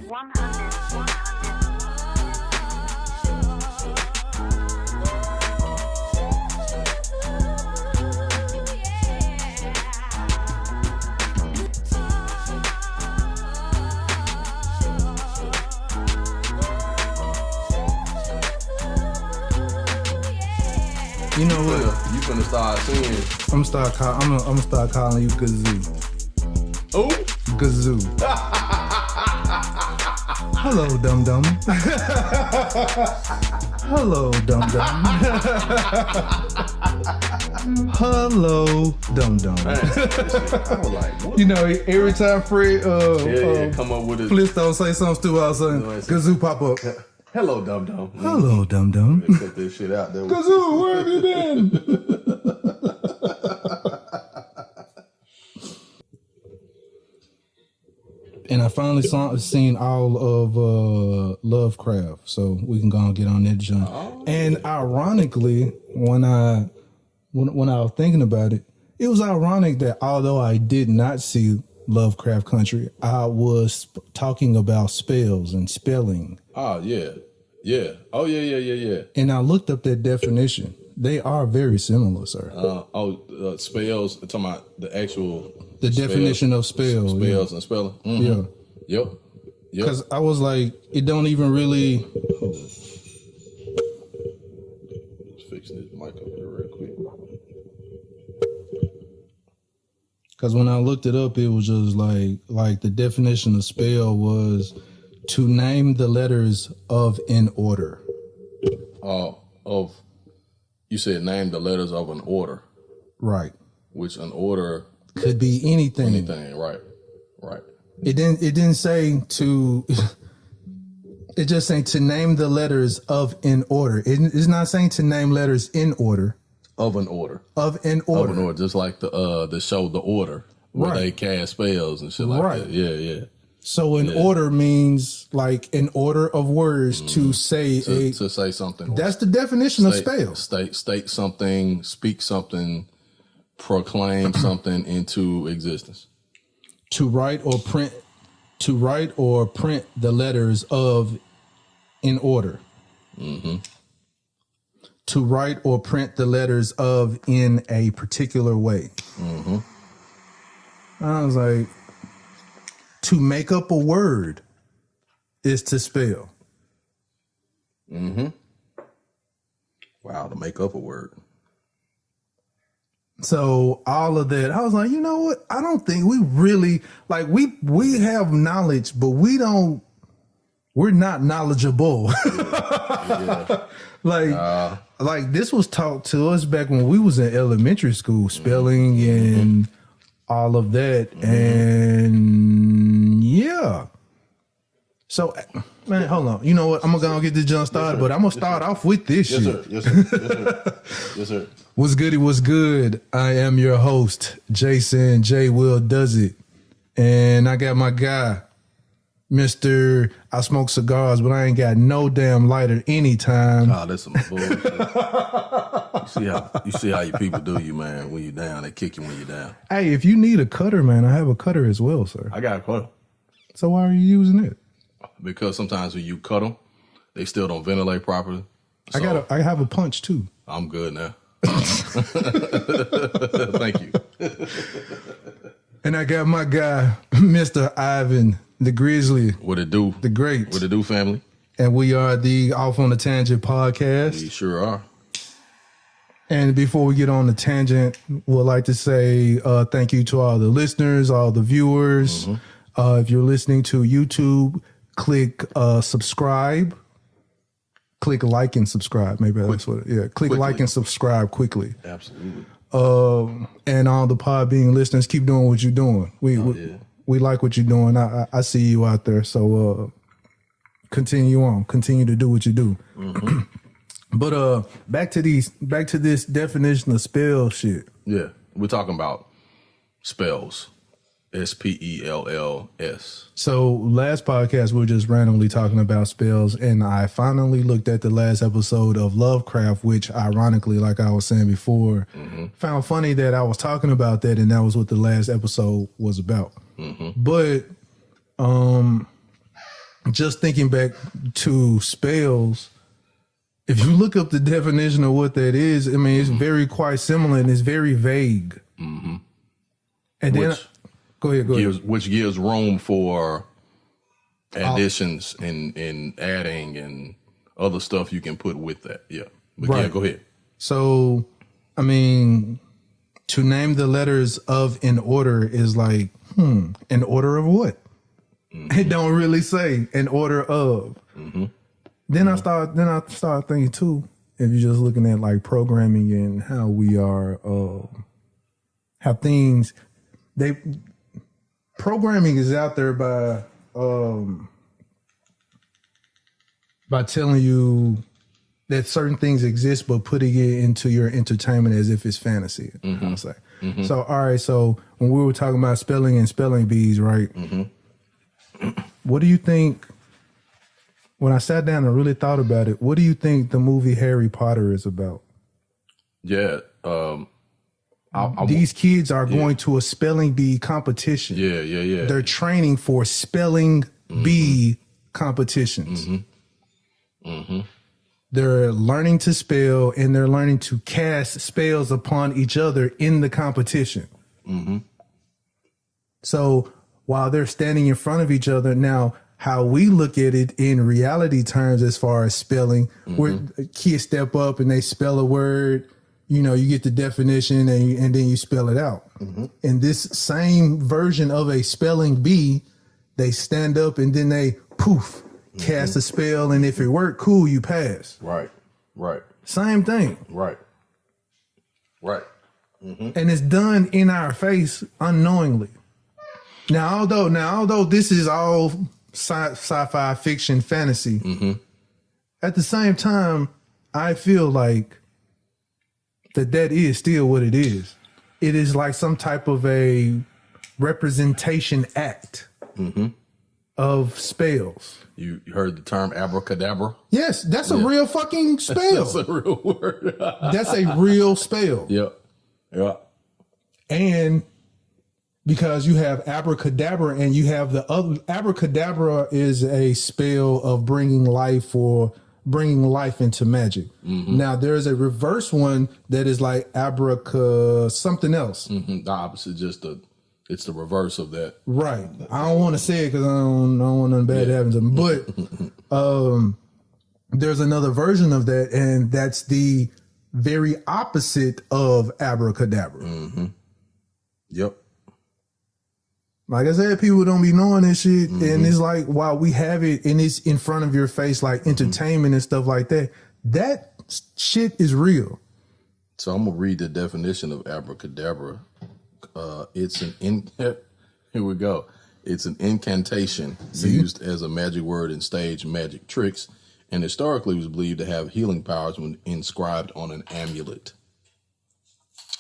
You know what? You finna start singing. I'm gonna start calling you Gazoo. Oh, Gazoo. Hello, dum dum. Hello, dum dum. Hello, dum dum. I was like, what? You know, every time Fred come up with it. Flintstone say something stupid, all of a sudden Gazoo pop up. Hello, dum dum. Hello, dum dum. Cut this shit out there. Gazoo, where have you been? And I finally seen all of Lovecraft, so we can go and get on that joint. Oh. And ironically, when I was thinking about it, it was ironic that although I did not see Lovecraft Country, I was talking about spells and spelling. Oh, yeah. Yeah. Oh, yeah. And I looked up that definition. They are very similar, sir. Spells, talking about the actual... The definition of spells. Spells and spelling. Mm-hmm. Yeah. Yep. Because I was like, it don't even really... Just fixing this mic up here real quick. Because when I looked it up, it was just like the definition of spell was to name the letters of an order. You said name the letters of an order. Right. Which an order could be anything. Anything, right. It didn't say to it just saying to name the letters of an order. It's not saying to name letters in order. Of an order. Of an order. Just like the show The Order, where they cast spells and shit like that. Yeah. So an order means like an order of words to say to say something. That's the definition of spell. State something, speak something, proclaim something into existence. To write or print the letters of in order. Mm-hmm. To write or print the letters of in a particular way. Mm-hmm. I was like, to make up a word is to spell. Mm-hmm. Wow, to make up a word. So all of that, I was like, you know what? I don't think we really like we have knowledge, but we're not knowledgeable. Yeah. Like this was taught to us back when we was in elementary school, spelling and all of that. And yeah. So man, hold on. You know what? I'm gonna get this jump started, but I'm gonna start off with this shit. Yes, sir. Yes, sir. What's goody? What's good? I am your host, Jason JWILLDOES, and I got my guy, Mr. I smoke cigars, but I ain't got no damn lighter anytime. Oh, that's some bullshit. You see how you people do you, man. When you down, they kick you when you're down. Hey, if you need a cutter, man, I have a cutter as well, sir. I got a cutter. So why are you using it? Because sometimes when you cut them, they still don't ventilate properly. So I have a punch too. I'm good now. Thank you. And I got my guy, Mr. Ivan, the Grizzly. What it do? The Great. What it do, family? And we are the Off on the Tangent podcast. We sure are. And before we get on the tangent, we'd like to say thank you to all the listeners, all the viewers. Mm-hmm. If you're listening to YouTube, click subscribe. Click like and subscribe. Maybe that's what. Yeah, click quickly. Like and subscribe quickly. Absolutely. And all the Podbean listeners, keep doing what you're doing. We like what you're doing. I see you out there. So continue on. Continue to do what you do. Mm-hmm. But back to this definition of spell shit. Yeah, we're talking about spells. SPELLS. So last podcast, we were just randomly talking about spells, and I finally looked at the last episode of Lovecraft, which ironically, like I was saying before, found funny that I was talking about that, and that was what the last episode was about. Mm-hmm. But just thinking back to spells, if you look up the definition of what that is, I mean, it's very quite similar and it's very vague. Mm-hmm. And then, go ahead. Which gives room for additions and adding and other stuff you can put with that. Yeah. But yeah, go ahead. So, I mean, to name the letters of in order is like, in order of what? Mm-hmm. It don't really say in order of. Mm-hmm. Then I start thinking too, if you're just looking at like programming and how we are, how things, programming is out there by telling you that certain things exist, but putting it into your entertainment as if it's fantasy. Mm-hmm. I'll say. Mm-hmm. So, all right. So when we were talking about spelling and spelling bees, right? Mm-hmm. What do you think? When I sat down and really thought about it, what do you think the movie Harry Potter is about? Yeah. These kids are going to a spelling bee competition. Yeah. They're training for spelling bee competitions. Mm-hmm. Mm-hmm. They're learning to spell and they're learning to cast spells upon each other in the competition. Mm-hmm. So while they're standing in front of each other now, how we look at it in reality terms as far as spelling, where kids step up and they spell a word, you know, you get the definition and then you spell it out. Mm-hmm. In this same version of a spelling bee, they stand up and then they poof, cast a spell. And if it worked, cool, you pass. Right. Same thing. Right. Mm-hmm. And it's done in our face unknowingly. Now, although this is all sci-fi fiction fantasy, at the same time, I feel like that is still what it is. It is like some type of a representation act of spells. You heard the term abracadabra? Yes, that's a real fucking spell. That's a real word. That's a real spell. Yeah. And because you have abracadabra and you have the other, abracadabra is a spell of bringing life or bringing life into magic. Mm-hmm. Now there's a reverse one that is like abraca something else. Mm-hmm. The opposite, it's the reverse of that. Right. I don't want to say it because I don't want nothing bad to happen to them. But there's another version of that, and that's the very opposite of abracadabra. Mm-hmm. Yep. Like I said, people don't be knowing this shit. And it's like, while we have it and it's in front of your face, like entertainment and stuff like that, that shit is real. So I'm going to read the definition of abracadabra. Here we go. It's an incantation used as a magic word in stage magic tricks, and historically was believed to have healing powers when inscribed on an amulet.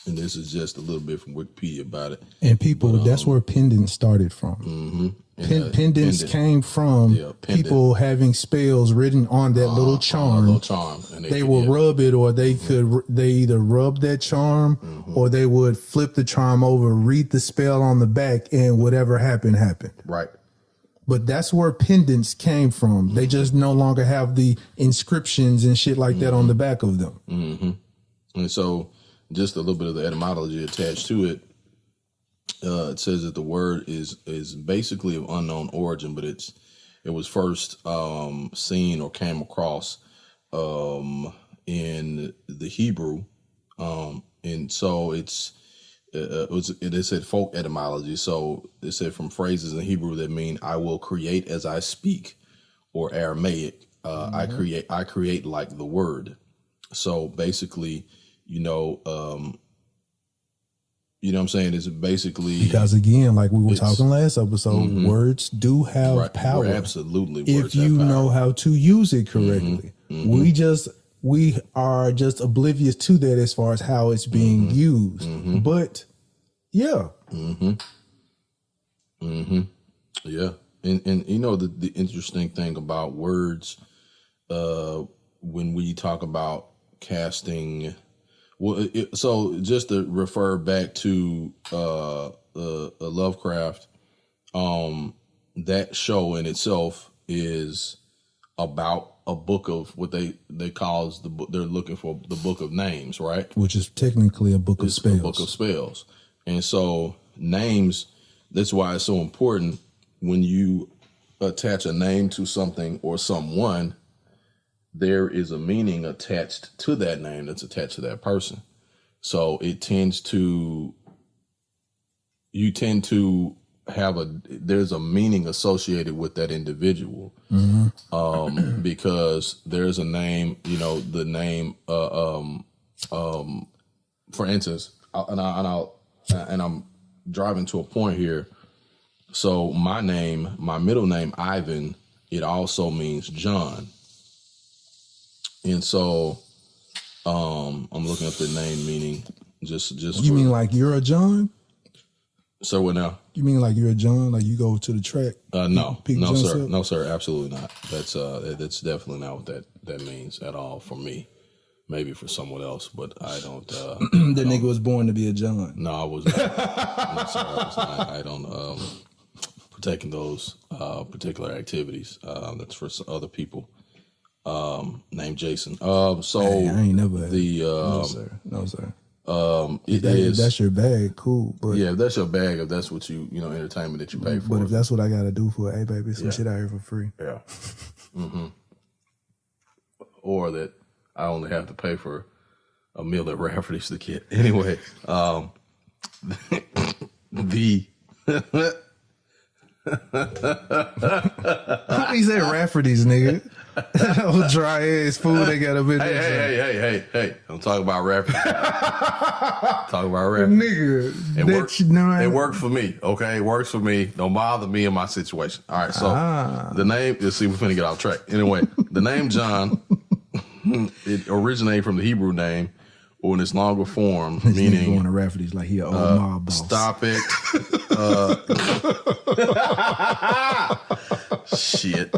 And this is just a little bit from Wikipedia about it. And people, that's where pendants started from. Pendants came from people having spells written on that little charm. And they would rub it, or they either rub that charm or they would flip the charm over, read the spell on the back, and whatever happened. Right. But that's where pendants came from. They just no longer have the inscriptions and shit like that on the back of them. Mm-hmm. And so just a little bit of the etymology attached to it. It says that the word is basically of unknown origin, but it was first seen or came across in the Hebrew, and so it said folk etymology. So it said from phrases in Hebrew that mean "I will create as I speak," or Aramaic, "I create like the word." So basically, you know what I'm saying? It's basically, because again, like we were talking last episode, words do have power. Absolutely. If you know how to use it correctly. We are just oblivious to that as far as how it's being used. But yeah. Yeah. And you know, the interesting thing about words, when we talk about casting, so just to refer back to Lovecraft, that show in itself is about a book of what they calls the book. They're looking for the book of names, right? Which is technically a book of It's spells. a book of spells. And so names, that's why it's so important when you attach a name to something or someone, there is a meaning attached to that name that's attached to that person. So you tend to have there's a meaning associated with that individual. Because there's a name, the name, for instance, and I'm driving to a point here. So my middle name, Ivan, it also means John. And so, I'm looking up the name meaning just. You mean like you're a John? So what now? You mean like you're a John? Like you go to the track? No, sir. No, sir. Absolutely not. That's definitely not what that means at all for me. Maybe for someone else, but I don't. The nigga was born to be a John. No, I was not. No, sir, I was not. I don't partake in those particular activities. That's for other people. Named Jason. So hey, I ain't never had no, sir. If that's your bag, cool. But yeah, if that's your bag, if that's what you entertainment that you pay for. But if that's what I gotta do for, hey baby, some shit out here for free. Yeah. Or that I only have to pay for a meal at Rafferty's the kid. Anyway, the He said Rafferty's, nigga. That old dry ass food they got up in there. Hey. I'm talking about Rafferty's. Talking about Rafferty's. Nigga. It worked for me, okay? It works for me. Don't bother me in my situation. All right, so the name, let's see, we're finna get off track. Anyway, the name John, it originated from the Hebrew name, or in its longer form, meaning going to Rafferty's like he an old mob boss. Stop it. Shit.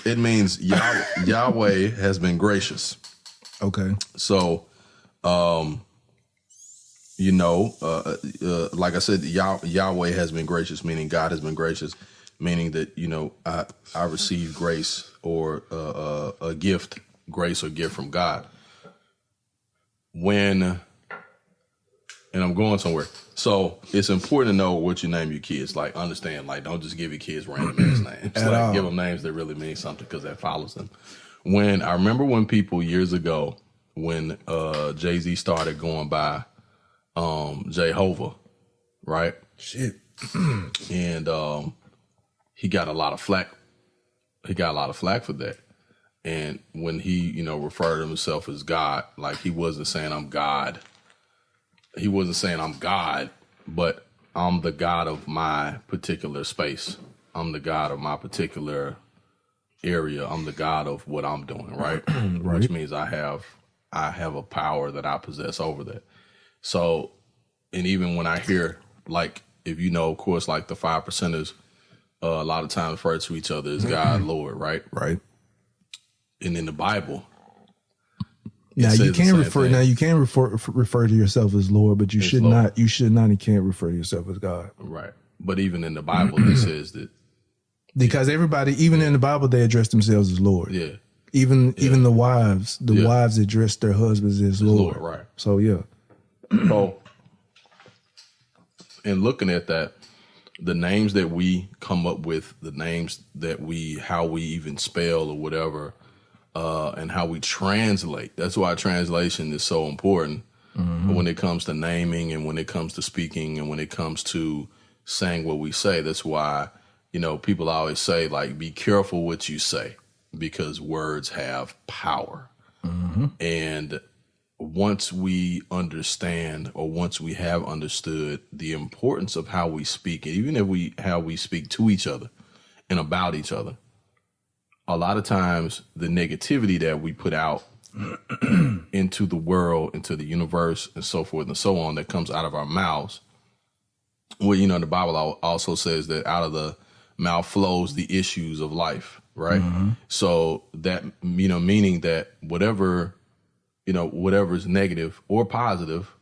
It means Yahweh has been gracious. Okay. So, like I said, Yahweh has been gracious, meaning God has been gracious, meaning that, I received grace or a gift, grace or gift from God. And I'm going somewhere. So it's important to know what you name your kids. Like, understand, like, don't just give your kids random ass names. Like, give them names that really mean something because that follows them. I remember when people years ago, when Jay-Z started going by Jehovah, right? Shit. And he got a lot of flack. He got a lot of flack for that. And when he, referred to himself as God, like he wasn't saying I'm God. He wasn't saying I'm God, but I'm the God of my particular space. I'm the God of my particular area. I'm the God of what I'm doing, right? Right. Which means I have a power that I possess over that. So, and even when I hear, like, if of course, like the 5%ers, a lot of times refer to each other as God, Lord, right? Right. And in the Bible, now you can refer to yourself as Lord, but you should not and can't refer to yourself as God. Right. But even in the Bible, it says that because everybody, even in the Bible, they address themselves as Lord. Yeah. Even the wives, wives address their husbands as Lord. Right. So yeah. So, and looking at that, the names that we come up with, the names that how we even spell or whatever, and how we translate. That's why translation is so important when it comes to naming and when it comes to speaking and when it comes to saying what we say. That's why, people always say, like, be careful what you say because words have power. And once we understand or once we have understood the importance of how we speak, even if how we speak to each other and about each other, a lot of times the negativity that we put out into the world, into the universe and so forth and so on that comes out of our mouths. Well, the Bible also says that out of the mouth flows the issues of life, right? So that, meaning that whatever is negative or positive,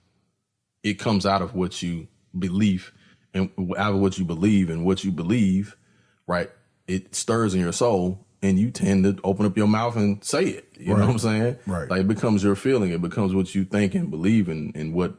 it comes out of what you believe and out of what you believe and what you believe, right? it stirs in your soul, and you tend to open up your mouth and say it. You know what I'm saying? Right. Like, it becomes your feeling. It becomes what you think and believe in, and what,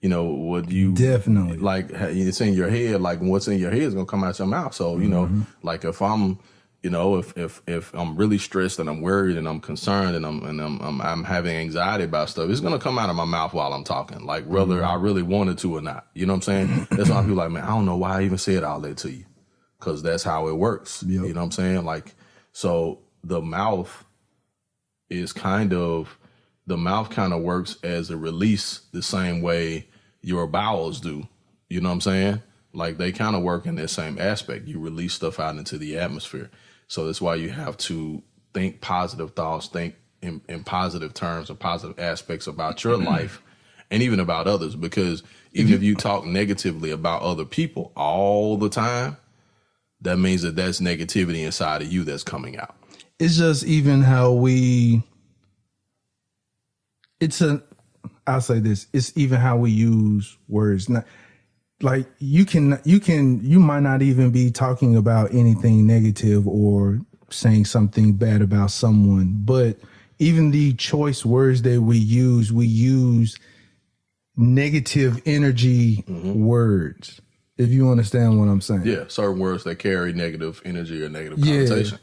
you know, what you definitely like. It's in your head. Like, what's in your head is gonna come out your mouth. So, you know, like if I'm, you know, if I'm really stressed and I'm worried and I'm concerned and I'm having anxiety about stuff, it's gonna come out of my mouth while I'm talking. Like, whether I really wanted to or not. You know what I'm saying? That's why people like, man, I don't know why I even said all that to you, because that's how it works. Yep. You know what I'm saying? Like, so the mouth kind of works as a release the same way your bowels do. You know what I'm saying? Like, they kind of work in that same aspect. You release stuff out into the atmosphere. So that's why you have to think positive thoughts, think in positive terms and positive aspects about your life and even about others. Because even if you talk negatively about other people all the time, that means that that's negativity inside of you that's coming out. It's just even how I'll say this, it's even how we use words. Not like you might not even be talking about anything negative or saying something bad about someone, but even the choice words that we use negative energy words. If you understand what I'm saying. Yeah, certain words that carry negative energy or negative connotation.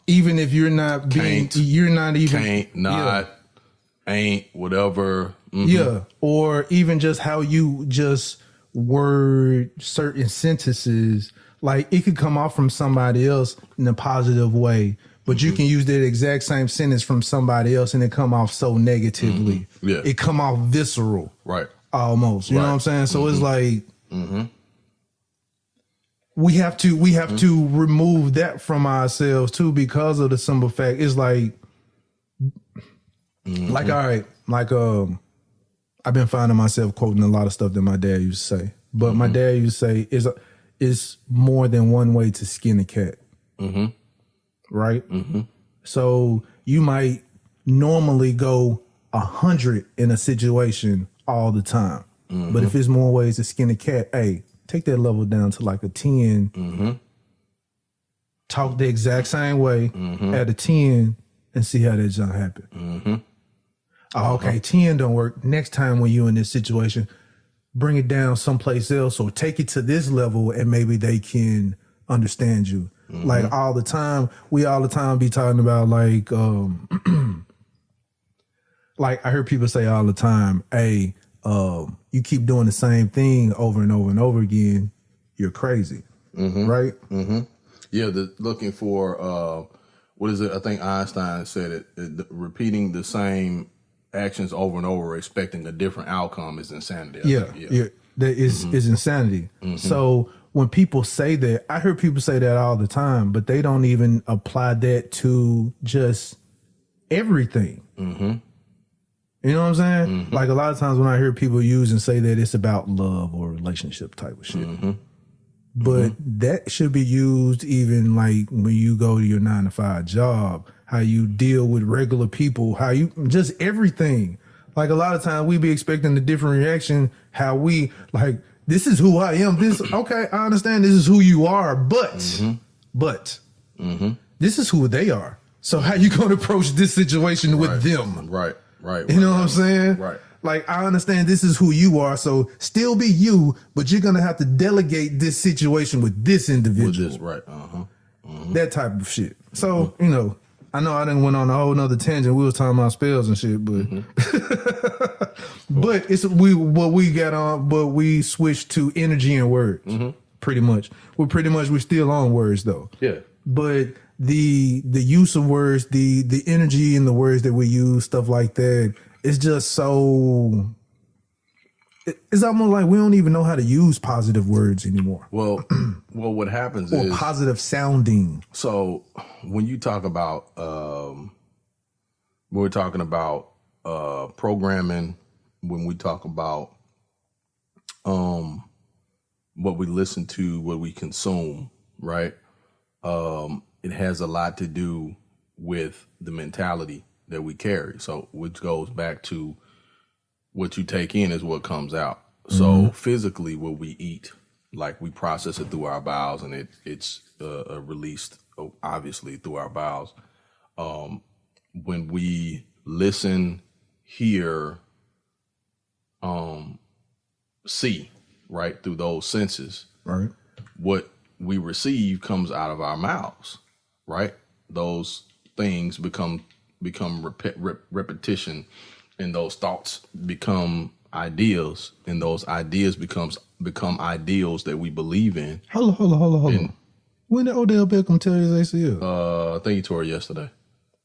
Even if you're not being, you're not even can't, not, ain't, whatever. Yeah, or even just how you just word certain sentences. Like, it could come off from somebody else in a positive way, but you can use that exact same sentence from somebody else and it come off so negatively. Yeah, it come off visceral, right? Almost, you know what I'm saying? So it's like we have to remove that from ourselves too, because of the simple fact it's like all right, like I've been finding myself quoting a lot of stuff that my dad used to say, but my dad used to say is more than one way to skin a cat, right? So you might normally go 100 in a situation all the time, but if it's more ways to skin a cat, hey, take that level down to like a 10. Talk the exact same way at a 10 and see how that jump happen. Oh, okay, 10 don't work. Next time when you're in this situation, bring it down someplace else or take it to this level and maybe they can understand you. Like all the time be talking about like, like I heard people say all the time, hey, you keep doing the same thing over and over and over again, you're crazy, right? Yeah, looking for, what is it? I think Einstein said it, repeating the same actions over and over, expecting a different outcome is insanity. Yeah. That is insanity. So when people say that, I hear people say that all the time, but they don't even apply that to just everything. You know what I'm saying? Like a lot of times when I hear people use and say that it's about love or relationship type of shit. But that should be used even like when you go to your 9-to-5 job, how you deal with regular people, how you just everything. Like a lot of times we be expecting a different reaction, how we like, this is who I am. This, okay, I understand this is who you are, but this is who they are. So how you going to approach this situation with them? Right. You know what I'm saying? Right. Like, I understand this is who you are, so still be you, but you're going to have to delegate this situation with this individual. With this, right. That type of shit. So, you know I I didn't went on a whole nother tangent. We was talking about spells and shit, but but we switched to energy and words. Pretty much. We're still on words though. Yeah. But the use of words, the energy in the words that we use, stuff like that, it's just so, it's almost like we don't even know how to use positive words anymore. Well, what happens is positive sounding. So when you talk about, when we're talking about programming, when we talk about what we listen to, what we consume, right? It has a lot to do with the mentality that we carry. So which goes back to what you take in is what comes out. So physically what we eat, like we process it through our bowels and it's released obviously through our bowels. When we listen, hear, see, right, through those senses, Right. what we receive comes out of our mouths, right? Those things become repetition, and those thoughts become ideas, and those ideas become ideals that we believe in. Hold on. When did Odell Beckham tear his ACL? I think he tore it yesterday.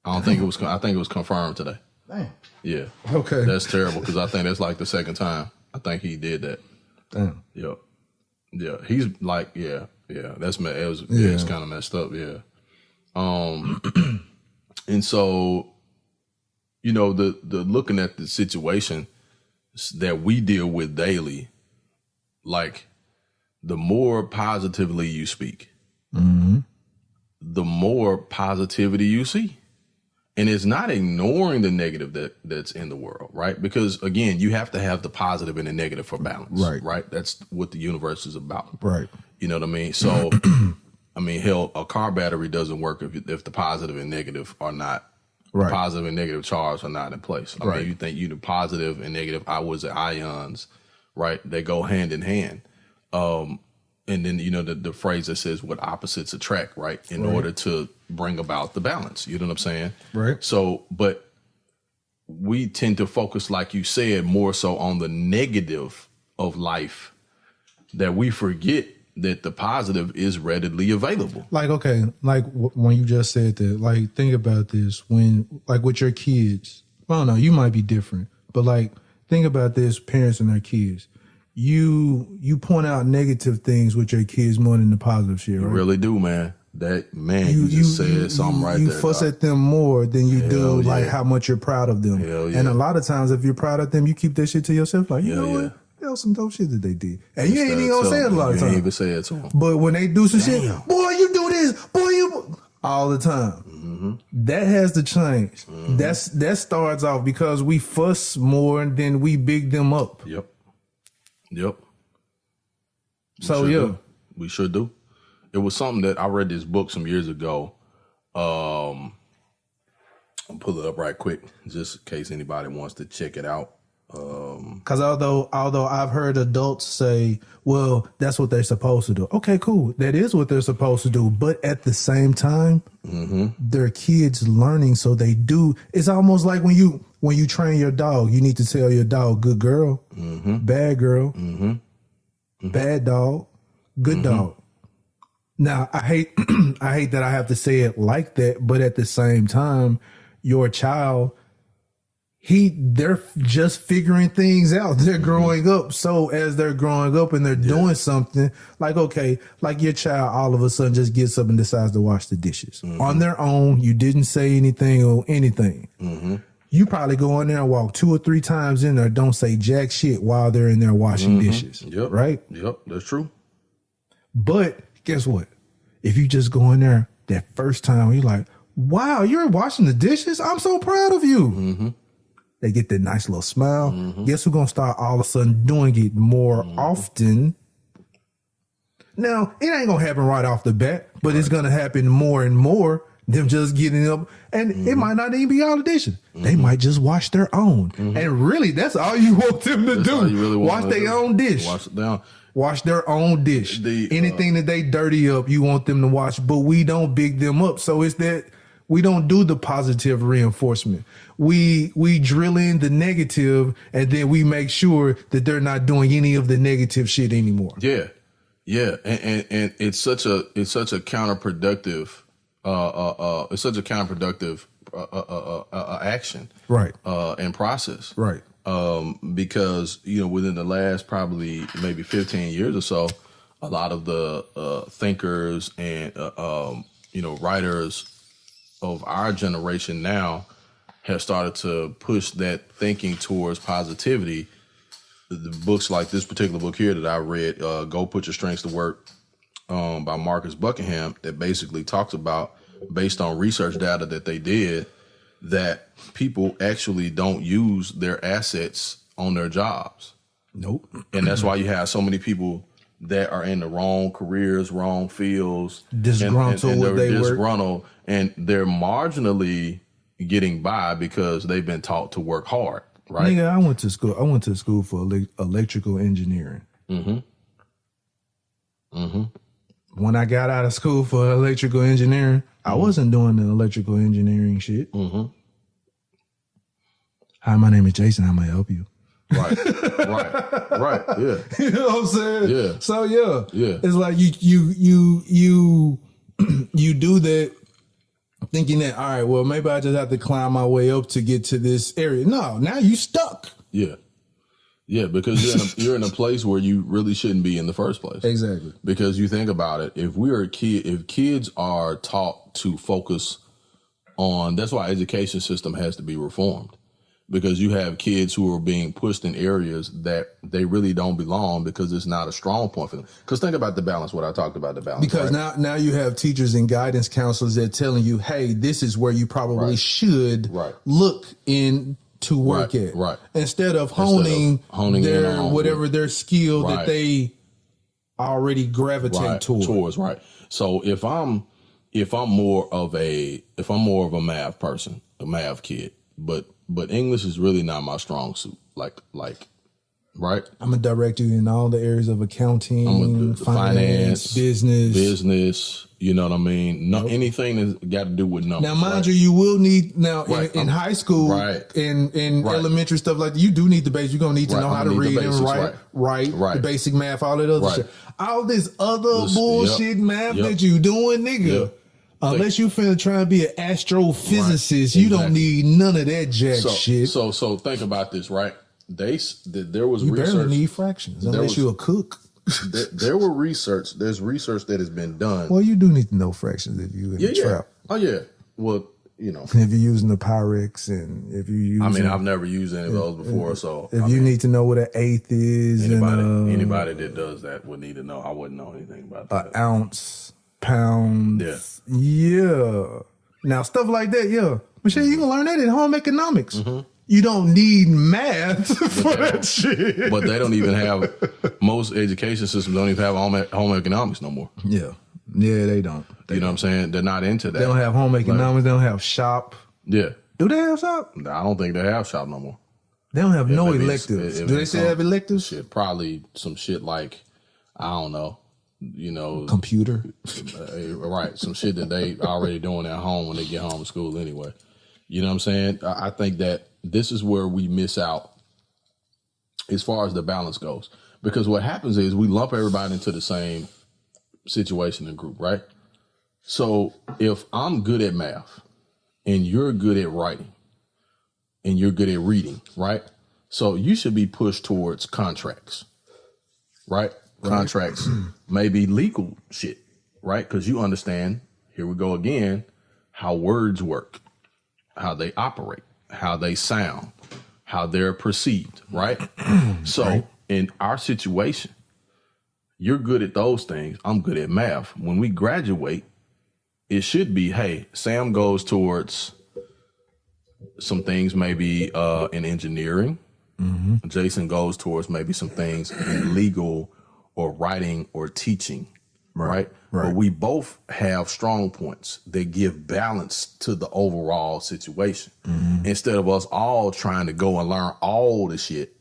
I think it was confirmed today. Damn. Yeah. Okay. That's terrible, because I think that's like the second time I think he did that. Damn. Yep. Yeah. He's like, yeah. It's kind of messed up. Yeah. And so, the looking at the situation that we deal with daily, like, the more positively you speak, the more positivity you see. And it's not ignoring the negative that's in the world, right? Because, again, you have to have the positive and the negative for balance, right? That's what the universe is about. Right. You know what I mean? So, hell, a car battery doesn't work if the positive and negative are not, positive and negative charge are not in place. I mean, you think the positive and negative, ions, right? They go hand in hand. And then, the phrase that says what opposites attract, right? In order to bring about the balance. You know what I'm saying? Right. So, but we tend to focus, like you said, more so on the negative of life, that we forget that the positive is readily available. Like, okay, like when you just said that, like, think about this. When, like, with your kids, I don't know, you might be different, but, like, think about this, parents and their kids. You point out negative things with your kids more than the positive shit, right? You really do, man. You just said something right there. You fuss at them more than you do like how much you're proud of them. Hell yeah. And a lot of times, if you're proud of them, you keep that shit to yourself. Like, you know what? That was some dope shit that they did. And you ain't even gonna say it a lot of times. You ain't even say it to them. But when they do some shit, boy, you do this, boy, you... all the time. That has to change. That starts off because we fuss more than we big them up. Yep. We should do. It was something that I read this book some years ago. I'll pull it up right quick, just in case anybody wants to check it out. Because although I've heard adults say, well, that's what they're supposed to do. Okay, cool. That is what they're supposed to do. But at the same time, their kids learning, so they do. It's almost like when you train your dog, you need to tell your dog, good girl, bad girl, bad dog, good dog. Now, I hate that I have to say it like that, but at the same time, your child, they're just figuring things out. They're growing up. So as they're growing up and they're doing something, like, okay, like your child all of a sudden just gets up and decides to wash the dishes on their own. You didn't say anything or anything. You probably go in there and walk 2 or 3 times in there, don't say jack shit while they're in there washing dishes. Right? Yep, that's true. But guess what? If you just go in there that first time, you're like, wow, you're washing the dishes? I'm so proud of you. They get that nice little smile. Guess who's going to start all of a sudden doing it more often? Now, it ain't going to happen right off the bat, but it's going to happen more and more, them just getting up. And it might not even be all the dishes. They might just wash their own. And really, that's all you want them to do. Really wash their own dish. Wash it down. Wash their own dish. Anything that they dirty up, you want them to wash, but we don't big them up. So it's that we don't do the positive reinforcement. We drill in the negative, and then we make sure that they're not doing any of the negative shit anymore. Yeah. And it's such a counterproductive action. Right. And process. Right. Because, within the last probably maybe 15 years or so, a lot of the thinkers and, writers of our generation now have started to push that thinking towards positivity. The books like this particular book here that I read, Go Put Your Strengths to Work, by Marcus Buckingham, that basically talks about, based on research data that they did, that people actually don't use their assets on their jobs. Nope. And that's why you have so many people that are in the wrong careers, wrong fields, disgruntled and with they work. disgruntled, and they're marginally getting by because they've been taught to work hard, right? Nigga, I went to school for electrical engineering. When I got out of school for electrical engineering, I wasn't doing the electrical engineering shit. Hi, my name is Jason. How may I help you? Right. Yeah. You know what I'm saying? Yeah. So yeah. Yeah. It's like you you do that thinking that, all right, well, maybe I just have to climb my way up to get to this area. No, now you stuck. Yeah. Yeah, because you're in a place where you really shouldn't be in the first place. Exactly. Because you think about it, if kids are taught to focus on, that's why education system has to be reformed. Because you have kids who are being pushed in areas that they really don't belong because it's not a strong point for them. Because think about the balance, what I talked about, the balance. Because now you have teachers and guidance counselors that telling you, hey, this is where you probably should look in to work at. Right. Instead of honing their in on whatever their skill that they already gravitate towards. Right. So if I'm more of a math person, a math kid, but English is really not my strong suit. Like, right? I'm gonna direct you in all the areas of accounting, finance, business. You know what I mean? Anything that's got to do with numbers. Now, mind you will need in high school, in elementary stuff like that. You do need the basics. You're gonna need to know how to read and write, the basic math, all that other shit. All this other bullshit math that you doing, nigga. Unless you finna try to be an astrophysicist, you don't need none of that shit. So think about this, right? There was you research. barely need fractions unless you're a cook. There's research that has been done. Well, you do need to know fractions if you in the trap. Oh yeah. Well, you know, if you're using the Pyrex and if you use, I've never used any of those before. So if you need to know what an eighth is, anybody that does that would need to know. I wouldn't know anything about that. An ounce, pound. Yeah. Now stuff like that. Yeah. Michelle, you can learn that in home economics. You don't need math for that shit. But they don't even have, most education systems don't even have home economics no more. Yeah. Yeah, they don't. You know what I'm saying? They're not into that. They don't have home economics. They don't have shop. Yeah. Do they have shop? I don't think they have shop no more. They don't have no electives. Do they still have electives? Shit, probably some shit like, I don't know, you know. Computer. Right. Some shit that they already doing at home when they get home from school anyway. You know what I'm saying? I think that this is where we miss out as far as the balance goes. Because what happens is we lump everybody into the same situation and group, right? So if I'm good at math and you're good at writing and you're good at reading, right? So you should be pushed towards contracts, right? Contracts, maybe legal shit, right? Because you understand, here we go again, how words work, how they operate, how they sound, how they're perceived, right? So in our situation, you're good at those things. I'm good at math. When we graduate, it should be, hey, Sam goes towards some things maybe in engineering. Jason goes towards maybe some things in legal or writing or teaching, right? But we both have strong points that give balance to the overall situation. Instead of us all trying to go and learn all the shit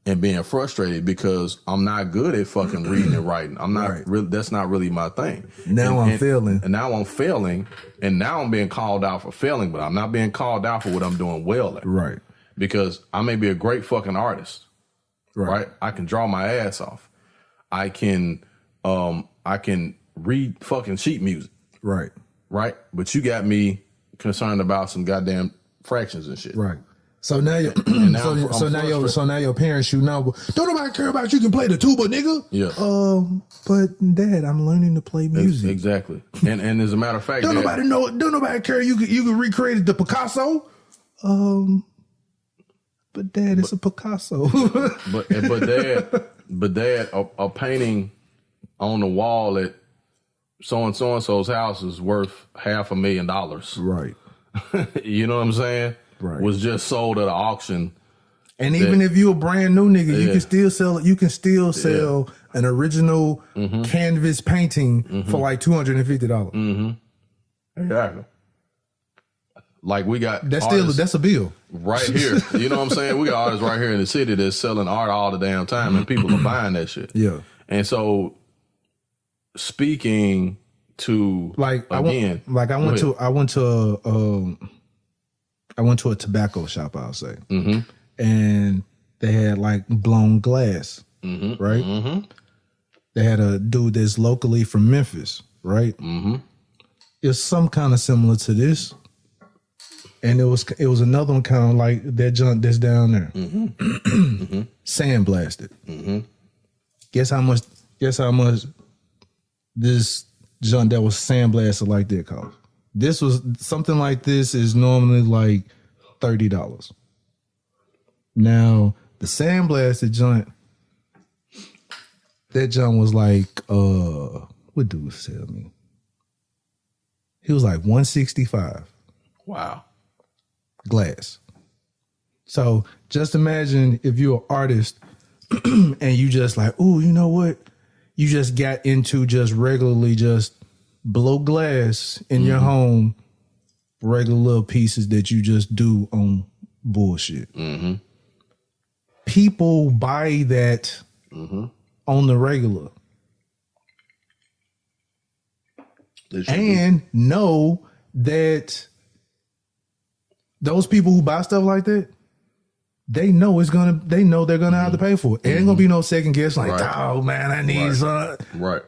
and being frustrated because I'm not good at fucking reading and writing. I'm not really, that's not really my thing. Now I'm failing. And now I'm failing. And now I'm being called out for failing, but I'm not being called out for what I'm doing well at. Right. Because I may be a great fucking artist. Right. I can draw my ass off. I can read fucking sheet music. Right. But you got me concerned about some goddamn fractions and shit. Right. So now you so now your parents shoot now. Don't nobody care about you can play the tuba, nigga. Yeah. But Dad, I'm learning to play music. Exactly. And as a matter of fact, don't nobody care you can recreate the Picasso. But Dad, it's a Picasso. but Dad, a painting on the wall at so and so's house is worth $500,000. Right. You know what I'm saying? Right. Was just sold at an auction And even if you a brand new nigga, you can still sell it. You can still sell an original canvas painting for like $250. Exactly. Like we got that's a bill right here. You know what I'm saying? We got artists right here in the city that's selling art all the damn time, and people are buying that shit. Yeah. And so, speaking to like I went to a tobacco shop, I'll say, and they had like blown glass, right? They had a dude that's locally from Memphis, right? It's some kind of similar to this. And it was another one kind of like that junk that's down there. Sandblasted. Guess how much this junk that was sandblasted like that cost? This was something like this is normally like $30. Now the sandblasted junk, that junk was like what dude tell me? He was like $165. Wow. Glass. So just imagine if you're an artist and you just like, ooh, you know what? You just got into just regularly just blow glass in your home, regular little pieces that you just do on bullshit. People buy that on the regular. And know that those people who buy stuff like that, they know they're gonna have to pay for it. It ain't gonna be no second guess like, oh man, I need some.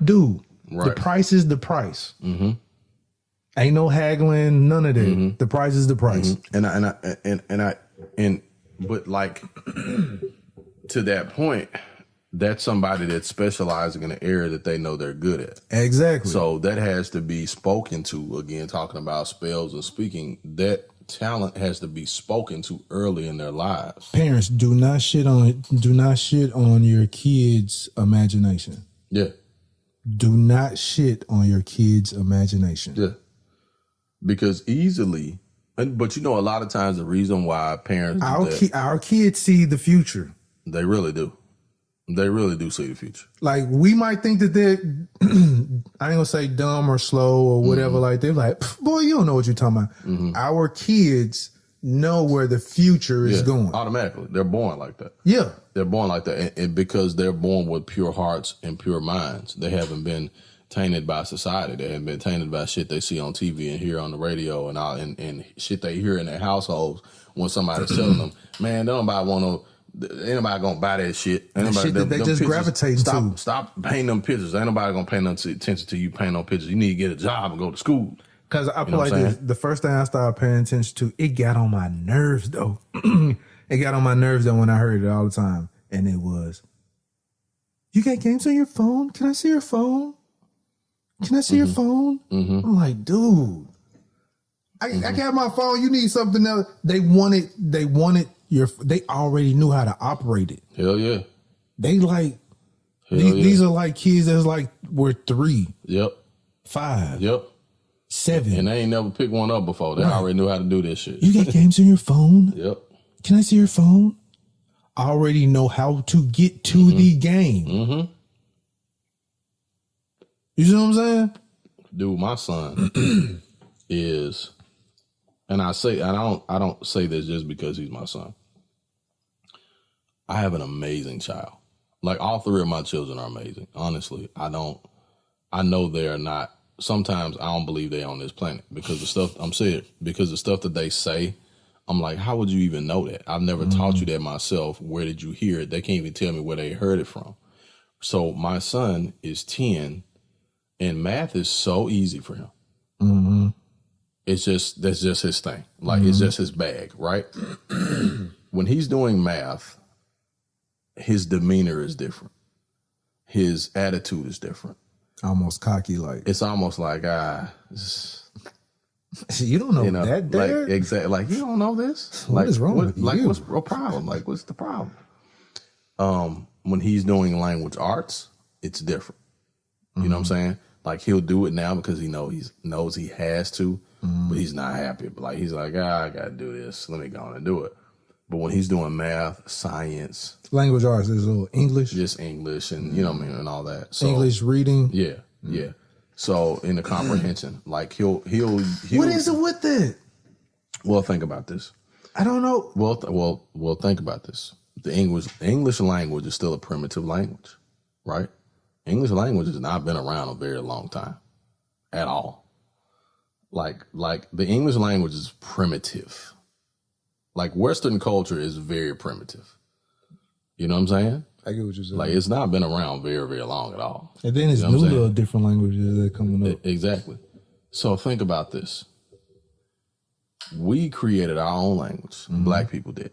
Dude, the price is the price. Ain't no haggling, none of that. The price is the price. But like to that point, that's somebody that's specializing in an area that they know they're good at. Exactly. So that has to be spoken to. Again, talking about spells and speaking, that talent has to be spoken to early in their lives. Parents, do not shit on your kids' imagination. Yeah. Do not shit on your kids' imagination. Yeah. Because easily, but you know, a lot of times the reason why parents our kids see the future. They really do. They really do see the future. Like, we might think that they're, I ain't gonna say dumb or slow or whatever. Like, they're like, boy, you don't know what you're talking about. Our kids know where the future is going. Automatically. They're born like that. Yeah. They're born like that. And because they're born with pure hearts and pure minds. They haven't been tainted by society. They haven't been tainted by shit they see on TV and hear on the radio and shit they hear in their households when somebody's telling them, man, nobody want to. Ain't nobody gonna buy that shit. Ain't nobody, shit that they just gravitate to. Stop painting them pictures. Ain't nobody gonna pay no attention to you painting them pictures. You need to get a job and go to school. Because I feel like the first thing I started paying attention to, it got on my nerves though. It got on my nerves though when I heard it all the time. And it was, you got games on your phone? Can I see your phone? Can I see your phone? I'm like, dude, I got my phone. You need something else. They wanted they already knew how to operate it. Hell yeah. They like, these are like kids that's like, we're 3. Yep. 5. Yep. 7. And they ain't never picked one up before. They already knew how to do this shit. You got games on your phone? Yep. Can I see your phone? I already know how to get to the game. You see what I'm saying? Dude, my son is, and I don't say this just because he's my son. I have an amazing child. Like, all 3 of my children are amazing. Honestly, I know they're not. Sometimes I don't believe they're on this planet because the stuff because the stuff that they say, I'm like, how would you even know that? I've never taught you that myself. Where did you hear it? They can't even tell me where they heard it from. So my son is 10 and math is so easy for him. That's just his thing. Like, it's just his bag, right? When he's doing math, his demeanor is different. His attitude is different. Almost cocky like. It's almost like, you don't know that, Dad? Like, exactly. Like, you don't know this? What is wrong with like, you? what's the problem? Like, what's the problem? When he's doing language arts, it's different. You know what I'm saying? Like, he'll do it now because he knows he has to, but he's not happy. But like, he's like, I gotta do this. Let me go on and do it. But when he's doing math, science, Language arts is a little English. just English, and you know what I mean, and all that. So, English reading. yeah, yeah. So in the comprehension, like he'll. What is it with that? Well, think about this. I don't know. Well, think about this. The English language is still a primitive language, right? English language has not been around a very long time, at all. Like the English language is primitive. Like Western culture is very primitive. You know what I'm saying? I get what you're saying. Like it's not been around very, very long at all. And then it's You know what I'm new saying? little different languages that are coming up. Exactly. So think about this. We created our own language. Black people did.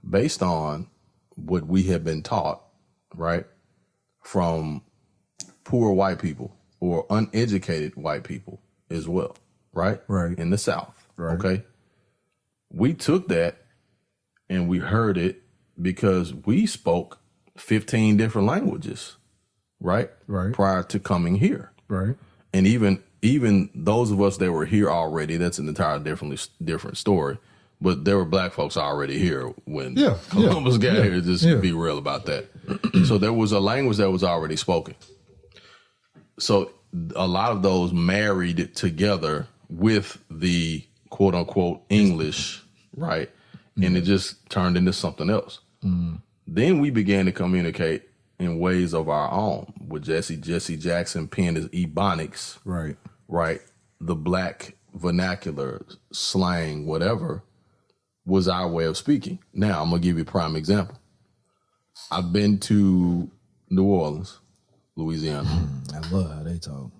Based on what we have been taught, right? From poor white people or uneducated white people as well, right? Right. In the South, Right. okay? We took that and we heard it because we spoke 15 different languages, right? Right. Prior to coming here. Right. And even those of us that were here already, that's an entirely different story. But there were black folks already here when Columbus got here. Just be real about that. So there was a language that was already spoken. So a lot of those married together with the quote unquote English, right? And it just turned into something else. Then we began to communicate in ways of our own. With Jesse Jackson penned his Ebonics, Right. right? The black vernacular, slang, whatever, was our way of speaking. Now, I'm going to give you a prime example. I've been to New Orleans, Louisiana, I love how they talk.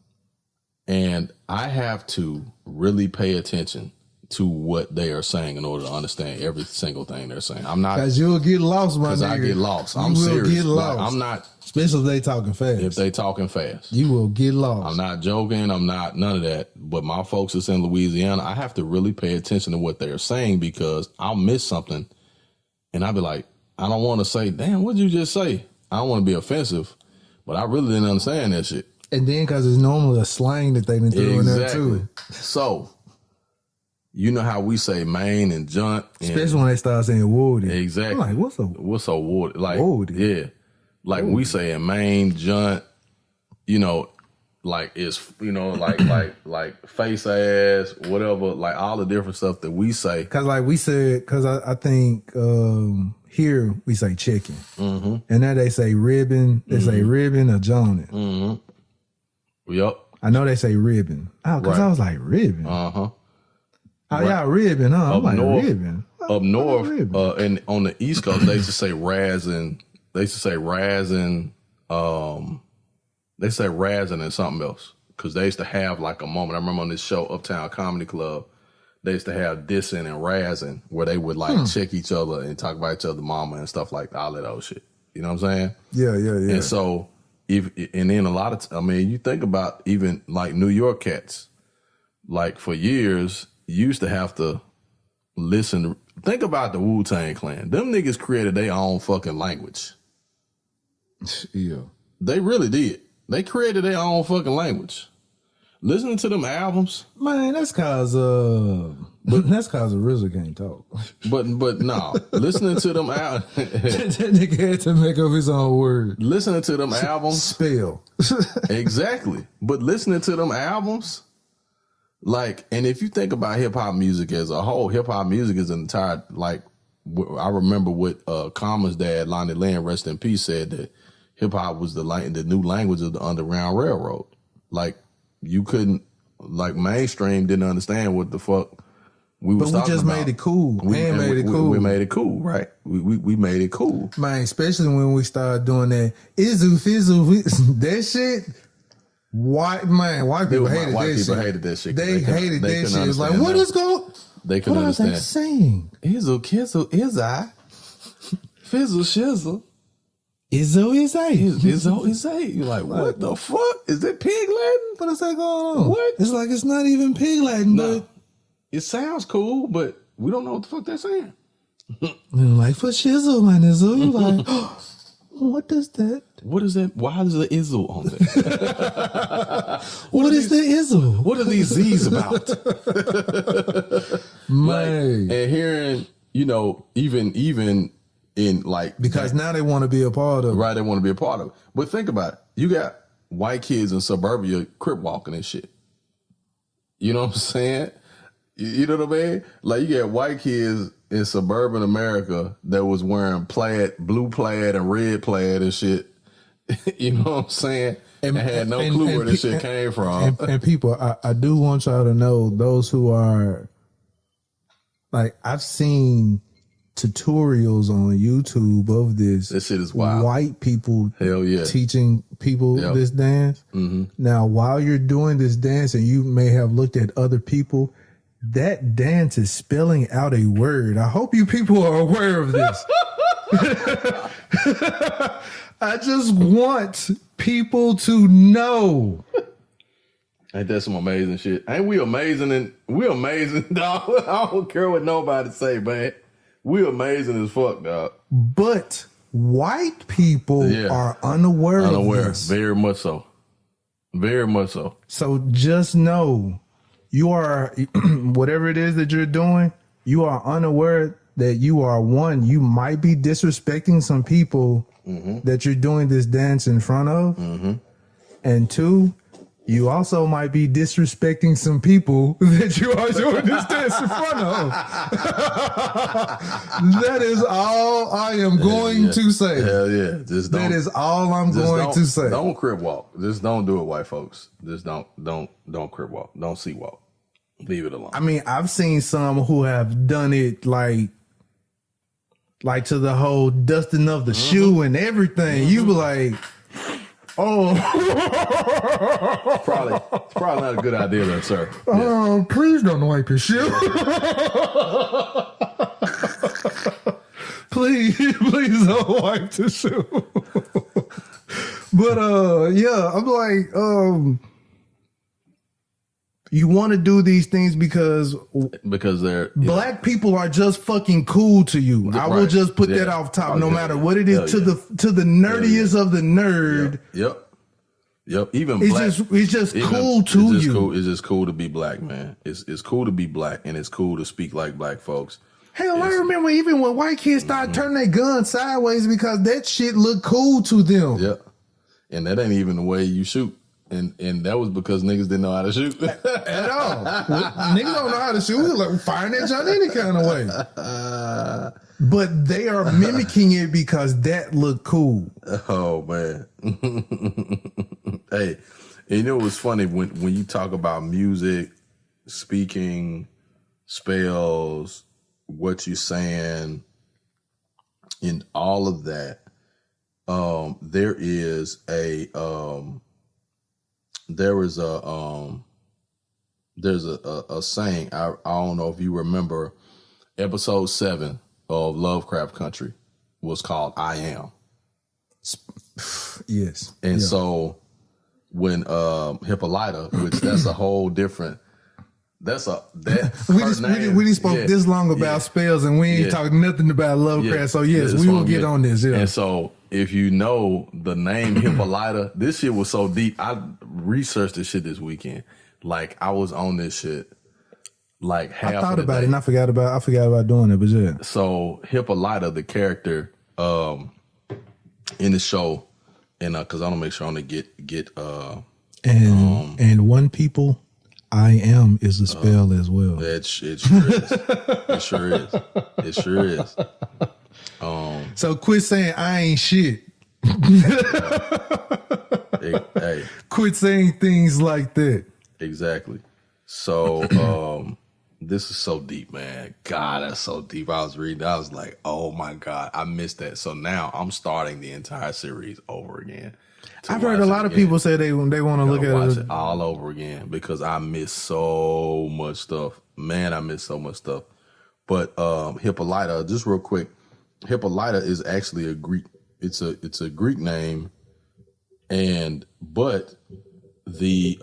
and I have to really pay attention to what they are saying in order to understand every single thing they're saying. I'm not, Because you'll get lost, my nigga. because I get lost. You I'm will serious. get Like, lost. I'm not, Especially if they talking fast. if they talking fast. You will get lost. I'm not joking. I'm not none of that. But my folks that's in Louisiana, I have to really pay attention to what they're saying because I'll miss something. And I'll be like, I don't want to say, damn, what'd you just say? I don't want to be offensive, but I really didn't understand that shit. And then because it's normally a slang that they been through in there too. So, you know how we say main and junt. Especially when they start saying woody. Exactly. I'm like, What's a wood? Like, woody? yeah. Like we say in main, junt, you know, like it's, you know, like face ass, whatever, like all the different stuff that we say. Because like we said, because I think here we say chicken. And now they say ribbon. They say ribbon or jonin. Yep. I know they say ribbon. Oh, because Right. I was like ribbon. Uh-huh. Oh, y'all ribbon, huh? I'm Up like north, ribbon. Up north, ribbon? and on the East Coast, they used to say razzin. They used to say razzin. They say razzin and something else because they used to have like a moment. I remember on this show, Uptown Comedy Club, they used to have dissing and razzing where they would like check each other and talk about each other, mama and stuff like all that old shit. You know what I'm saying? Yeah. And so, and then a lot of, I mean, you think about even like New York cats, like for years, you used to have to listen. Think about the Wu-Tang Clan. Them niggas created their own fucking language. Yeah. They really did. They created their own fucking language. Listening to them albums, Man, that's cause RZA can't talk. but no, listening to them That nigga had to make up his own word. listening to them albums, Spell. exactly. But listening to them albums, like, and if you think about hip hop music as a whole, hip hop music is an entire, like, I remember what Common's dad, Lonnie Lynn, rest in peace, said that hip hop was the new language of the Underground Railroad. Like, you couldn't, like, mainstream didn't understand what the fuck we was talking about. But we just made it cool. We made it cool, right? We made it cool. Man, especially when we started doing that Izzu Fizzle, that shit. White people hated that shit. They hated that shit. It was like, what is going? They couldn't understand. What are they saying? Izzle, Kizzle, is I. Fizzle, shizzle. Izzo is I. Izzo is I. You're like, what the fuck? Is that pig Latin? What is that going on? What? It's like it's not even pig Latin, No. but It sounds cool, but we don't know what the fuck they're saying. like for shizzle, man, Izzo. You're like, what does that? What is that? Why is the Izzle on there? What is the Izzo? What are these Z's about? Man. And hearing you know, even in like because now they want to be a part of it. Right, they want to be a part of it. But think about it. You got white kids in suburbia crip walking and shit. You know what I'm saying? You know what I mean? Like, you got white kids in suburban America that was wearing plaid, blue plaid and red plaid and shit. You know what I'm saying? And had no clue where this shit came from. And people, I do want y'all to know, those who are, like, I've seen tutorials on YouTube of this. This shit is wild. White people Hell yeah. teaching people this dance. Mm-hmm. Now, while you're doing this dance and you may have looked at other people, that dance is spelling out a word. I hope you people are aware of this. I just want people to know. Ain't that some amazing shit? Ain't we amazing? And we amazing, dog. I don't care what nobody say, man. We amazing as fuck, dog. But white people are unaware of this. Very much so. Very much so. So just know, you are, whatever it is that you're doing, you are unaware that you are, one, you might be disrespecting some people that you're doing this dance in front of. Mm-hmm. And two, you also might be disrespecting some people that you are doing this dance in front of. That is all I am going to say. Hell yeah. That is all I'm going to say. Don't crip walk. Just don't do it, white folks. Just don't crip walk. Don't sea walk. Leave it alone. I mean, I've seen some who have done it like to the whole dusting of the shoe and everything. You be like, oh. It's probably not a good idea there, sir. Oh, please don't wipe your shoe. please don't wipe the shoe. But I'm like, you want to do these things because they're black people are just fucking cool to you. I will just put that off top, no matter what it is. To the nerdiest of the nerd. Yep. Even it's black, just cool to you. Cool. It's just cool to be black, man. It's cool to be black, and it's cool to speak like black folks. Hell, I remember even when white kids started turning their guns sideways because that shit looked cool to them. Yep. And that ain't even the way you shoot. And that was because niggas didn't know how to shoot. At all. Niggas don't know how to shoot. Like firing that joint any kind of way. But they are mimicking it because that looked cool. Oh, man. Hey, you know what's funny? When you talk about music, speaking, spells, what you're saying, and all of that, there is a saying. I don't know if you remember, episode 7 of Lovecraft Country was called "I Am." Yes. And so when Hippolyta, which that's a whole different. We just spoke this long about spells, and we ain't talking nothing about Lovecraft. So yes, we will get on this. Yeah. And so if you know the name Hippolyta, this shit was so deep. I researched this shit this weekend. Like I was on this shit. Like half. I thought about it, and I forgot about doing it. But yeah. So Hippolyta, the character in the show, and because I want to make sure I want to get and one people. I am is a spell as well. It sure is. It sure is. It sure is. So quit saying I ain't shit. Hey. Quit saying things like that. Exactly. So this is so deep, man. God, that's so deep. I was reading. I was like, oh my God, I missed that. So now I'm starting the entire series over again. I've heard a lot of people say they want to look at it all over again because I miss so much stuff. Man, I miss so much stuff. But Hippolyta, just real quick, Hippolyta is actually a Greek. It's a Greek name, but the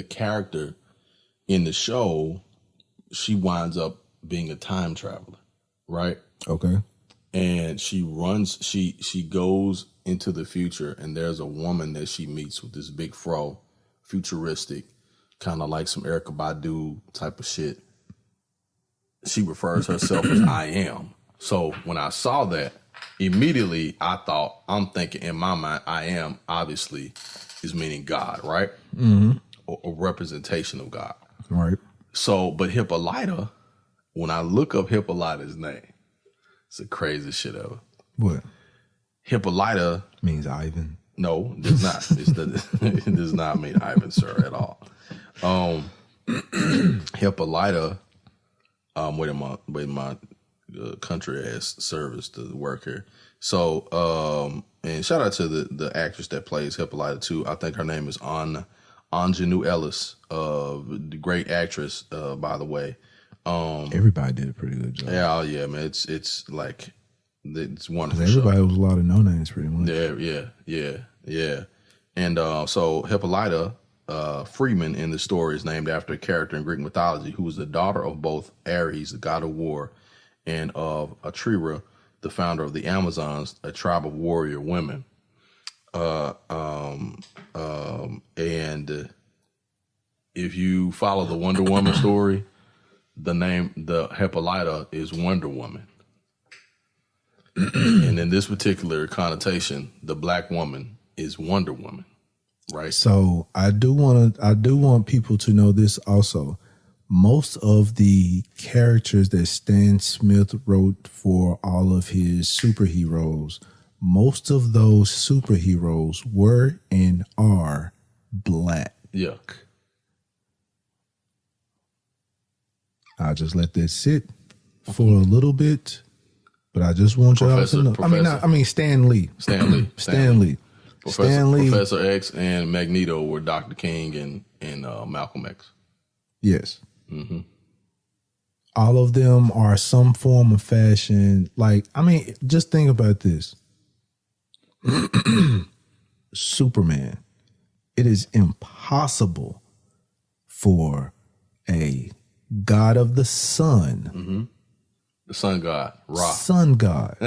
character in the show, she winds up being a time traveler, right? Okay. And she goes into the future, and there's a woman that she meets with this big fro, futuristic, kind of like some Erykah Badu type of shit. She refers herself as I am. So when I saw that, immediately I'm thinking in my mind, I am obviously is meaning God, right? Mm-hmm. Or a representation of God. Right. So, but Hippolyta, when I look up Hippolyta's name, it's the craziest shit ever. What? Hippolyta Means Ivan. No, it does not. It does not mean Ivan, sir, at all. Hippolyta, wait my country ass service to work here. So, and shout out to the actress that plays Hippolyta too. I think her name is Anjanou Ellis, the great actress, by the way. Everybody did a pretty good job. Yeah, man. It's like it's wonderful. Everybody was a lot of no names, pretty much. Yeah. And so Hippolyta Freeman in the story is named after a character in Greek mythology who was the daughter of both Ares, the god of war, and of Atrira, the founder of the Amazons, a tribe of warrior women. And if you follow the Wonder Woman story, the Hippolyta is Wonder Woman. And in this particular connotation, the black woman is Wonder Woman, right? So I do want people to know this also. Most of the characters that Stan Smith wrote for all of his superheroes, most of those superheroes were and are black. Yuck. I'll just let that sit for a little bit, but I just want y'all to know. Stan Lee. Professor X and Magneto were Dr. King and Malcolm X. Yes. Mm-hmm. All of them are some form of fashion. Just think about this. Superman. It is impossible for a god of the sun. Mm-hmm. The sun god, Ra. Sun god.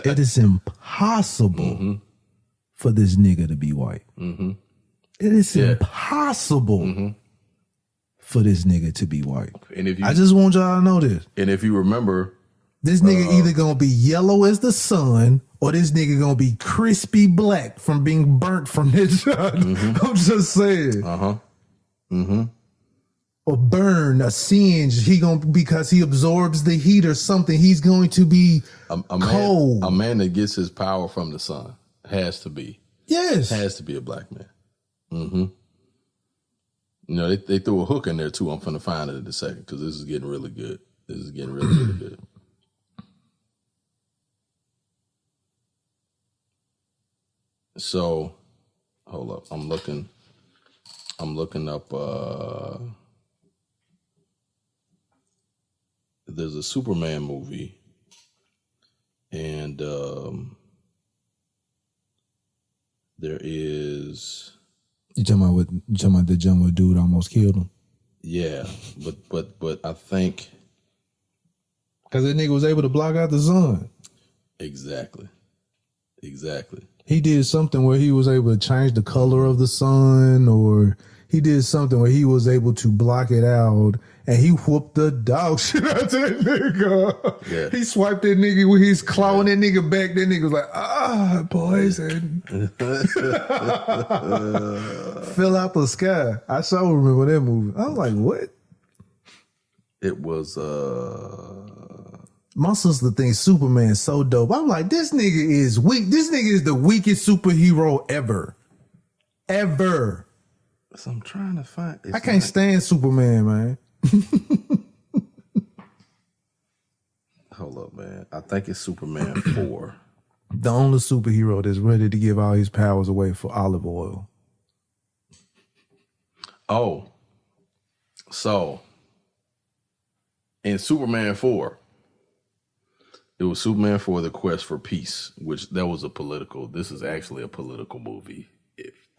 It is impossible for this nigga to be white. Mm-hmm. It is impossible for this nigga to be white. And I just want y'all to know this. And if you remember, this nigga either gonna be yellow as the sun, or this nigga gonna be crispy black from being burnt from this shot. I'm just saying. Or burn, a singe. Because he absorbs the heat or something, he's going to be cold. A man that gets his power from the sun has to be. Yes. Has to be a black man. Mm-hmm. You know, they threw a hook in there too. I'm finna find it in a second because this is getting really good. Really good. So, hold up. I'm looking up, there's a Superman movie, and there is. You talking about the jump where dude almost killed him? Yeah, but I think because that nigga was able to block out the sun. Exactly. He did something where he was able to change the color of the sun, or he did something where he was able to block it out, and he whooped the dog shit out to that nigga. Yeah. He swiped that nigga with his claw on that nigga back. That nigga was like, poison. Fell out the sky. I so remember that movie. I was like, what? It was my sister thinks Superman's so dope. I'm like, this nigga is weak. This nigga is the weakest superhero ever. Ever. So I'm trying to find. I can't stand Superman, man. Hold up, man. I think it's Superman 4. The only superhero that's ready to give all his powers away for olive oil. Oh. So, in Superman 4, it was Superman 4, The Quest for Peace, which that was this is actually a political movie.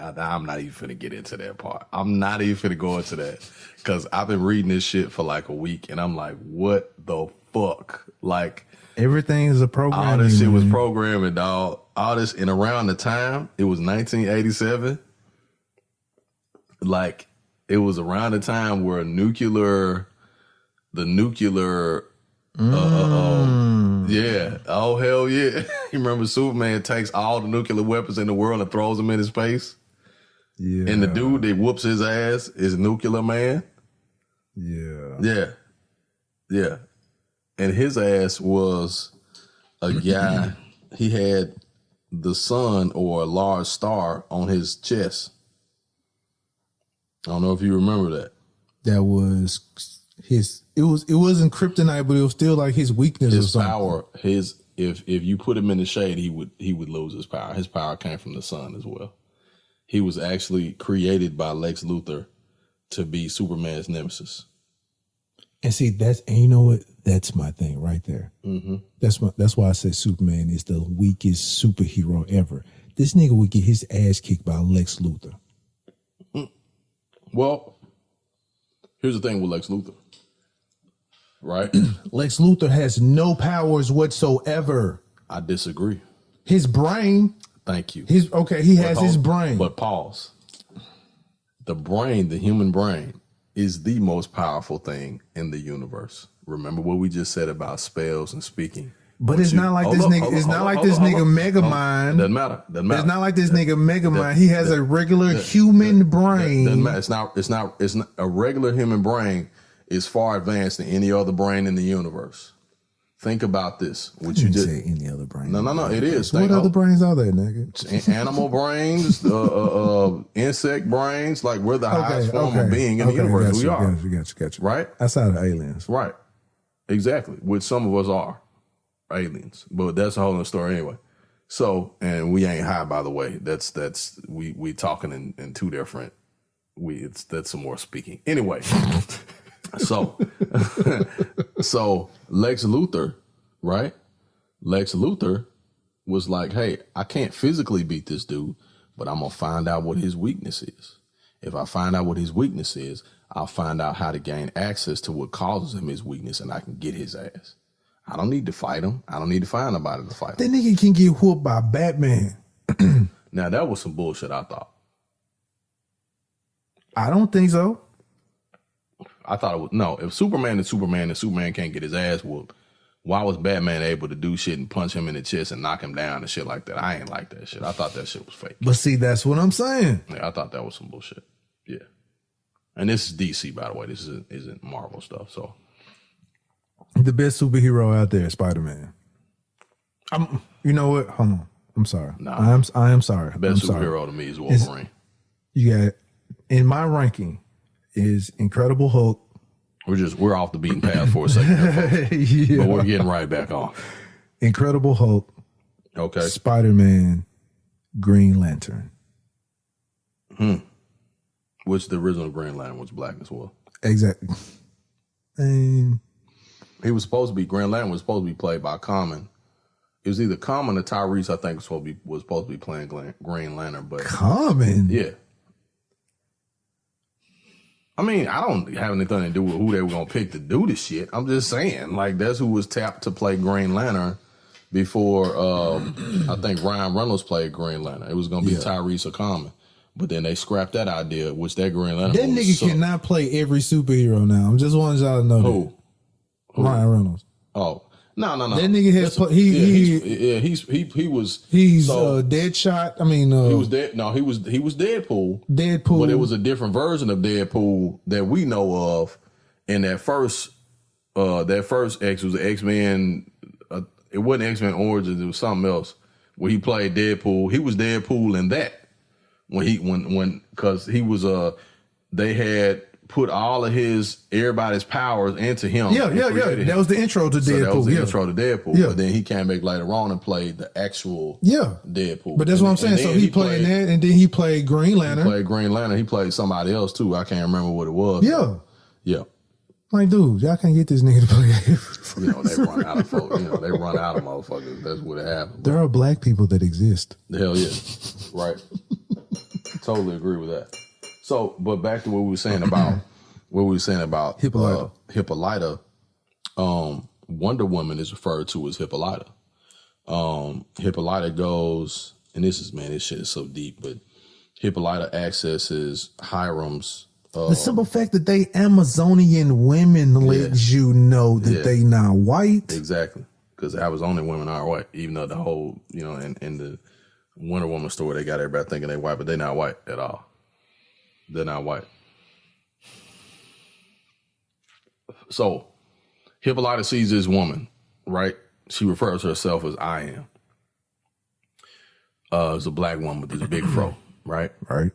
I'm not even finna get into that part. I'm not even finna go into that because I've been reading this shit for like a week and I'm like, what the fuck? Like everything is a program. All this shit was programming, dog. All this, and around the time it was 1987. Like It was around the time where the nuclear, yeah. Oh, hell yeah. You remember Superman takes all the nuclear weapons in the world and throws them in his face? Yeah. And the dude that whoops his ass is Nuclear Man? Yeah. Yeah. Yeah. And his ass was a guy, he had the sun or a large star on his chest. I don't know if you remember that. That was his. It wasn't kryptonite, but it was still like his weakness. His or something. power. If you put him in the shade, he would lose his power. His power came from the sun as well. He was actually created by Lex Luthor to be Superman's nemesis. And see, and you know what? That's my thing right there. Mm-hmm. That's why I said Superman is the weakest superhero ever. This nigga would get his ass kicked by Lex Luthor. Well, here's the thing with Lex Luthor, right? Lex Luthor has no powers whatsoever. I disagree. His brain. Thank you. He has his brain. But pause. The brain, the human brain, is the most powerful thing in the universe. Remember what we just said about spells and speaking. But it's not like this nigga. It's not like this nigga Megamind. Doesn't matter. It's not like this nigga Megamind. He has a regular human brain. Doesn't matter. It's not a regular human brain is far advanced than any other brain in the universe. Think about this. What you just say any other brain? No. It is. What other brains are there, nigga? Animal brains, insect brains. Like we're the highest form of being in the universe. We are. Got you. Right. Outside of aliens. Right. Exactly. Which some of us are aliens, but that's a whole other story anyway. So, and we ain't high, by the way. That's we talking in two different. That's some more speaking anyway. So Lex Luthor, right? Lex Luthor was like, hey, I can't physically beat this dude, but I'm gonna find out what his weakness is. If I find out what his weakness is, I'll find out how to gain access to what causes him his weakness, and I can get his ass. I don't need to fight him. I don't need to find nobody to fight him. That nigga can get whooped by Batman. Now, that was some bullshit, I thought. I don't think so. I thought it was, no, if Superman is Superman and Superman can't get his ass whooped, why was Batman able to do shit and punch him in the chest and knock him down and shit like that? I ain't like that shit. I thought that shit was fake. But see, that's what I'm saying. Yeah, I thought that was some bullshit. Yeah. And this is DC, by the way. This isn't Marvel stuff, so. The best superhero out there is Spider-Man. You know what? Hold on. I'm sorry. Nah. I am sorry. The best superhero to me is Wolverine. You got, in my ranking, is Incredible Hulk. We're off the beaten path for a second. Yeah. But we're getting right back on. Incredible Hulk. Okay. Spider-Man, Green Lantern. Which the original Green Lantern was black as well. Exactly. And he was supposed to be, Green Lantern was supposed to be played by Common. It was either Common or Tyrese, I think, was supposed to be playing Green Lantern. But Common? Yeah. I mean, I don't have anything to do with who they were going to pick to do this shit. I'm just saying, like, that's who was tapped to play Green Lantern before, I think Ryan Reynolds played Green Lantern. It was going to be Tyrese or Common. But then they scrapped that idea, which that Green Lantern that nigga cannot play every superhero now. I'm just wanting y'all to know who? Ryan Reynolds. Oh. No. That nigga has he was Deadshot. I mean, he was dead. No, he was Deadpool. Deadpool, but it was a different version of Deadpool that we know of. In that first X was the X-Men. It wasn't X-Men Origins. It was something else where he played Deadpool. He was Deadpool in that because he was they had put all of everybody's powers into him. Yeah. That was the intro to Deadpool. So that was the intro to Deadpool. Yeah. But then he came back later on and played the actual Deadpool. But that's what I'm saying. So he played that, and then he played Green Lantern. He played Green Lantern. He played somebody else too. I can't remember what it was. Yeah. Yeah. Like, dude, y'all can't get this nigga to play. They run out of folks. They run out of motherfuckers. That's what happened. There are black people that exist. The hell yeah. Right. Totally agree with that. So, but back to what we were saying about Hippolyta. Wonder Woman is referred to as Hippolyta. Hippolyta goes, and this shit is so deep, but Hippolyta accesses Hiram's The simple fact that they Amazonian women lets you know that they not white. Exactly. Because Amazonian women are white, even though the whole, in the Wonder Woman story, they got everybody thinking they white, but they're not white at all. They're not white. So, Hippolyta sees this woman, right? She refers to herself as I am. It's a black woman with this big fro, right? Right.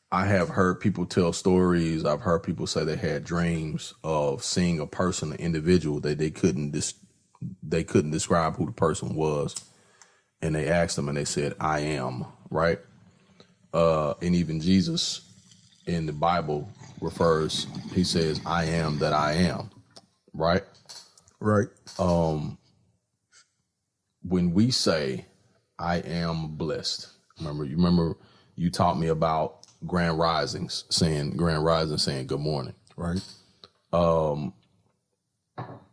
I have heard people tell stories. I've heard people say they had dreams of seeing a person, an individual that they couldn't describe who the person was, and they asked them and they said, "I am," right? And even Jesus in the Bible he says, "I am that I am," right? Right. When we say, "I am blessed," remember you taught me about Grand Rising saying good morning. Right.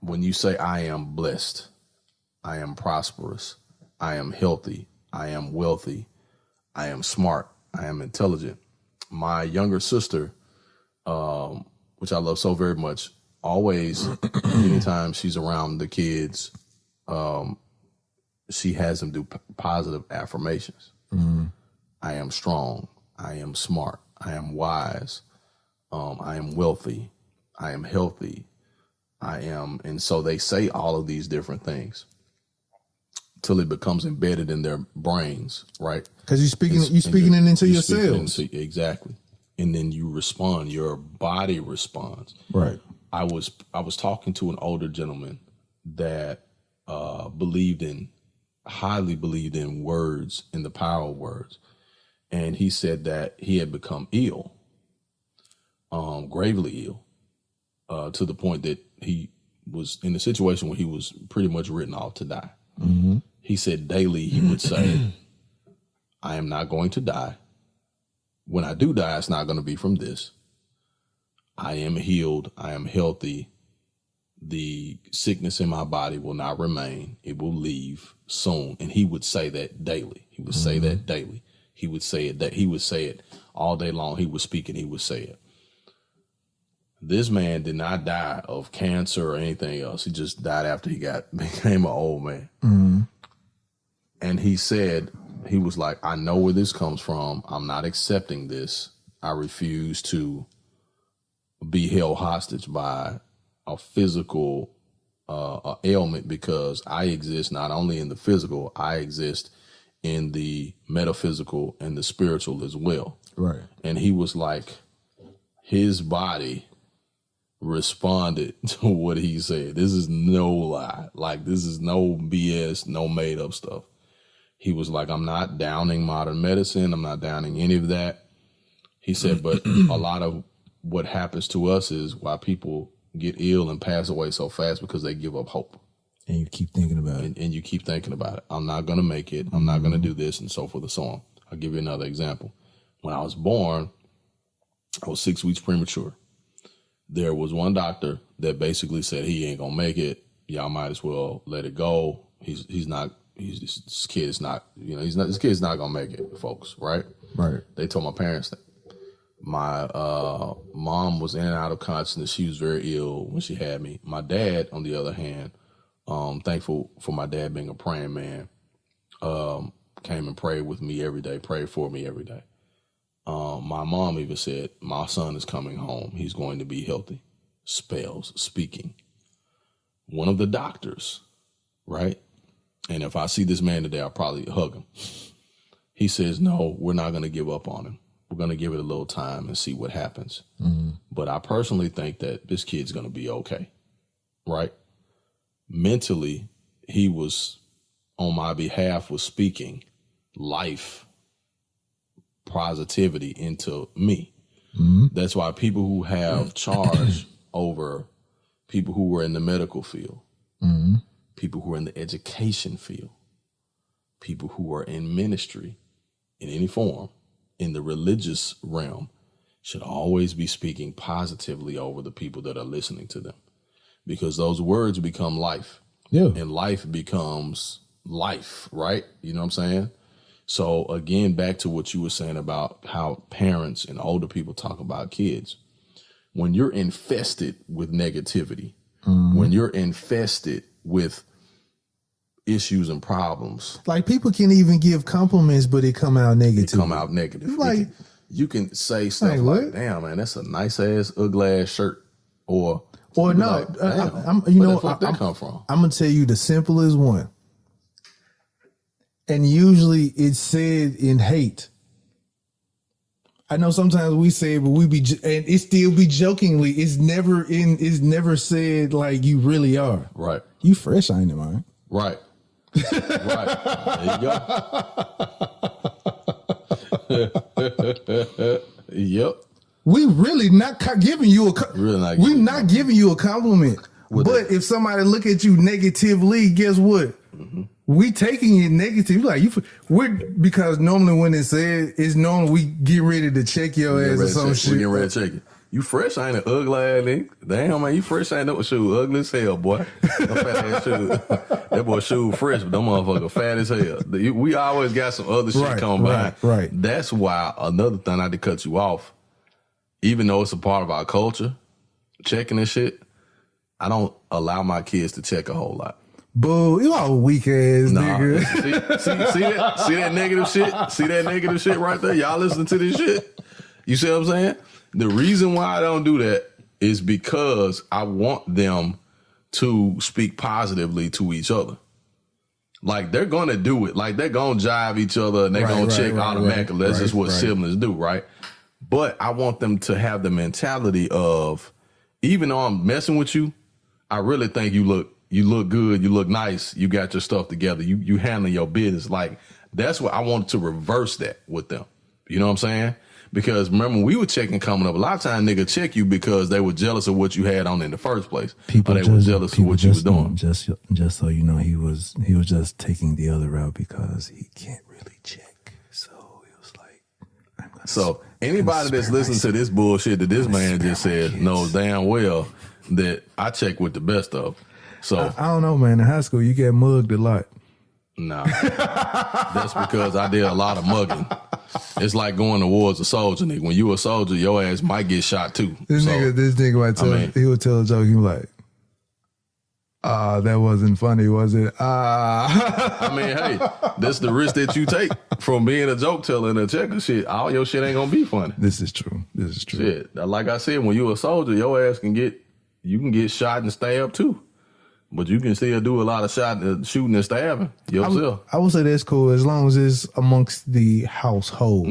When you say I am blessed, I am prosperous, I am healthy, I am wealthy, I am smart, I am intelligent. My younger sister, which I love so very much, always, anytime she's around the kids, she has them do positive affirmations. Mm-hmm. I am strong. I am smart. I am wise. I am wealthy. I am healthy. And so they say all of these different things till it becomes embedded in their brains, right? Because you're speaking it into your cells. Exactly. And then you respond. Your body responds. Right. I was talking to an older gentleman that highly believed in words and the power of words. And he said that he had become ill, gravely ill, to the point that he was in a situation where he was pretty much written off to die. Mm-hmm. He said daily he would say, "I am not going to die. When I do die, it's not going to be from this. I am healed. I am healthy. The sickness in my body will not remain. It will leave soon." And he would say that daily. He would say that daily. He would say it all day long. He was speaking. He would say it. This man did not die of cancer or anything else. He just died after he became an old man. Mm-hmm. And he said, he was like, "I know where this comes from. I'm not accepting this. I refuse to be held hostage by a physical ailment, because I exist not only in the physical, I exist in the metaphysical and the spiritual as well." Right. And he was like, his body responded to what he said. This is no lie. Like, this is no BS, no made up stuff. He was like, "I'm not downing modern medicine. I'm not downing any of that." He said, but a lot of what happens to us is why people get ill and pass away so fast, because they give up hope. And you keep thinking about it. And you keep thinking about it. I'm not going to make it. I'm not going to do this, and so forth and so on. I'll give you another example. When I was born, I was 6 weeks premature. There was one doctor that basically said, "He ain't going to make it. Y'all might as well let it go. This kid's not going to make it, folks." Right? Right. They told my parents that. My mom was in and out of consciousness. She was very ill when she had me. My dad, on the other hand, thankful for my dad being a praying man, came and prayed with me every day, prayed for me every day. My mom even said, "My son is coming home. He's going to be healthy." Spells, speaking. One of the doctors, right? And if I see this man today, I'll probably hug him. He says, "No, we're not going to give up on him. We're going to give it a little time and see what happens." Mm-hmm. But I personally think that this kid's going to be okay, right? Mentally, he was, on my behalf, was speaking life, positivity into me. Mm-hmm. That's why people who have charge over people who were in the medical field, mm-hmm. people who are in the education field, people who are in ministry in any form, in the religious realm, should always be speaking positively over the people that are listening to them, because those words become life. Yeah. And life becomes life, right? You know what I'm saying? So again, back to what you were saying about how parents and older people talk about kids. When you're infested with negativity, when you're infested with issues and problems. Like people can even give compliments, but it come out negative. Like you can say stuff like, "Damn, man, that's a nice ass, ugly ass shirt," or no. Like, where that come from? I'm gonna tell you the simplest one, and usually it's said in hate. I know sometimes we say it, but we be, and it still be jokingly. It's never said like you really are. Right. You fresh, ain't it, man? Right. Right. There you go. Yep. We really not giving you we're not giving you a compliment. But if somebody look at you negatively, guess what? We taking it negative. Like because normally when it's said, it's normally we get ready to check your ass or some shit. We get ready to check it. You fresh, ain't an ugly ass nigga. Damn, man, you fresh, ain't no shoe. Ugly as hell, boy. Them fat ass shoe. That boy shoe fresh, but them motherfucker fat as hell. We always got some other shit coming behind. Right. That's why another thing, not to cut you off, even though it's a part of our culture, checking this shit, I don't allow my kids to check a whole lot. Boo, you all weak ass nigga. See that negative shit? See that negative shit right there? Y'all listen to this shit? You see what I'm saying? The reason why I don't do that is because I want them to speak positively to each other. Like they're going to do it. Like they're going to jive each other and they're going to check automatically. That's just what siblings do, right? But I want them to have the mentality of, even though I'm messing with you, I really think you look good, you look nice, you got your stuff together, you handling your business. Like that's what I wanted to reverse that with them. You know what I'm saying? Because remember, when we were checking coming up, a lot of times niggas check you because they were jealous of what you had on in the first place. Or they were jealous of what you was doing. Just so you know, he was just taking the other route because he can't really check. So he was like, so anybody that's listening to this bullshit that this man just said knows damn well that I check with the best of. So I don't know, man. In high school, you get mugged a lot. Nah, that's because I did a lot of mugging. It's like going to war as a soldier, nigga. When you a soldier, your ass might get shot too. This nigga might tell, he would tell a joke. He was like, that wasn't funny, was it? I mean, hey, that's the risk that you take from being a joke teller and a checker shit. All your shit ain't gonna be funny. This is true. Shit, like I said, when you a soldier, your ass can get shot and stabbed too. But you can still do a lot of shooting and stabbing yourself. I would say that's cool as long as it's amongst the household.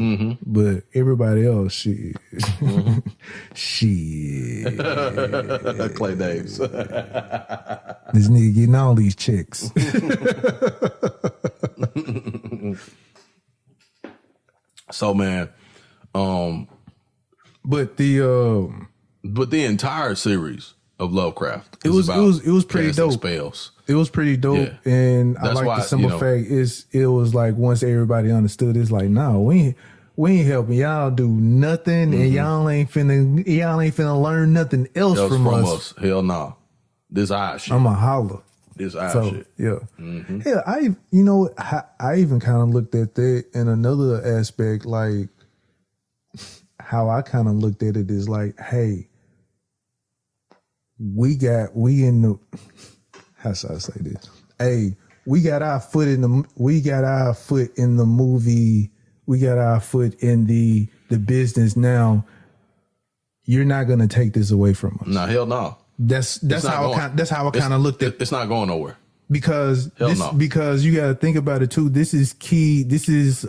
But everybody else, shit. Shit. Clay Davis. This nigga getting all these checks. So, man, but the entire series of Lovecraft, it was pretty dope. Spells. It was pretty dope, and I like the simple fact it was like once everybody understood, it's like, no, we ain't helping y'all do nothing, and y'all ain't finna learn nothing else from us. Hell no, this our shit. I'm a holler. This our shit. Yeah, yeah. I even kind of looked at that in another aspect, like how I kind of looked at it is like, hey. We in the, how should I say this? Hey, we got our foot in the movie. We got our foot in the business now. You're not gonna take this away from us. No, hell no. That's how I kind of looked at. It's not going nowhere because you got to think about it too. This is key. This is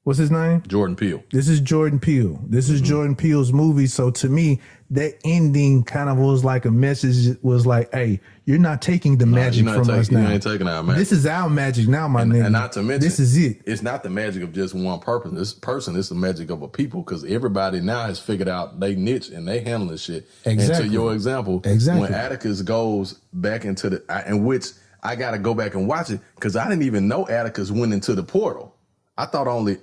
what's his name? Jordan Peele. This is Jordan Peele. This is Jordan Peele's movie. So to me, that ending kind of was like a message. Was like, hey, you're not taking the magic from us now. You ain't taking our magic. This is our magic now, my nigga. And not to mention, this is it. It's not the magic of just one person. It's the magic of a people, because everybody now has figured out they niche and they handle this shit. Exactly. And to your example, when Atticus goes back into in which I got to go back and watch it because I didn't even know Atticus went into the portal. I thought only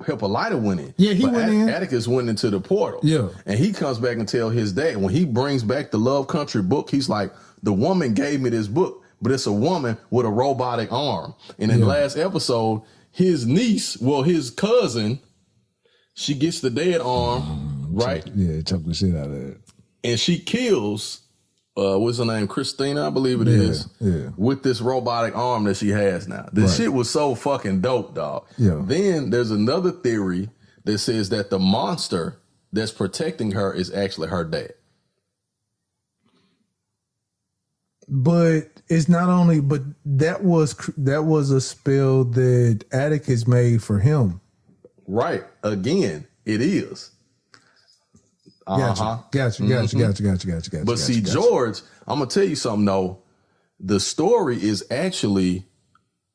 Hippolyta went in. Yeah, he went in. Atticus went into the portal. Yeah. And he comes back and tells his dad, when he brings back the Love Country book, he's like, the woman gave me this book, but it's a woman with a robotic arm. And in the last episode, his niece, well, his cousin, she gets the dead arm, right? Choke the shit out of it. And she kills, what's her name? Christina, I believe it is. Yeah. With this robotic arm that she has now. This shit was so fucking dope, dog. Yeah. Then there's another theory that says that the monster that's protecting her is actually her dad. But it's not only, but that was a spell that Atticus made for him. Right. Again, it is. Gotcha. But see, George, I'm gonna tell you something though. The story is actually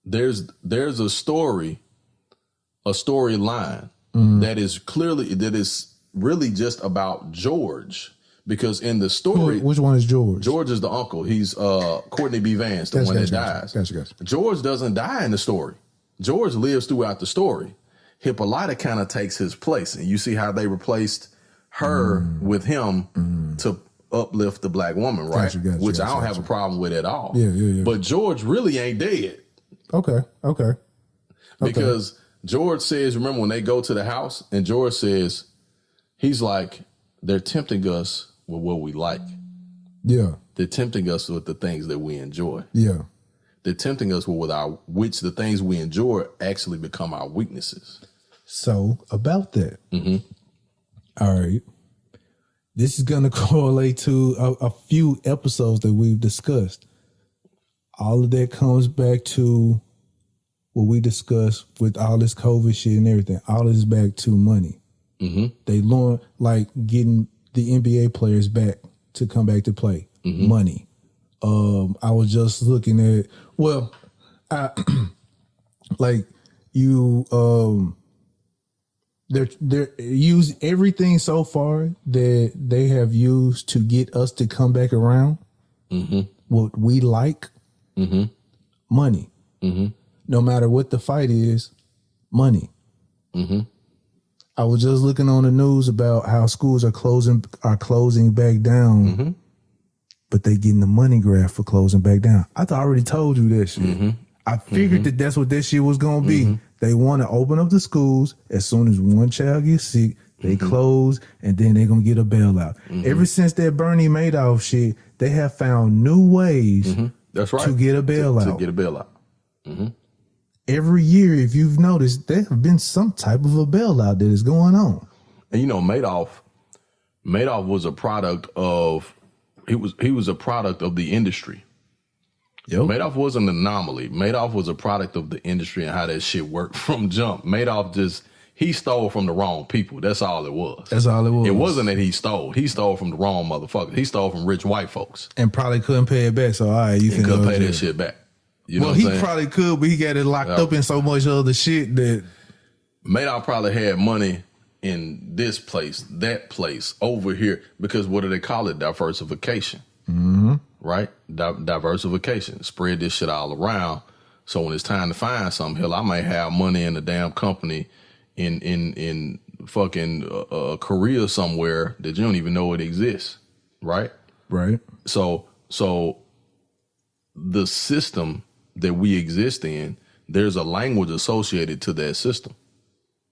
there's a storyline that is really just about George. Because in the story, which one is George? George is the uncle. He's Courtney B. Vance, the one that dies. Gotcha. George doesn't die in the story. George lives throughout the story. Hippolyta kind of takes his place, and you see how they replaced her with him to uplift the black woman, right? Which I don't have a problem with at all. Yeah. But George really ain't dead. Okay. Because George says, remember when they go to the house, and George says, he's like, they're tempting us with what we like. Yeah. They're tempting us with the things that we enjoy. Yeah. They're tempting us with which the things we enjoy actually become our weaknesses. So about that. All right. This is going to correlate to a few episodes that we've discussed. All of that comes back to what we discussed with all this COVID shit and everything. All this is back to money. They learn like getting the NBA players back to come back to play. Money. I was just looking at they're use everything so far that they have used to get us to come back around. What we like, money. No matter what the fight is, money. I was just looking on the news about how schools are closing back down, but they getting the money grab for closing back down. I already told you that shit. I figured that that's what that shit was gonna be. They want to open up the schools as soon as one child gets sick, they close, and then they're gonna get a bailout. Ever since that Bernie Madoff shit, they have found new ways That's right. to get a bailout. To get a bailout. Every year, if you've noticed, there have been some type of a bailout that is going on. And you know, Madoff was a product of he was a product of the industry. Yep. Madoff was an anomaly. Madoff was a product of the industry and how that shit worked from jump. Madoff he stole from the wrong people. That's all it was. It wasn't that he stole. He stole from the wrong motherfuckers. He stole from rich white folks. And probably couldn't pay it back. So all right, you couldn't pay that shit back. You know well, he probably could, but he got it locked up in so much other shit that Madoff probably had money in this place, that place, over here, because what do they call it? Diversification. Right? Diversification. Spread this shit all around. So when it's time to find something, hell, I may have money in a damn company in fucking Korea somewhere that you don't even know it exists. Right? Right. So the system that we exist in, there's a language associated to that system.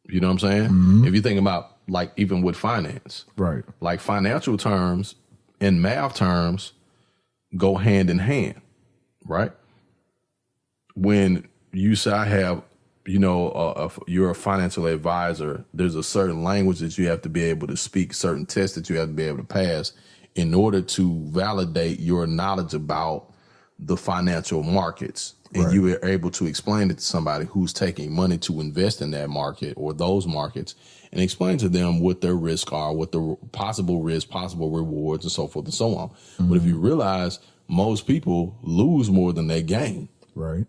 You know what I'm saying? If you think about like even with finance, right? Like financial terms and math terms go hand in hand, right? When you say I have, you're a financial advisor, there's a certain language that you have to be able to speak, certain tests that you have to be able to pass in order to validate your knowledge about the financial markets. And you are able to explain it to somebody who's taking money to invest in that market or those markets and explain to them what their risks are, what the possible risks, possible rewards, and so forth and so on. But if you realize most people lose more than they gain. Right.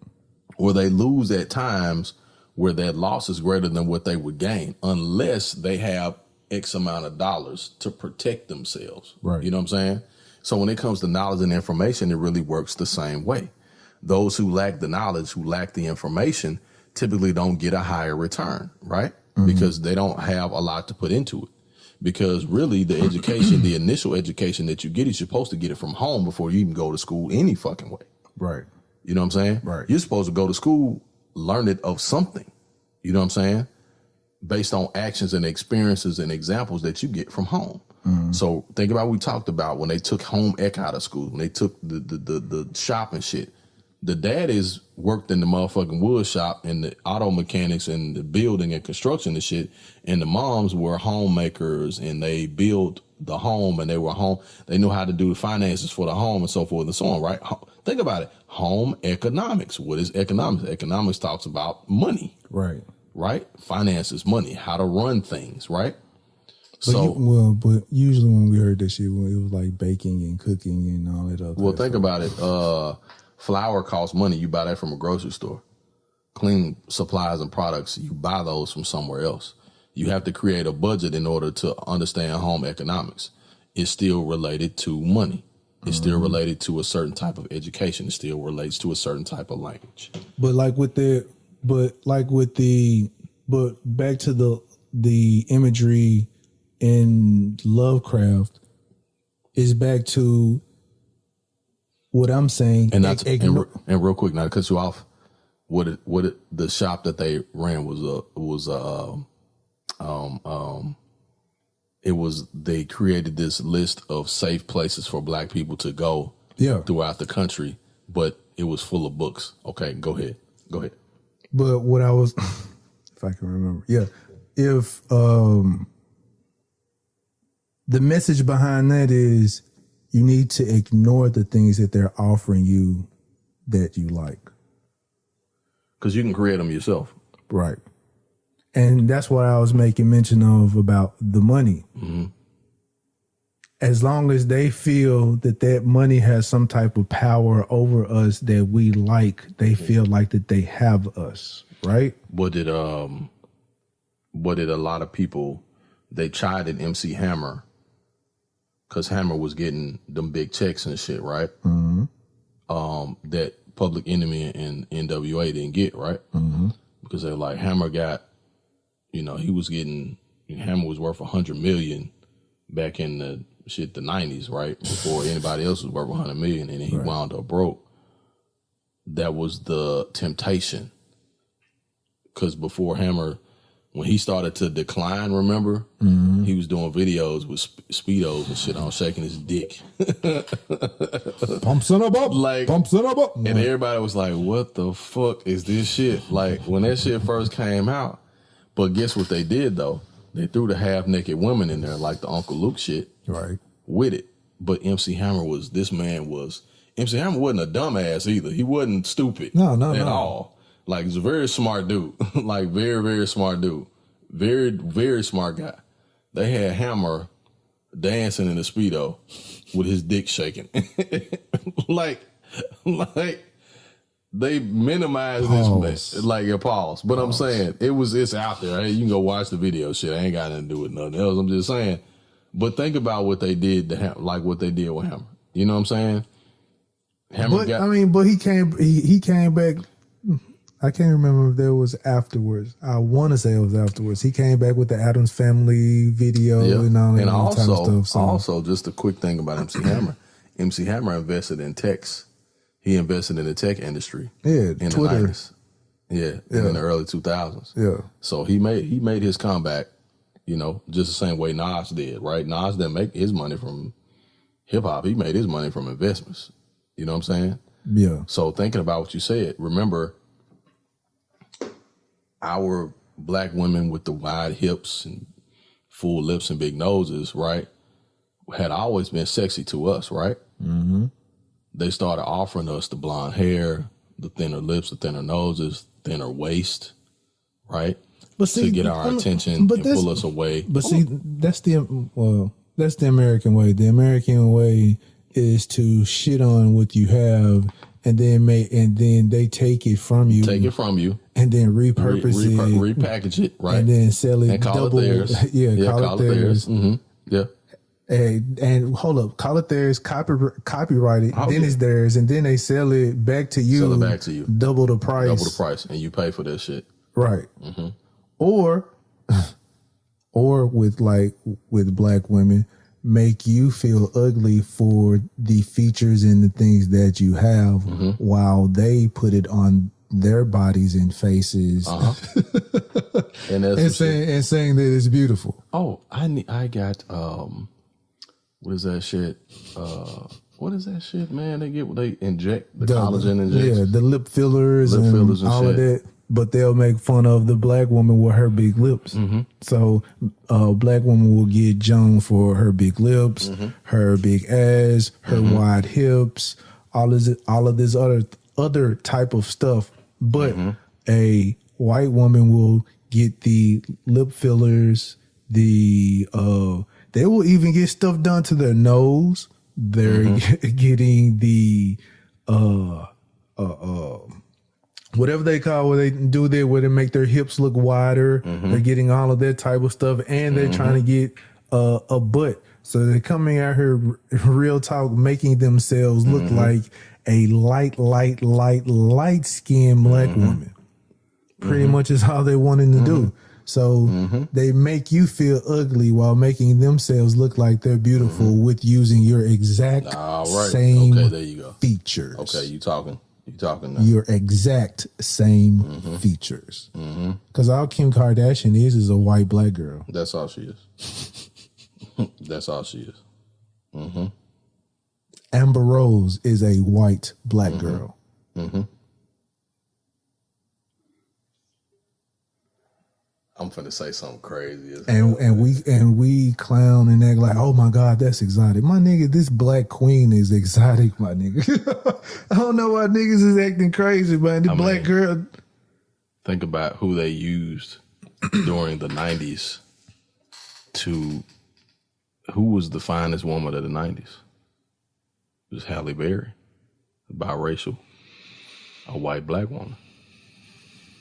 Or they lose at times where that loss is greater than what they would gain unless they have X amount of dollars to protect themselves. Right. You know what I'm saying? So when it comes to knowledge and information, it really works the same way. Those who lack the knowledge, who lack the information, typically don't get a higher return, right? Because they don't have a lot to put into it. Because really the education, the initial education that you get, you're supposed to get it from home before you even go to school any fucking way. Right. You know what I'm saying? Right. You're supposed to go to school, learn it of something. You know what I'm saying? Based on actions and experiences and examples that you get from home. So think about what we talked about when they took home ec out of school, when they took the shop and shit. The daddies worked in the motherfucking wood shop and the auto mechanics and the building and construction and shit. And the moms were homemakers and they built the home and they were home. They knew how to do the finances for the home and so forth and so on, right? Think about it. Home economics. What is economics? Economics talks about money. Right. Right? Finances, money, how to run things, right? But usually when we heard that shit, it was like baking and cooking and all that other. Well, think about it. Flour costs money. You buy that from a grocery store. Cleaning supplies and products, you buy those from somewhere else. You have to create a budget in order to understand home economics. It's still related to money. It's still related to a certain type of education. It still relates to a certain type of language. But back to the imagery in Lovecraft is back to what I'm saying. And real quick, not to cut you off, the shop that they ran they created this list of safe places for black people to go throughout the country, but it was full of books. Okay, go ahead. But what I was, if I can remember, if the message behind that is you need to ignore the things that they're offering you that you like. Because you can create them yourself. Right. And that's what I was making mention of about the money. Mm-hmm. As long as they feel that money has some type of power over us that we like, they feel like that they have us, right? What did a lot of people, they chided MC Hammer because Hammer was getting them big checks and shit, right? Mm-hmm. That Public Enemy and NWA didn't get, right? Mm-hmm. Because they're like, Hammer got, he was getting, Hammer was worth $100 million back in the 90s, right? Before anybody else was worth $100 million, and then he wound up broke. That was the temptation. Because before Hammer, when he started to decline, remember? Mm-hmm. He was doing videos with Speedos and shit on, shaking his dick. Pumps it up. Pumps it up. And everybody was like, what the fuck is this shit? Like, when that shit first came out. But guess what they did, though? They threw the half-naked women in there, like the Uncle Luke shit. Right. With it. But MC Hammer MC Hammer wasn't a dumbass either. He wasn't stupid. No. At all. Like, he's a very smart dude. Like, very, very smart dude. Very, very smart guy. They had Hammer dancing in the Speedo with his dick shaking. like, they minimized this mess. Like, your pause. But I'm saying, it's out there. Hey, you can go watch the video shit. I ain't got nothing to do with nothing else. I'm just saying. But think about what they did what they did with Hammer. You know what I'm saying? But he came back. I can't remember if there was afterwards. I want to say it was afterwards. He came back with the Addams Family video and all that kind of stuff. So. Also, just a quick thing about MC Hammer. MC Hammer invested in techs. He invested in the tech industry. Yeah, in Twitter. the 90s. Yeah, in the early 2000s. Yeah. So he made his comeback, just the same way Nas did, right? Nas didn't make his money from hip hop. He made his money from investments. You know what I'm saying? Yeah. So thinking about what you said, remember our black women with the wide hips and full lips and big noses, right, had always been sexy to us, right? Mm-hmm. They started offering us the blonde hair, the thinner lips, the thinner noses, thinner waist, right? But see, to get our attention and pull us away. But see, that's the American way. The American way is to shit on what you have and then they take it from you. And then repurpose it. Repackage it, right? And then sell it and call double. It theirs. Call it theirs. Mm-hmm. Yeah. And hold up, call it theirs, copyrighted, it's theirs, and then they sell it back to you. Double the price. And you pay for that shit. Right. Mm-hmm. Or with black women, make you feel ugly for the features and the things that you have while they put it on their bodies and faces, and saying that it's beautiful. Oh, I got what is that shit? What is that shit, man? They inject the collagen injections. Yeah, the lip fillers and all shit. Of that. But they'll make fun of the black woman with her big lips. Mm-hmm. So a black woman will get Joan for her big lips, her big ass, her wide hips, all of this other type of stuff. But a white woman will get the lip fillers, they will even get stuff done to their nose. They're getting the whatever they call where they do there, where they make their hips look wider. They're getting all of that type of stuff, and they're trying to get a butt. So they're coming out here, real talk, making themselves look like a light skinned black woman. Pretty much is all they wanting to do. So they make you feel ugly while making themselves look like they're beautiful with using your exact same there you go. features. Okay, you talking now. Your exact same features. Because all Kim Kardashian is a white black girl. That's all she is. That's all she is. Amber Rose is a white black girl. I'm finna say something crazy. And we clown and act like, oh my God, that's exotic. My nigga, this black queen is exotic, my nigga. I don't know why niggas is acting crazy, man. The black girl. Think about who they used during the 90s who was the finest woman of the 90s? It was Halle Berry, biracial, a white black woman.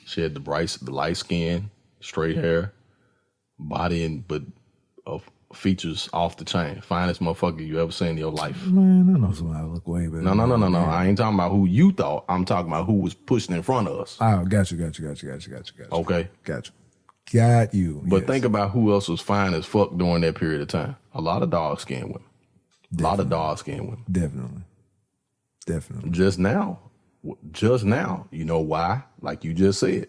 She had the light skin, straight hair, body, but features off the chain. Finest motherfucker you ever seen in your life. Man, I know somebody look way better. No. I ain't talking about who you thought. I'm talking about who was pushing in front of us. Oh, got you. Okay. Got you. Got you. But think about who else was fine as fuck during that period of time. A lot of dark-skinned women. Definitely. A lot of dark-skinned women. Definitely. Just now, you know why? Like you just said.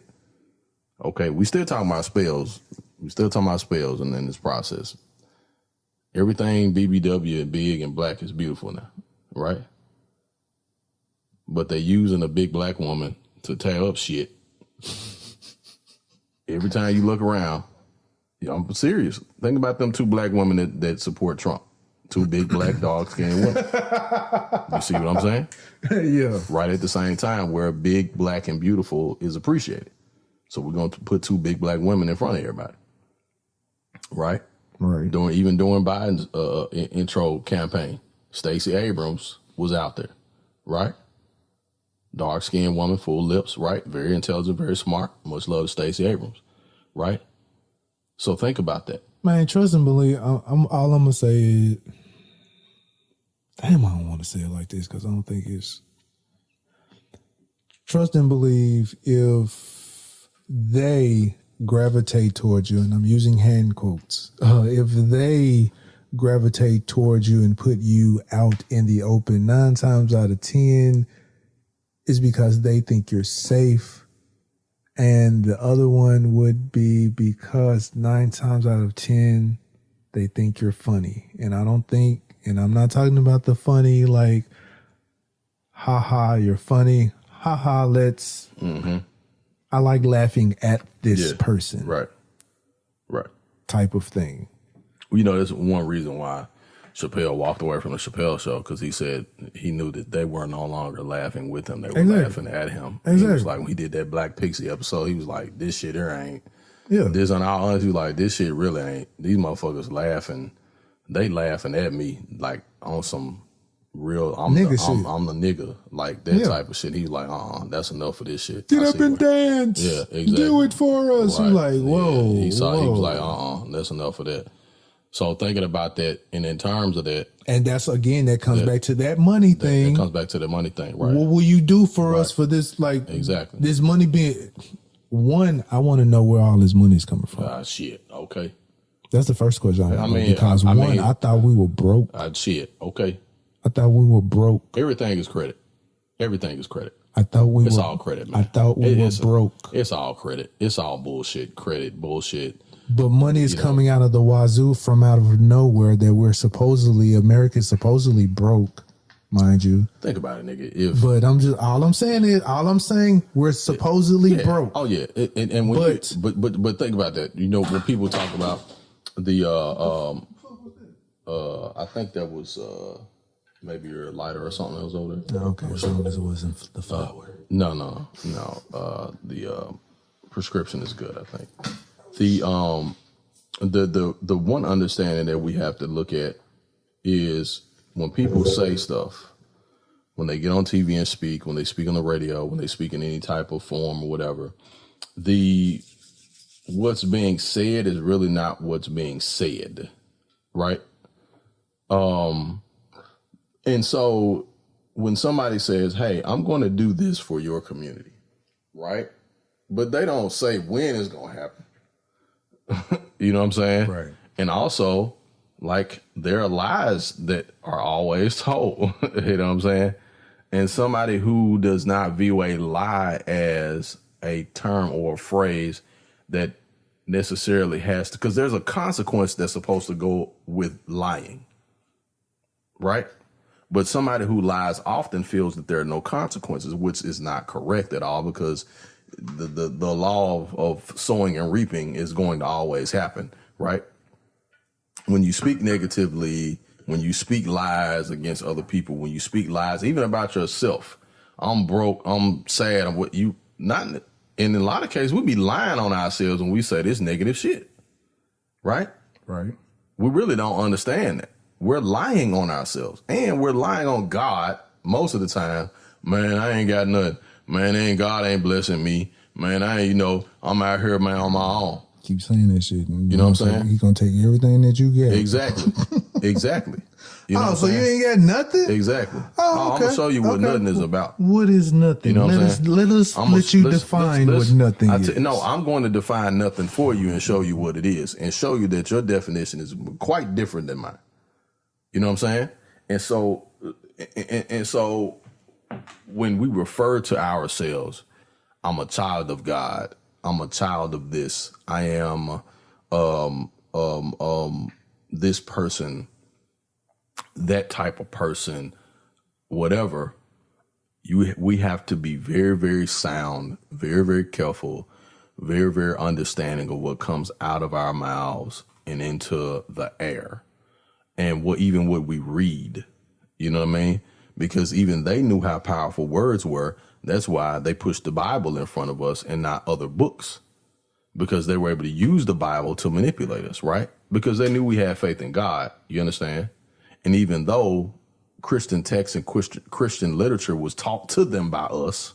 Okay, we still talking about spells. And in this process. Everything BBW and big and black is beautiful now, right? But they using a big black woman to tear up shit. Every time you look around, I'm serious. Think about them two black women that support Trump. Two big black dark-skinned women. You see what I'm saying? Yeah. Right at the same time where big, black, and beautiful is appreciated. So we're going to put two big black women in front of everybody. Right? Right. During Biden's intro campaign, Stacey Abrams was out there. Right? Dark-skinned woman, full lips, right? Very intelligent, very smart. Much love to Stacey Abrams. Right? So think about that. Man, trust and believe. All I'm going to say is, damn, I don't want to say it like this because I don't think it's. Trust and believe if they gravitate towards you, and I'm using hand quotes, if they gravitate towards you and put you out in the open, 9 times out of 10 is because they think you're safe. And the other one would be because 9 times out of 10, they think you're funny. And I don't think, and I'm not talking about the funny like, haha, you're funny. Haha, let's, I like laughing at this person. Right. Type of thing. Well, you know, that's one reason why Chappelle walked away from the Chappelle show, because he said he knew that they were no longer laughing with him. They were laughing at him. Exactly. He was like, when he did that Black Pixie episode, he was like, this shit here ain't. Yeah. This, on all honesty, like, this shit really ain't. These motherfuckers laughing. They laughing at me like on some real, I'm the nigga, like that type of shit. He was like, that's enough of this shit. Get up and dance. Yeah, exactly. Do it for us. Right. Like, whoa. Yeah. He was like, that's enough of that. So thinking about that, and in terms of that, and that's again that comes back to that money thing. That comes back to the money thing, right? What will you do for us for this? Like exactly this money being one. I want to know where all this money is coming from. Shit. Okay. That's the first question I mean, because I I thought we were broke. Shit. Okay. I thought we were broke. Everything is credit. Everything is credit. It's all credit, man. I thought we were broke. It's all credit. It's all bullshit. Credit, bullshit. But money is coming out of the wazoo from out of nowhere that America's supposedly broke, mind you. Think about it, nigga. All I'm saying, we're supposedly broke. Oh yeah. But think about that. You know, when people talk about the I think that was maybe your lighter or something that was over there. Okay, as long as it wasn't the flower. No. The prescription is good, I think. The one understanding that we have to look at is when people say stuff, when they get on TV and speak, when they speak on the radio, when they speak in any type of form or whatever, what's being said is really not what's being said, right? And so when somebody says, hey, I'm going to do this for your community, right? But they don't say when it's going to happen. You know what I'm saying? Right. And also, like, there are lies that are always told. You know what I'm saying? And somebody who does not view a lie as a term or a phrase that necessarily has to, because there's a consequence that's supposed to go with lying, right? But somebody who lies often feels that there are no consequences, which is not correct at all, because the law of sowing and reaping is going to always happen, right? When you speak negatively, when you speak lies against other people, when you speak lies, even about yourself, I'm broke, I'm sad, I'm what you not. And in a lot of cases, we be lying on ourselves when we say this negative shit, right? Right. We really don't understand that. We're lying on ourselves, and we're lying on God most of the time. Man, I ain't got nothing. Man, God ain't blessing me. Man, I'm out here, man, on my own. Keep saying that shit. And you know what I'm saying? He's going to take everything that you get. Exactly. Exactly. You know so you ain't got nothing? Exactly. Oh, okay. I'm going to show you what nothing is about. What is nothing? You know what I'm saying? Let us define what nothing is. No, I'm going to define nothing for you and show you what it is, and show you that your definition is quite different than mine. You know what I'm saying? And so when we refer to ourselves, I'm a child of God, I'm a child of this, I am this person, that type of person, whatever, we have to be very, very sound, very, very careful, very, very understanding of what comes out of our mouths and into the air. And what we read, you know what I mean? Because even they knew how powerful words were. That's why they pushed the Bible in front of us and not other books, because they were able to use the Bible to manipulate us, right? Because they knew we had faith in God, you understand? And even though Christian texts and Christian literature was taught to them by us,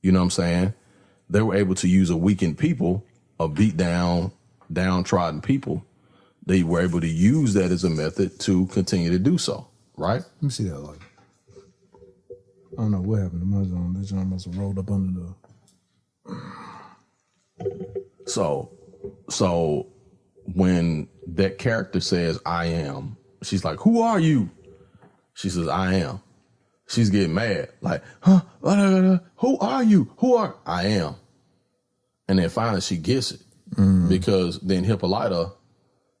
you know what I'm saying? They were able to use a weakened people, a beat down, downtrodden people. They were able to use that as a method to continue to do so, right? Let me see that light. I don't know what happened to my zone. This zone must have rolled up under the... So when that character says, I am, she's like, who are you? She says, I am. She's getting mad. Like, huh? Who are you? I am. And then finally she gets it. Mm-hmm. Because then Hippolyta,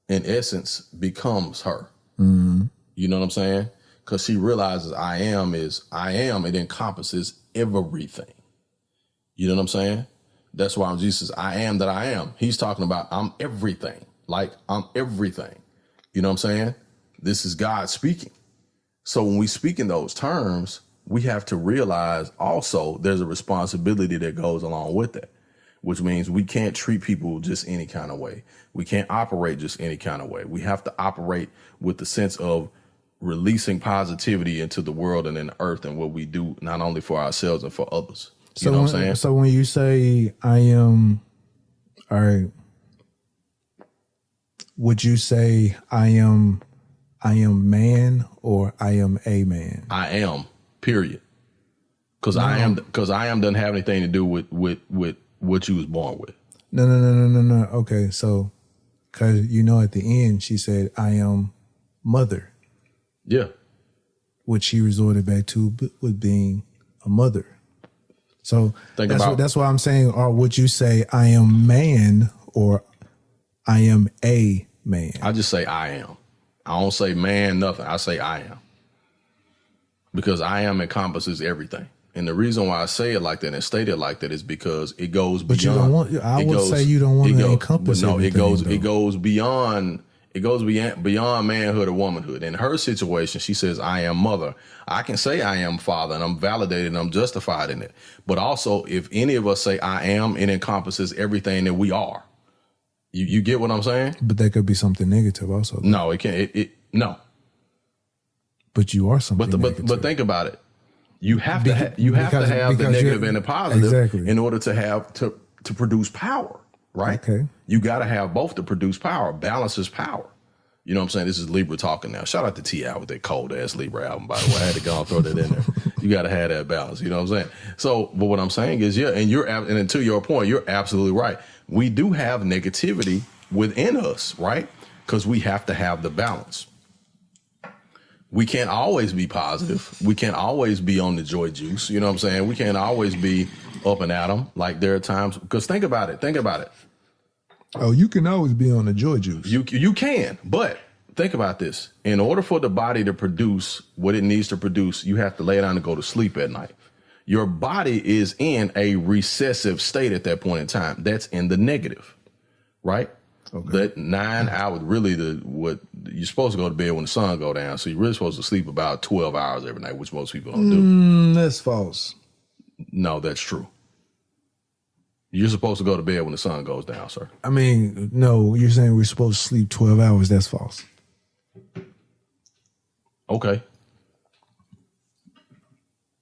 in essence, becomes her. Mm-hmm. You know what I'm saying? Because she realizes I am. It encompasses everything. You know what I'm saying? That's why Jesus says, I am that I am. He's talking about I'm everything. Like, I'm everything. You know what I'm saying? This is God speaking. So when we speak in those terms, we have to realize also there's a responsibility that goes along with that, which means we can't treat people just any kind of way. We can't operate just any kind of way. We have to operate with the sense of releasing positivity into the world and in the earth, and what we do not only for ourselves and for others. You know what I'm saying? So when you say I am, all right, would you say I am man or I am a man? I am, period. Because I am doesn't have anything to do with what you was born with. No. Okay, so because at the end she said I am mother. Yeah. Which she resorted back to with being a mother. So Think that's why I'm saying, or would you say I am man or I am a man? I just say I am. I don't say man, nothing. I say I am. Because I am encompasses everything. And the reason why I say it like that and state it like that is because it goes beyond. But you don't want, I would say you don't want to encompass everything. It goes beyond manhood or womanhood. In her situation, she says, I am mother. I can say I am father, and I'm validated and I'm justified in it. But also, if any of us say I am, it encompasses everything that we are. You get what I'm saying? But that could be something negative also. No, it can't. No. But you are something negative. But think about it. You have to have the negative and the positive in order to have to produce power, right? Okay. You got to have both to produce power. Balance is power. You know what I'm saying? This is Libra talking now. Shout out to T.I. with that cold ass Libra album, by the way. I had to go and throw that in there. You got to have that balance. You know what I'm saying? So, but what I'm saying is, and to your point, you're absolutely right. We do have negativity within us, right? Because we have to have the balance. We can't always be positive. We can't always be on the joy juice. You know what I'm saying? We can't always be up and at 'em. Like there are times, because think about it. Oh, you can always be on the joy juice. You can, but think about this. In order for the body to produce what it needs to produce, you have to lay down and go to sleep at night. Your body is in a recessive state at that point in time. That's in the negative, right? Okay. That 9 hours, really what you're supposed to go to bed when the sun go down. So you're really supposed to sleep about 12 hours every night, which most people don't do. That's false. No, that's true. You're supposed to go to bed when the sun goes down, sir. I mean, no, you're saying we're supposed to sleep 12 hours. That's false. Okay.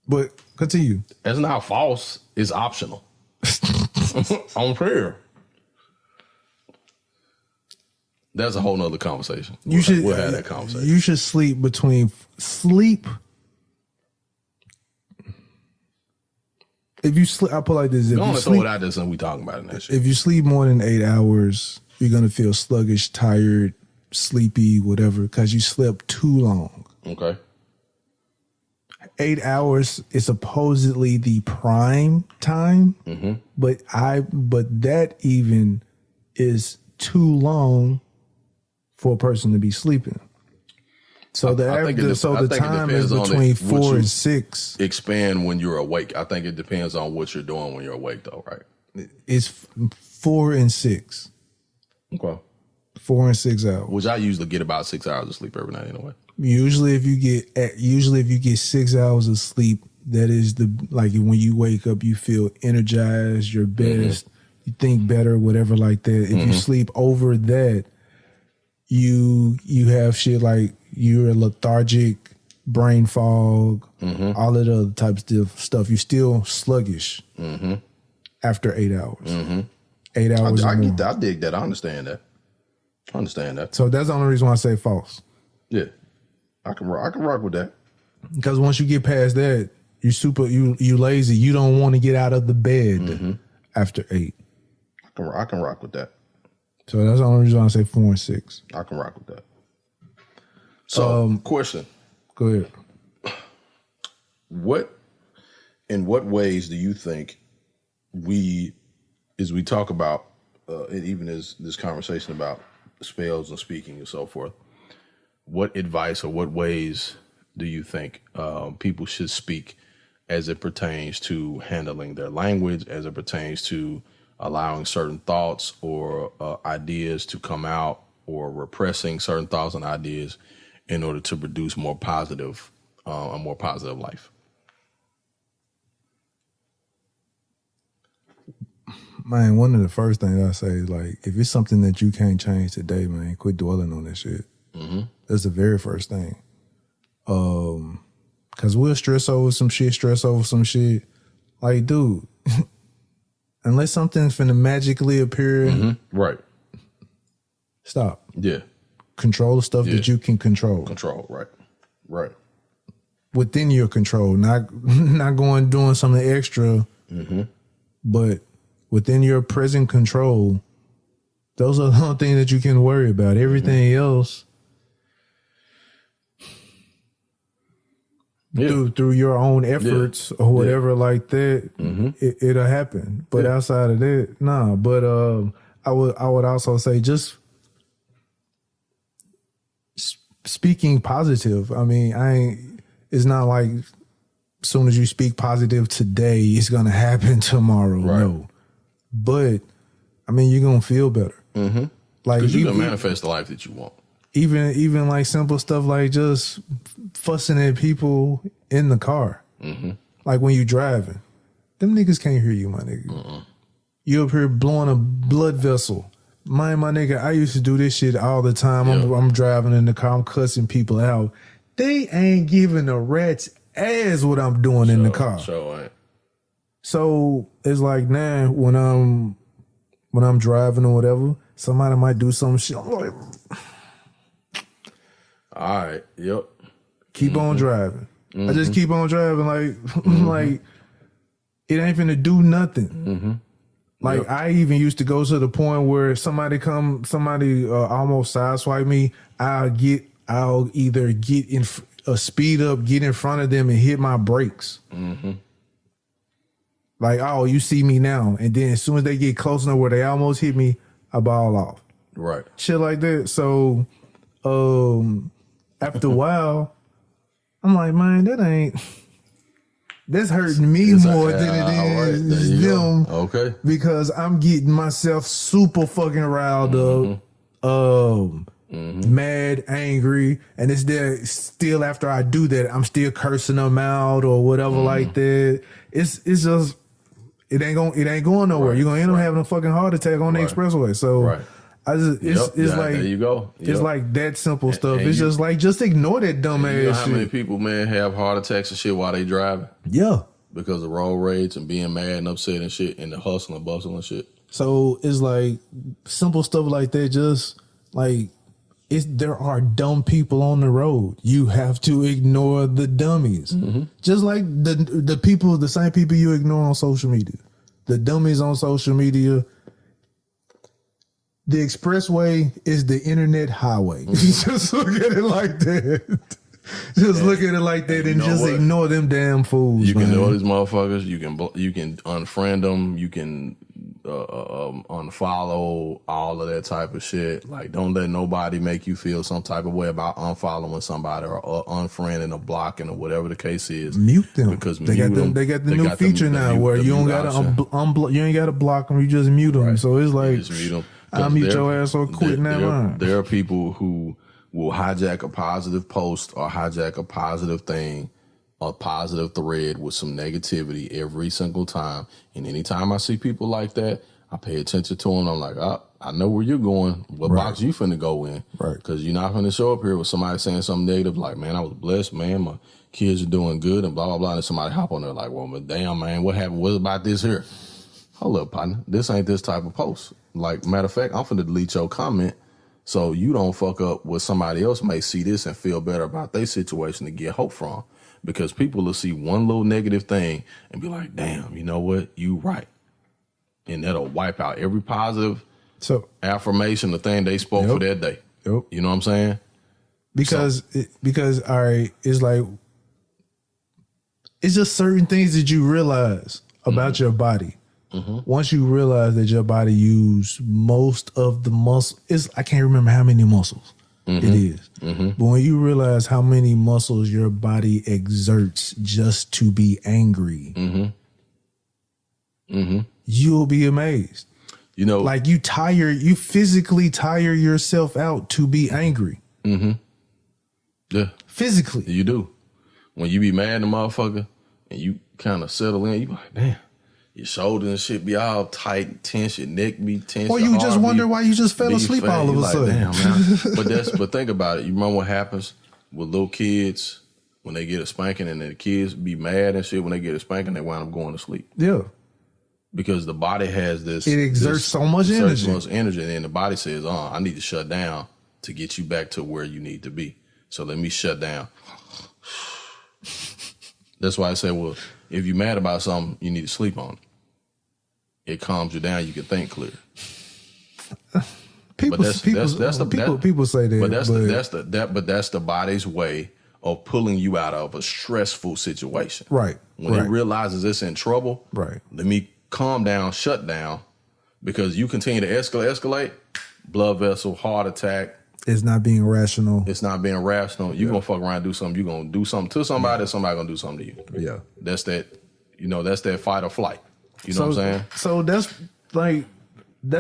But continue. That's not false. It's optional. On prayer. That's a whole nother conversation. We'll have that conversation. You should sleep between sleep. If you sleep, I put it like this. Don't throw it out there, something we talking about in that shit. If you sleep more than 8 hours, you're gonna feel sluggish, tired, sleepy, whatever, because you slept too long. Okay. 8 hours is supposedly the prime time, but that even is too long for a person to be sleeping. So the time is between 4 and 6. Expand when you're awake. I think it depends on what you're doing when you're awake, though, right? It's 4 and 6. Okay. 4 and 6 hours. Which I usually get about 6 hours of sleep every night anyway. Usually if you get 6 hours of sleep, that is like when you wake up, you feel energized, your best, you think better, whatever like that. If you sleep over that, you have shit like you're lethargic, brain fog, all of the other types of stuff. You're still sluggish after 8 hours. 8 hours. I get that. I dig that. I understand that. So that's the only reason why I say false. Yeah, I can rock with that. Because once you get past that, you lazy. You don't want to get out of the bed after 8. I can rock with that. So that's the only reason why I say 4 and 6. I can rock with that. So, question. Go ahead. In what ways do you think as we talk about, and even as this conversation about spells and speaking and so forth, what advice or what ways do you think people should speak as it pertains to handling their language, as it pertains to allowing certain thoughts or ideas to come out, or repressing certain thoughts and ideas in order to produce a more positive life? Man, one of the first things I say is, like, if it's something that you can't change today, man, quit dwelling on that shit. That's the very first thing. Because we'll stress over some shit. Like, dude, unless something's finna magically appear, right? Stop. Yeah. Control the stuff that you can control. Right. Within your control, not doing something extra, but within your present control. Those are the only things that you can worry about. Everything else, through your own efforts or whatever like that, it'll happen. But outside of that, nah. But I would also say just speaking positive. I mean, it's not like as soon as you speak positive today, it's gonna happen tomorrow. Right. No, but I mean, you're gonna feel better. Mm-hmm. Like you can manifest the life that you want. Even like simple stuff like just fussing at people in the car. Mm-hmm. Like when you driving, them niggas can't hear you, my nigga. Mm-mm. You up here blowing a blood vessel. My nigga, I used to do this shit all the time. Yeah. I'm driving in the car, I'm cussing people out. They ain't giving a rat's ass what I'm doing in the car. So it's like now when I'm driving or whatever, somebody might do some shit. I'm like, all right, yep. Keep on driving. I just keep on driving. Like, like it ain't finna do nothing. Like I even used to go to the point where somebody almost sideswipe me. I'll either get in speed up, get in front of them, and hit my brakes. Like, oh, you see me now, and then as soon as they get close enough where they almost hit me, I ball off. Right, shit like that. So, after a while, I'm like, man, that's hurting me more than it is them. Okay. Because I'm getting myself super fucking riled up, mad, angry, and it's there still after I do that, I'm still cursing them out or whatever like that. It's just it ain't going nowhere. Right. You're gonna end up having a fucking heart attack on the expressway. So it's like there you go. It's like that simple stuff. It's just like just ignore that dumb ass shit. How many people, man, have heart attacks and shit while they driving? Yeah, because of road rage and being mad and upset and shit, and the hustle and bustle and shit. So it's like simple stuff like that. Just like there are dumb people on the road. You have to ignore the dummies. Just like the people, the same people you ignore on social media. The dummies on social media. The expressway is the internet highway. Just look at it like that. Just look at it like that and just ignore them damn fools. You can ignore these motherfuckers. You can unfriend them. You can unfollow all of that type of shit. Like, don't let nobody make you feel some type of way about unfollowing somebody or unfriending or blocking or whatever the case is. Mute them because they got the new feature now where you don't gotta you ain't gotta block them. You just mute them. Right. So it's like, just mute them. I'll mute your ass or quit now. There are people who will hijack a positive post or hijack a positive thing, a positive thread with some negativity every single time. And anytime I see people like that, I pay attention to them. I'm like, I know where you're going. What box you finna go in? Right. Because you're not finna show up here with somebody saying something negative like, man, I was blessed, man. My kids are doing good and blah, blah, blah. And somebody hop on there like, well, but damn, man, what happened? What about this here? Hold up, partner. This ain't this type of post. Like, matter of fact, I'm finna delete your comment so you don't fuck up what somebody else may see this and feel better about their situation to get hope from. Because people will see one little negative thing and be like, damn, you know what? You right. And that'll wipe out every positive affirmation, the thing they spoke for that day. Yep. You know what I'm saying? Because all right, it's like, it's just certain things that you realize about your body. Once you realize that your body uses most of the muscle, I can't remember how many muscles it is. But when you realize how many muscles your body exerts just to be angry, you'll be amazed. You know, like you physically tire yourself out to be angry. Yeah. Physically. You do. When you be mad at a motherfucker and you kind of settle in, you be like, damn. Your shoulders and shit be all tight, tense, your neck be tense. Or you just wonder why you just fell asleep all of a sudden. Damn, man. But think about it. You remember what happens with little kids when they get a spanking, and the kids be mad and shit when they get a spanking, they wind up going to sleep. Yeah. Because the body has this. It exerts so much energy. So much energy, and then the body says, I need to shut down to get you back to where you need to be. So let me shut down. That's why I say, well, if you're mad about something, you need to sleep on it. It calms you down. You can think clear. People say that. But that's the body's way of pulling you out of a stressful situation. Right. When it realizes it's in trouble, right. Let me calm down, shut down, because you continue to escalate, blood vessel, heart attack. It's not being rational. It's not being rational. You're going to fuck around and do something. You're going to do something to somebody, somebody going to do something to you. Yeah. That's that fight or flight. You know what I'm saying? So that's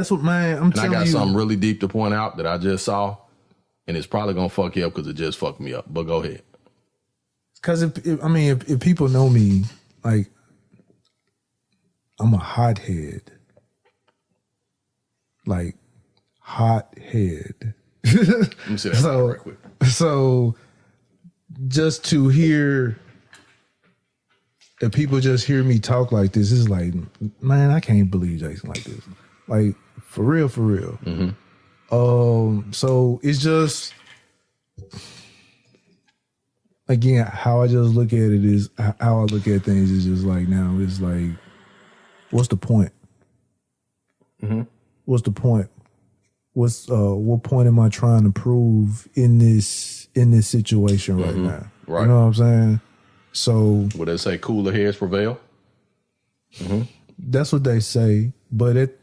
what, man, I'm telling you. And I got something really deep to point out that I just saw, and it's probably going to fuck you up because it just fucked me up. But go ahead. Because if people know me, like, I'm a hothead. Like, hothead. Let me say that right quick. So just to hear that people just hear me talk like this is like, man, I can't believe Jason like this. Like, for real. Mm-hmm. So it's just, again, how I just look at it is, how I look at things is just like, now it's like, what's the point? Mm-hmm. What's the point? What point am I trying to prove in this situation right now? Right. You know what I'm saying? So what they say, cooler heads prevail. Mm-hmm. That's what they say, but it's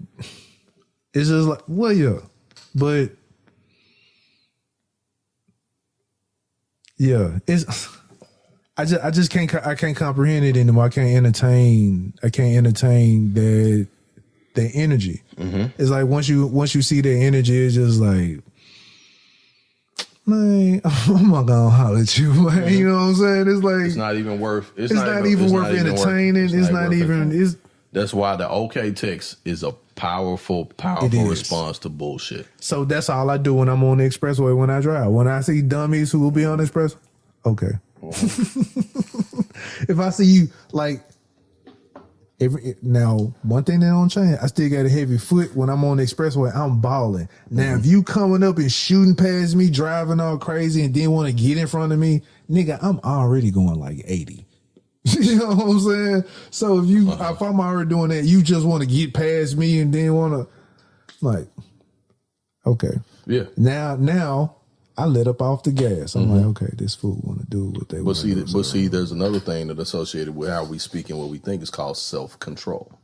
just like, well, yeah, but yeah, it's. I just can't comprehend it anymore. I can't entertain that energy. Mm-hmm. It's like once you see that energy, it's just like, man, I'm not gonna holler at you, man. Mm-hmm. You know what I'm saying? It's like it's not even worth. It's not even worth entertaining. It's not even. That's why the OK text is a powerful response to bullshit. So that's all I do when I'm on the expressway when I drive. When I see dummies who will be on the express, okay. If I see you like now, one thing that don't change, I still got a heavy foot when I'm on the expressway. I'm balling. Now, if you coming up and shooting past me, driving all crazy, and then want to get in front of me, nigga, I'm already going like 80. You know what I'm saying? So if I'm already doing that, you just want to get past me and then want to, like, okay, yeah. Now. I let up off the gas. I'm like, okay, this fool want to do what they want to do. But see, there's another thing that associated with how we speak and what we think is called self-control.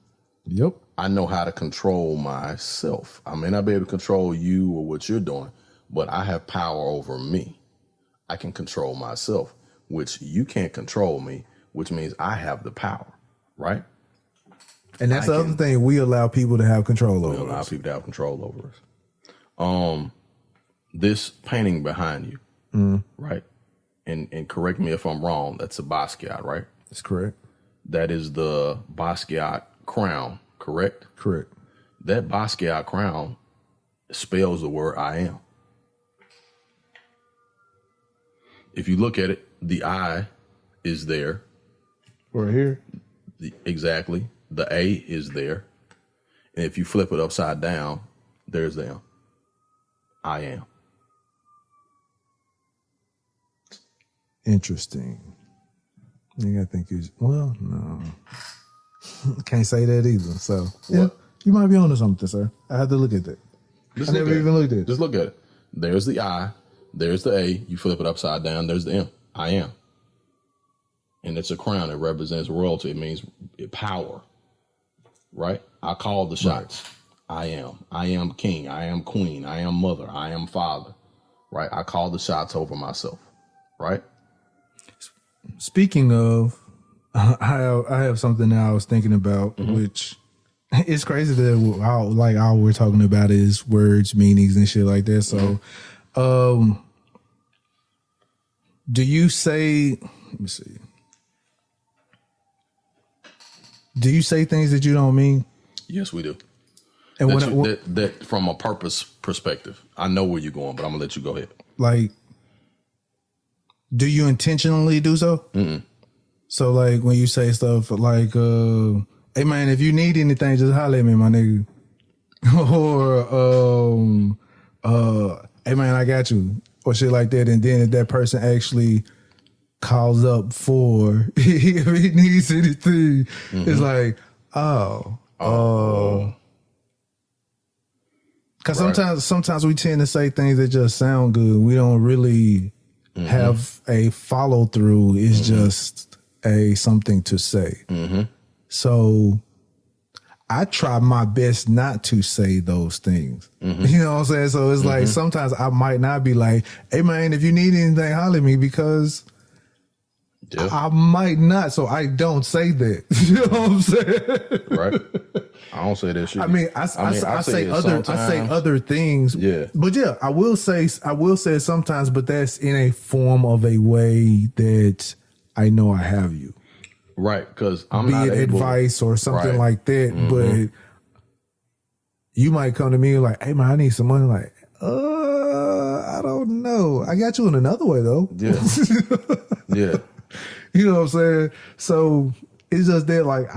Yep. I know how to control myself. I may not be able to control you or what you're doing, but I have power over me. I can control myself, which you can't control me, which means I have the power, right? And that's the other thing. We allow people to have control over us. We allow people to have control over us. This painting behind you, right? And correct me if I'm wrong, that's a Basquiat, right? That's correct. That is the Basquiat crown, correct? Correct. That Basquiat crown spells the word I am. If you look at it, the I is there. Right here. Exactly. The A is there. And if you flip it upside down, there's the M. I am. Interesting. I think no. Can't say that either. So, yeah, you might be onto something, sir. I have to look at that. I never even looked at it. Just look at it. There's the I. There's the A. You flip it upside down. There's the M. I am. And it's a crown. It represents royalty. It means power. Right? I call the shots. Right. I am. I am king. I am queen. I am mother. I am father. Right? I call the shots over myself. Right? Speaking of, I have something that I was thinking about, which it's crazy that all we're talking about is words, meanings, and shit like that. So, do you say? Let me see. Do you say things that you don't mean? Yes, we do. And that from a purpose perspective, I know where you're going, but I'm gonna let you go ahead. Like, do you intentionally do so? Mm-mm. So, like, when you say stuff like, "Hey man, if you need anything, just holler at me, my nigga," or "Hey man, I got you," or shit like that, and then if that person actually calls up for if he needs anything, it's like, because sometimes we tend to say things that just sound good. We don't really have a follow through is just a something to say. So I try my best not to say those things. You know what I'm saying? So it's like sometimes I might not be like, hey man, if you need anything, holler at me, because I might not. So I don't say that. You know what I'm saying? Right. I don't say that shit. I mean, I say other things. Yeah. But yeah, I will say it sometimes, but that's in a form of a way that I know I have you. Right, because I'm be not it able, advice or something like that. But you might come to me like, hey man, I need some money. Like, I don't know. I got you in another way though. Yeah. Yeah. You know what I'm saying? So it's just that like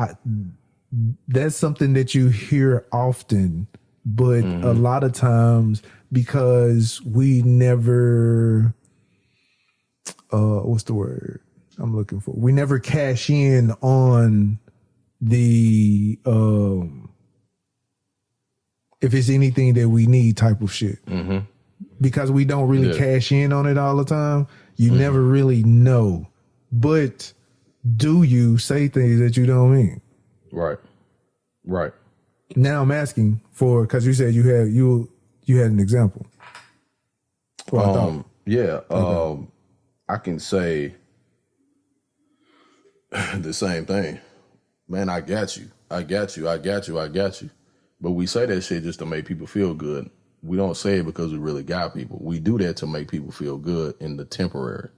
that's something that you hear often, but a lot of times because we never what's the word I'm looking for? We never cash in on the if it's anything that we need type of shit. Because we don't really cash in on it all the time. You never really know. But do you say things that you don't mean? Right. Right. Now I'm asking for, because you said you had an example. Yeah. Okay. I can say the same thing. Man, I got you. I got you. I got you. I got you. But we say that shit just to make people feel good. We don't say it because we really got people. We do that to make people feel good in the temporary.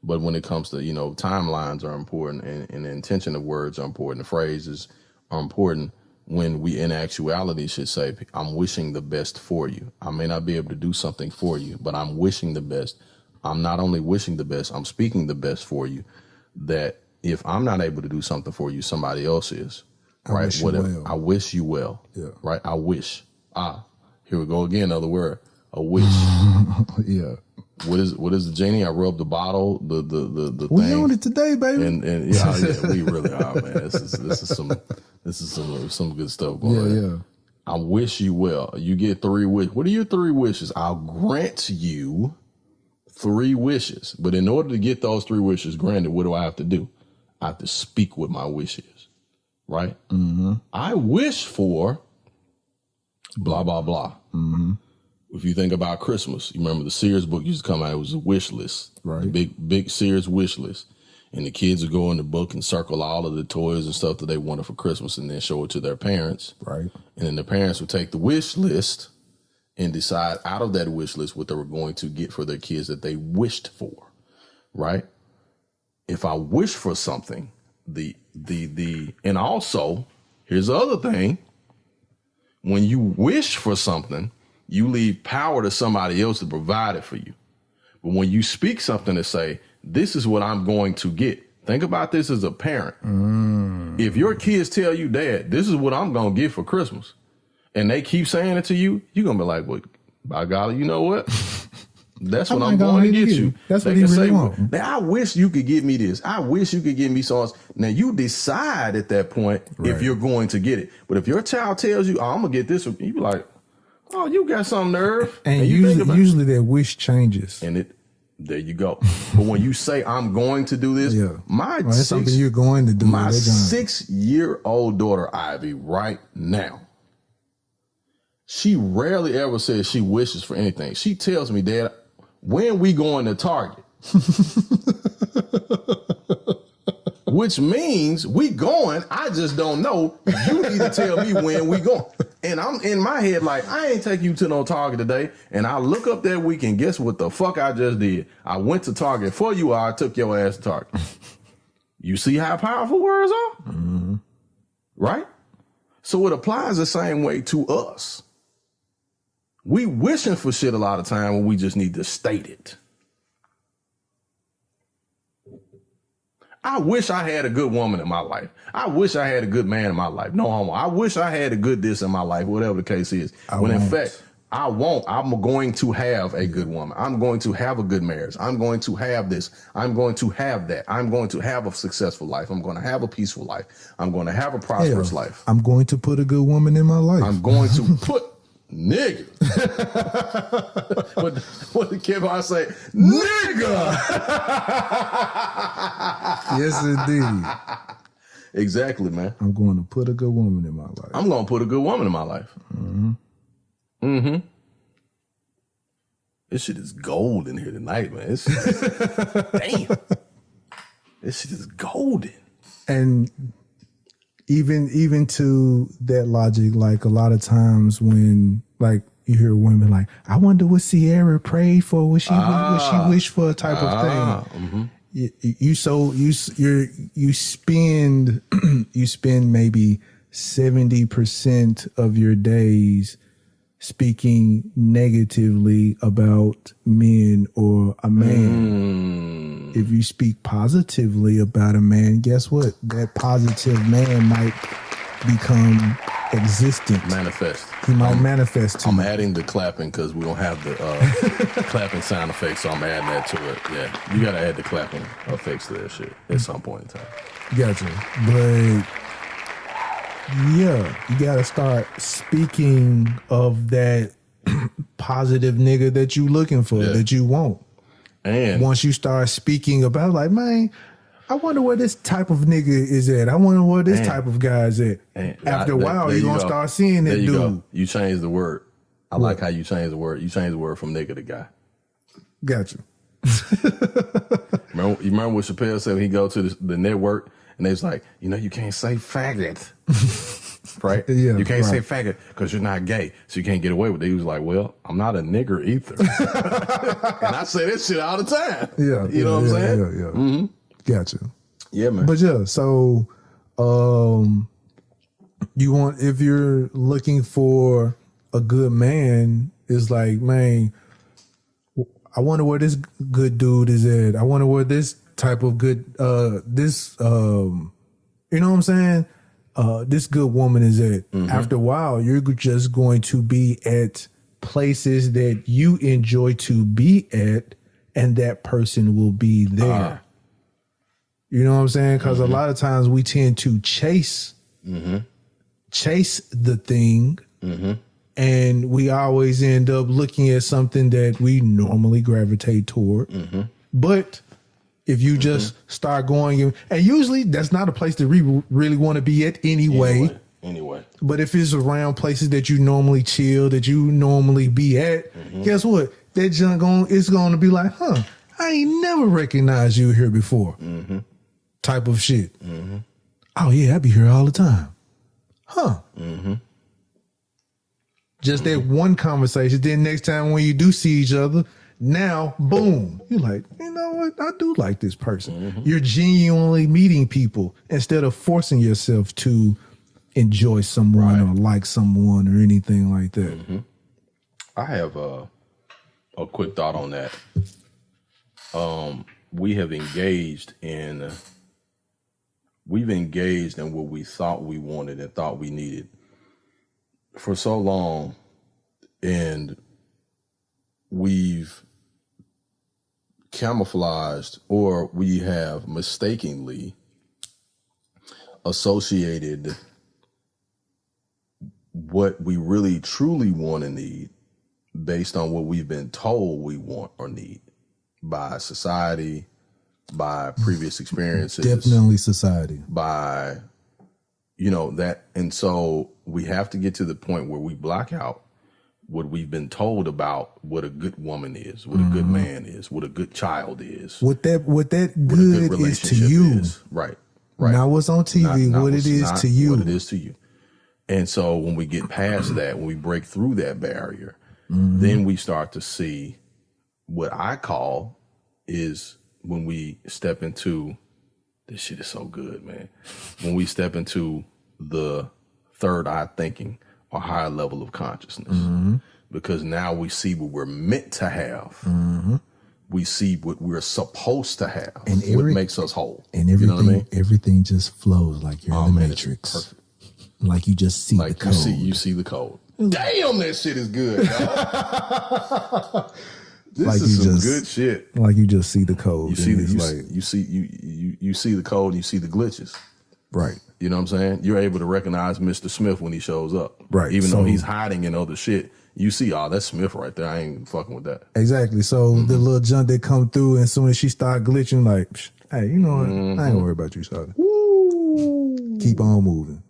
But when it comes to, timelines are important and the intention of words are important. The phrases are important when we in actuality should say, I'm wishing the best for you. I may not be able to do something for you, but I'm wishing the best. I'm not only wishing the best, I'm speaking the best for you. That if I'm not able to do something for you, somebody else is. Right? I wish you well. Yeah. Right? I wish. Here we go again, another word. A wish. Yeah. What is the genie? I rubbed the bottle, the we thing. We on it today, baby. And yeah, we really are, man. This is some good stuff going on. Yeah. I wish you well. You get 3 wishes. What are your 3 wishes? I'll grant you 3 wishes. But in order to get those 3 wishes granted, what do I have to do? I have to speak what my wish is. Right? I wish for blah, blah, blah. If you think about Christmas, you remember the Sears book used to come out, it was a wish list. Right. Big Sears wish list. And the kids would go in the book and circle all of the toys and stuff that they wanted for Christmas and then show it to their parents. Right. And then the parents would take the wish list and decide out of that wish list what they were going to get for their kids that they wished for. Right. If I wish for something, and also, here's the other thing. When you wish for something, you leave power to somebody else to provide it for you. But when you speak something to say, this is what I'm going to get. Think about this as a parent. If your kids tell you, Dad, this is what I'm going to get for Christmas, and they keep saying it to you, you're going to be like, well, by golly, you know what? That's what I'm going to get you. That's what he really wants. Now, I wish you could give me this. I wish you could give me sauce. Now, you decide at that point if you're going to get it. But if your child tells you, I'm going to get this, you be like, oh, you got some nerve. And usually that wish changes. And there you go. But when you say, I'm going to do this, that's something you're going to do. My 6-year-old daughter, Ivy, right now, she rarely ever says she wishes for anything. She tells me, Dad, when we going to Target? Which means we going, I just don't know. You need to tell me when we going. And I'm in my head like, I ain't take you to no Target today. And I look up that weekend, guess what the fuck I just did? I went to Target for you, or I took your ass to Target. You see how powerful words are? Right? So it applies the same way to us. We wishing for shit a lot of time when we just need to state it. I wish I had a good woman in my life. I wish I had a good man in my life. No homo. I wish I had a good this in my life, whatever the case is. In fact, I won't. I'm going to have a good woman. I'm going to have a good marriage. I'm going to have this. I'm going to have that. I'm going to have a successful life. I'm going to have a peaceful life. I'm going to have a prosperous life. I'm going to put a good woman in my life. I'm going to put nigga. what did Kevin say? Nigga. Yes, indeed. Exactly, man. I'm going to put a good woman in my life. I'm going to put a good woman in my life. This shit is gold in here tonight, man. Damn. This shit is golden. And even to that logic, like a lot of times when like you hear women like, I wonder what Sierra prayed for, what she wished for, type of thing. You spend you spend maybe 70% of your days speaking negatively about men or a man. If you speak positively about a man, guess what? That positive man might become existent. Manifest. He might manifest to I'm you. adding the clapping because we don't have the clapping sound effects, so I'm adding that to it. Yeah, you got to add the clapping effects to that shit at some point in time. Gotcha. But yeah, you got to start speaking of that positive nigga that you looking for, that you want. And once you start speaking about, like, man, I wonder where this type of nigga is at. I wonder where this type of guy is at. After a while, you're going to start seeing that dude. Go. You change the word. I like how you change the word. You change the word from nigga to guy. Gotcha. You remember what Chappelle said when he go to the network and they was like, you can't say faggot. Right? Yeah, you can't say faggot because you're not gay, so you can't get away with it. He was like, well, I'm not a nigger either. And I say that shit all the time. Yeah. You know what I'm saying? Yeah. Mm-hmm. Gotcha. Yeah, man. But yeah, so if you're looking for a good man, it's like, man, I wonder where this good dude is at. I wonder where this type of good, you know what I'm saying? This good woman is at. After a while, you're just going to be at places that you enjoy to be at, and that person will be there. You know what I'm saying? Because a lot of times we tend to chase the thing, and we always end up looking at something that we normally gravitate toward. But if you just start going, and usually that's not a place that we really want to be at anyway. But if it's around places that you normally chill, that you normally be at, guess what? That junk it's going to be like, I ain't never recognized you here before. Type of shit. Oh yeah, I be here all the time. Just that one conversation. Then next time when you do see each other, now boom, you're like, you know what? I do like this person. You're genuinely meeting people instead of forcing yourself to enjoy someone or like someone or anything like that. I have a quick thought on that. We've engaged in what we thought we wanted and thought we needed for so long, and we've camouflaged, or we have mistakenly associated what we really truly want and need based on what we've been told we want or need by society, by previous experiences. Definitely society. By, that. And so we have to get to the point where we block out what we've been told about what a good woman is, what a good man is, what a good child is. What that good is to you. Right. Not what's on TV, what it is to you. What it is to you. And so when we get past that, when we break through that barrier, then we start to see what I call is when we step into, this shit is so good, man. When we step into the third eye thinking or higher level of consciousness, because now we see what we're meant to have. We see what we're supposed to have, and what makes us whole. And everything, everything just flows like you're in the Matrix. Like you just see the code. You see the code. Damn, that shit is good, dog. This is some good shit. Like you just see the code. You see the code and you see the glitches. Right. You know what I'm saying? You're able to recognize Mr. Smith when he shows up. Right. Even though he's hiding in other shit, you see, oh, that's Smith right there. I ain't fucking with that. Exactly. So the little junk that come through, and as soon as she start glitching, like, hey, you know what? I ain't gonna worry about you, Shawty. Keep on moving.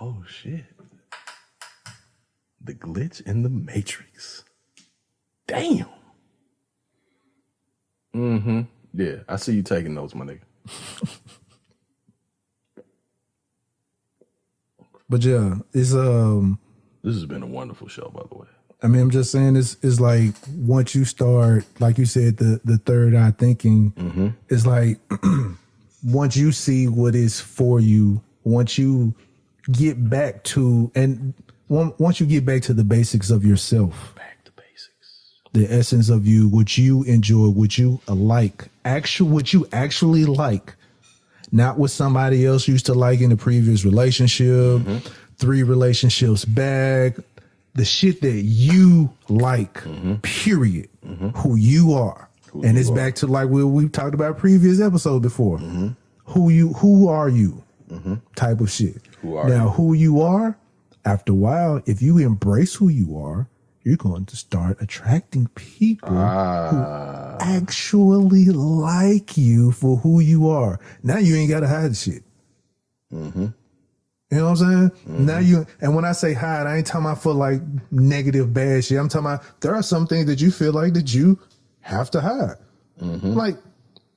Oh shit! The glitch in the Matrix. Damn. Yeah, I see you taking notes, my nigga. But yeah, it's This has been a wonderful show, by the way. I mean, I'm just saying it's like once you start, like you said, the third eye thinking, it's like once you see what is for you, once you get back to once you get back to the basics of yourself. Back to basics. The essence of you, what you enjoy, what you like, what you actually like. Not what somebody else used to like in the previous relationship, 3 relationships back, the shit that you like, period, who you are. And it's back to like we talked about previous episode before. Who are you type of shit. Who you are, after a while, if you embrace who you are, you're going to start attracting people who actually like you for who you are. Now you ain't got to hide shit. You know what I'm saying? Now and when I say hide, I ain't talking about for like negative, bad shit. I'm talking about there are some things that you feel like that you have to hide. Like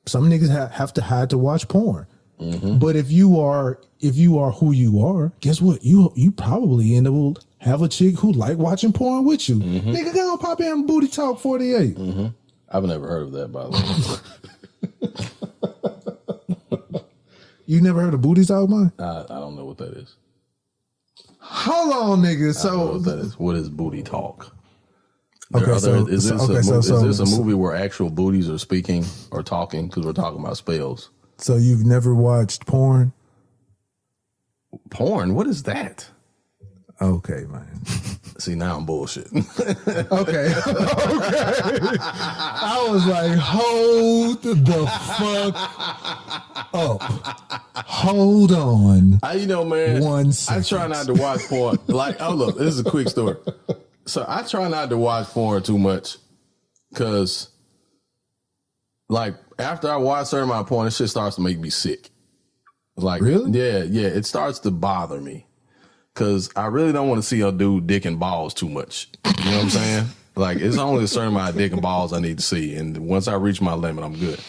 some niggas have to hide to watch porn. But if you are who you are, guess what? You probably end up will have a chick who like watching porn with you. Nigga, go pop in Booty Talk 48. I've never heard of that, by the way. You never heard of Booty Talk, man? I don't know what that is. Hold on, nigga. I don't know what that is. What is Booty Talk? Is this a movie where actual booties are speaking or talking? Because we're talking about spells. So you've never watched porn? Porn? What is that? Okay, man. See, now I'm bullshitting. Okay. I was like, hold the fuck up. Hold on. You know, man, 1 second. I try not to watch porn. Like, oh, look, this is a quick story. So I try not to watch porn too much because, like, after I watch a certain amount of porn, this shit starts to make me sick. Like, really? Yeah, it starts to bother me. Cause I really don't want to see a dude dick and balls too much. You know what I'm saying? Like, it's only a certain amount of dick and balls I need to see. And once I reach my limit, I'm good.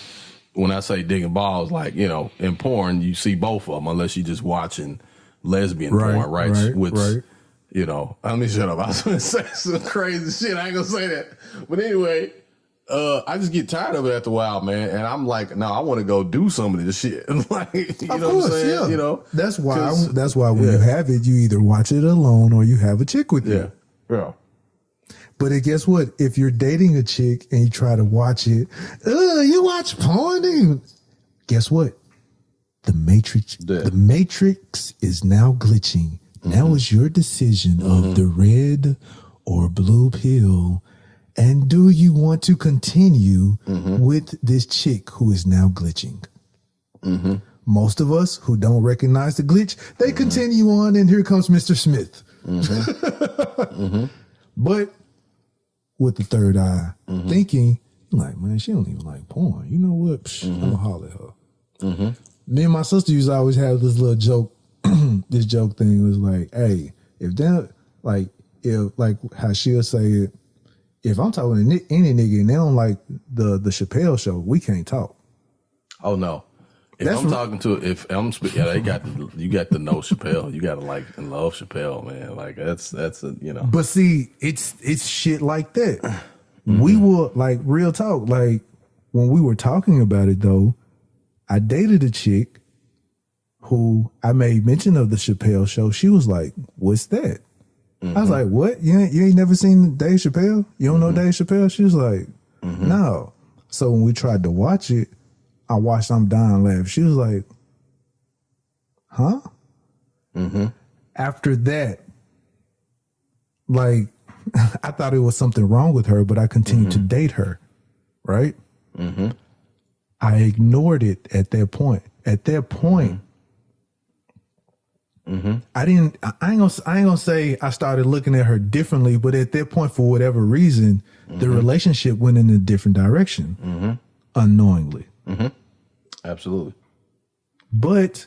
When I say dick and balls, like, you know, in porn, you see both of them unless you're just watching lesbian porn, right? Which, you know, let me shut up. I was going to say some crazy shit. I ain't going to say that. But anyway, I just get tired of it after a while, man. And I'm like, no, I want to go do some of this shit. Like, you know what I'm saying? Yeah. You know, that's why when you have it, you either watch it alone or you have a chick with you. Yeah. But guess what? If you're dating a chick and you try to watch it, you watch porn, dude. Guess what? The Matrix is now glitching. Now is your decision of the red or blue pill. And do you want to continue with this chick who is now glitching? Most of us who don't recognize the glitch, they continue on, and here comes Mr. Smith. But with the third eye thinking, like, man, she don't even like porn. You know what? I'm going to holler at her. Me and my sister used to always have this little joke. This joke thing was like, hey, if how she'll say it, if I'm talking to any nigga and they don't like the Chappelle show, we can't talk. Oh no! You got to know Chappelle. You got to like and love Chappelle, man. Like that's a, you know. But see, it's shit like that. We were like real talk. Like when we were talking about it though, I dated a chick who I made mention of the Chappelle show. She was like, "What's that?" I was like, what? You ain't never seen Dave Chappelle? You don't know Dave Chappelle? She was like, no. So when we tried to watch it, I watched I'm Dying Laugh. She was like, huh? After that, like, I thought it was something wrong with her, but I continued to date her, right? I ignored it at that point. At that point, I ain't gonna say I started looking at her differently, but at that point, for whatever reason, the relationship went in a different direction, unknowingly. Absolutely. But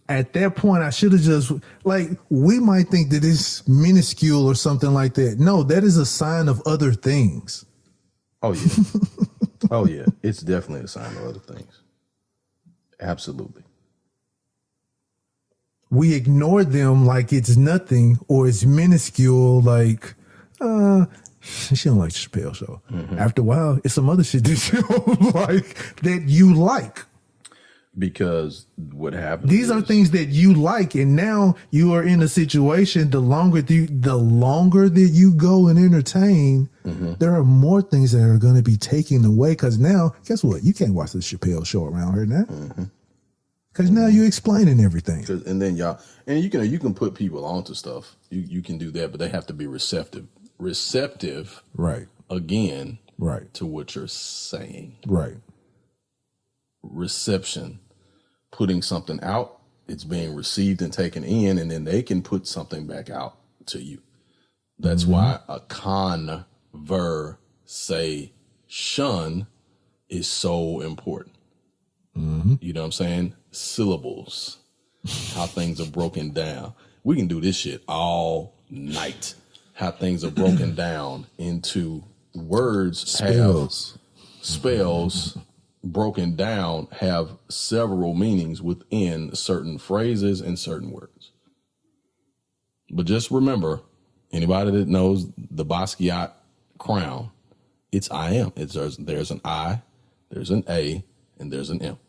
at that point, I should have just, like, we might think that it's minuscule or something like that. No, that is a sign of other things. Oh yeah. Oh yeah. It's definitely a sign of other things. Absolutely. We ignore them like it's nothing or it's minuscule, like, she don't like the Chappelle Show. After a while, it's some other shit that you don't like that you like. Because what happens? These are things that you like, and now you are in a situation. The longer that you go and entertain, there are more things that are going to be taken away. Because now, guess what? You can't watch the Chappelle Show around her now. Because now you're explaining everything. And then you can put people onto stuff. You can do that, but they have to be receptive. Right. Again. Right. To what you're saying. Right. Reception. Putting something out, it's being received and taken in, and then they can put something back out to you. That's why a conversation is so important. You know what I'm saying? Syllables, how things are broken down. We can do this shit all night. How things are broken down into words, spells. Broken down have several meanings within certain phrases and certain words. But just remember, anybody that knows the Basquiat crown, it's I am. There's an I, there's an A, and there's an M.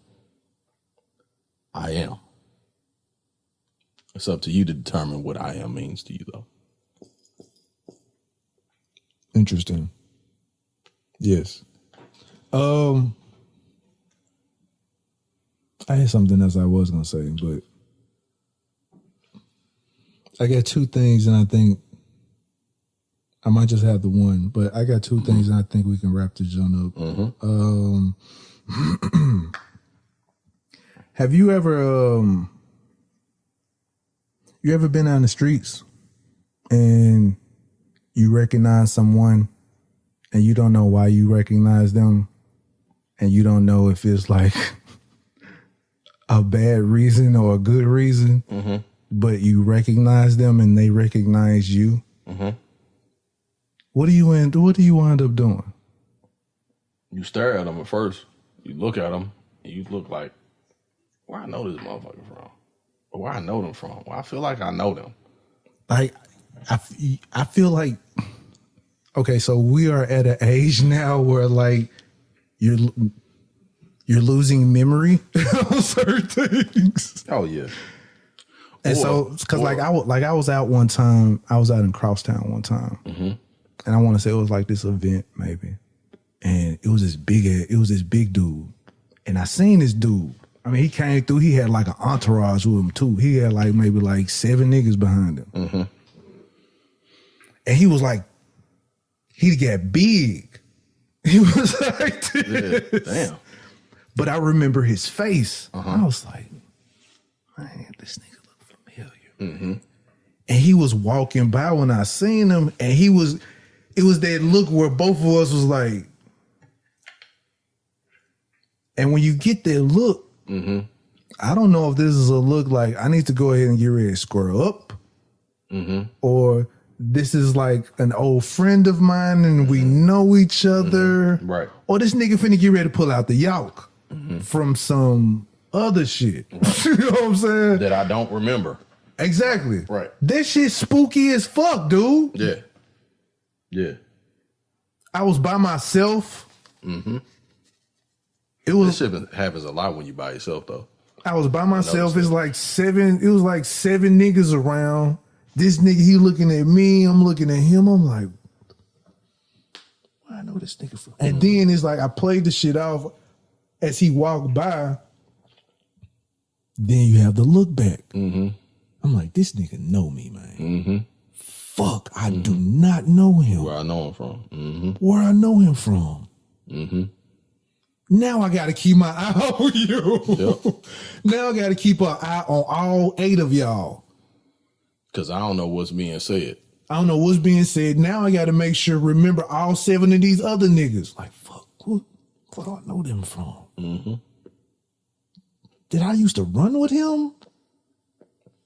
I am. It's up to you to determine what I am means to you, though. Interesting. Yes. I had something else I was going to say, but I got two things, and I think I might just have the one, but I got two things, and I think we can wrap this joint up. Have you ever been on the streets and you recognize someone and you don't know why you recognize them, and you don't know if it's like a bad reason or a good reason, but you recognize them and they recognize you? What do you wind up doing? You stare at them at first. You look at them and you look like, where I know this motherfucker from? Or where I know them from? Well, I feel like I know them. Like, I feel like, okay, so we are at an age now where, like, you're losing memory on certain things. Oh yeah. And so, because I was out one time, I was out in Crosstown one time, and I want to say it was like this event maybe, and it was this big dude, and I seen this dude. I mean, he came through. He had like an entourage with him too. He had like maybe like 7 niggas behind him, and he was like, he got big. He was like this. Yeah, damn. But I remember his face. I was like, man, this nigga look familiar. And he was walking by when I seen him, and it was that look where both of us was like, and when you get that look, I don't know if this is a look like I need to go ahead and get ready to square up, or this is like an old friend of mine and we know each other, right? Or this nigga finna get ready to pull out the yolk from some other shit. You know what I'm saying? That I don't remember. Exactly. Right. That shit spooky as fuck, dude. Yeah. Yeah. I was by myself. It was. This shit happens a lot when you by yourself, though. I was by myself. It's like 7. It was like 7 niggas around. This nigga, he looking at me. I'm looking at him. I'm like, where I know this nigga from? And then it's like I played the shit off as he walked by. Then you have the look back. I'm like, this nigga know me, man. Fuck, I do not know him. Where I know him from. Where I know him from. Now I got to keep my eye on you. Yep. Now I got to keep an eye on all 8 of y'all. Because I don't know what's being said. I don't know what's being said. Now I got to make sure, remember all 7 of these other niggas. Like, fuck, what do I know them from? Mm-hmm. Did I used to run with him?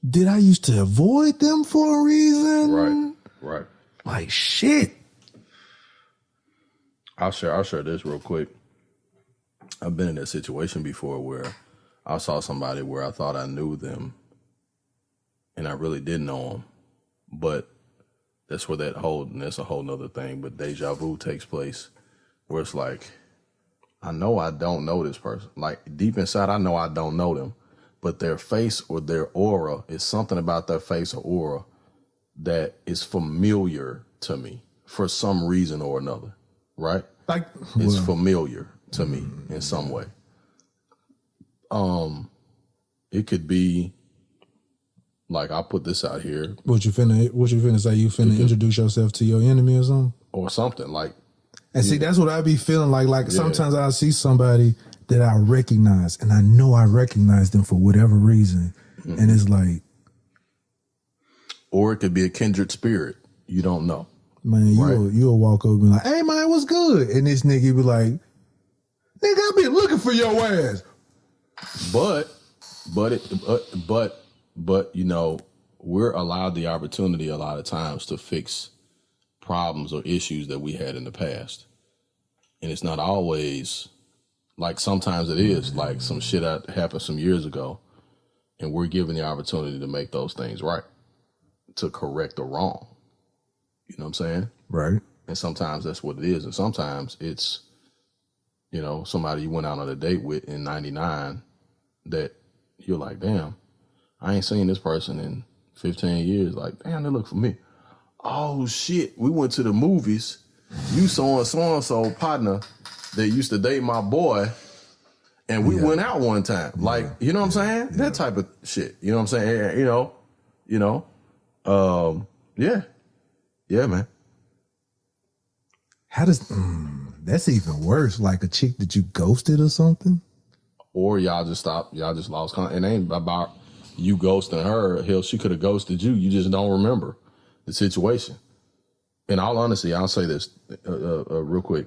Did I used to avoid them for a reason? Right. Like, shit. I'll share this real quick. I've been in that situation before where I saw somebody where I thought I knew them and I really didn't know them. But that's where that's a whole nother thing. But deja vu takes place where it's like, I know I don't know this person. Like deep inside, I know I don't know them, but their face or their aura is something about their face or aura that is familiar to me for some reason or another. Right? Like it's familiar to me in some way. It could be like I'll put this out here. What you finna say? You finna introduce yourself to your enemy or something? Or something like. And see, that's what I be feeling like sometimes I see somebody that I recognize and I know I recognize them for whatever reason. Mm-hmm. And it's like. Or it could be a kindred spirit. You don't know. Man, you'll walk over and be like, hey man, what's good? And this nigga be like, nigga, I been looking for your ass. But you know, we're allowed the opportunity a lot of times to fix problems or issues that we had in the past. And it's not always like sometimes it is like some shit that happened some years ago and we're given the opportunity to make those things right, to correct the wrong. You know what I'm saying? Right. And sometimes that's what it is. And sometimes it's, you know, somebody you went out on a date with in 99 that you're like, damn, I ain't seen this person in 15 years. Like, damn, they look for me. Oh, shit. We went to the movies. You saw so-and-so partner that used to date my boy. And we went out one time. Like, you know what I'm saying? Yeah. That type of shit. You know what I'm saying? Yeah, man. How does that's even worse? Like a chick that you ghosted or something? Or y'all just stopped. Y'all just lost contact. It ain't about you ghosting her. Hell, she could have ghosted you. You just don't remember the situation. In all honesty, I'll say this real quick.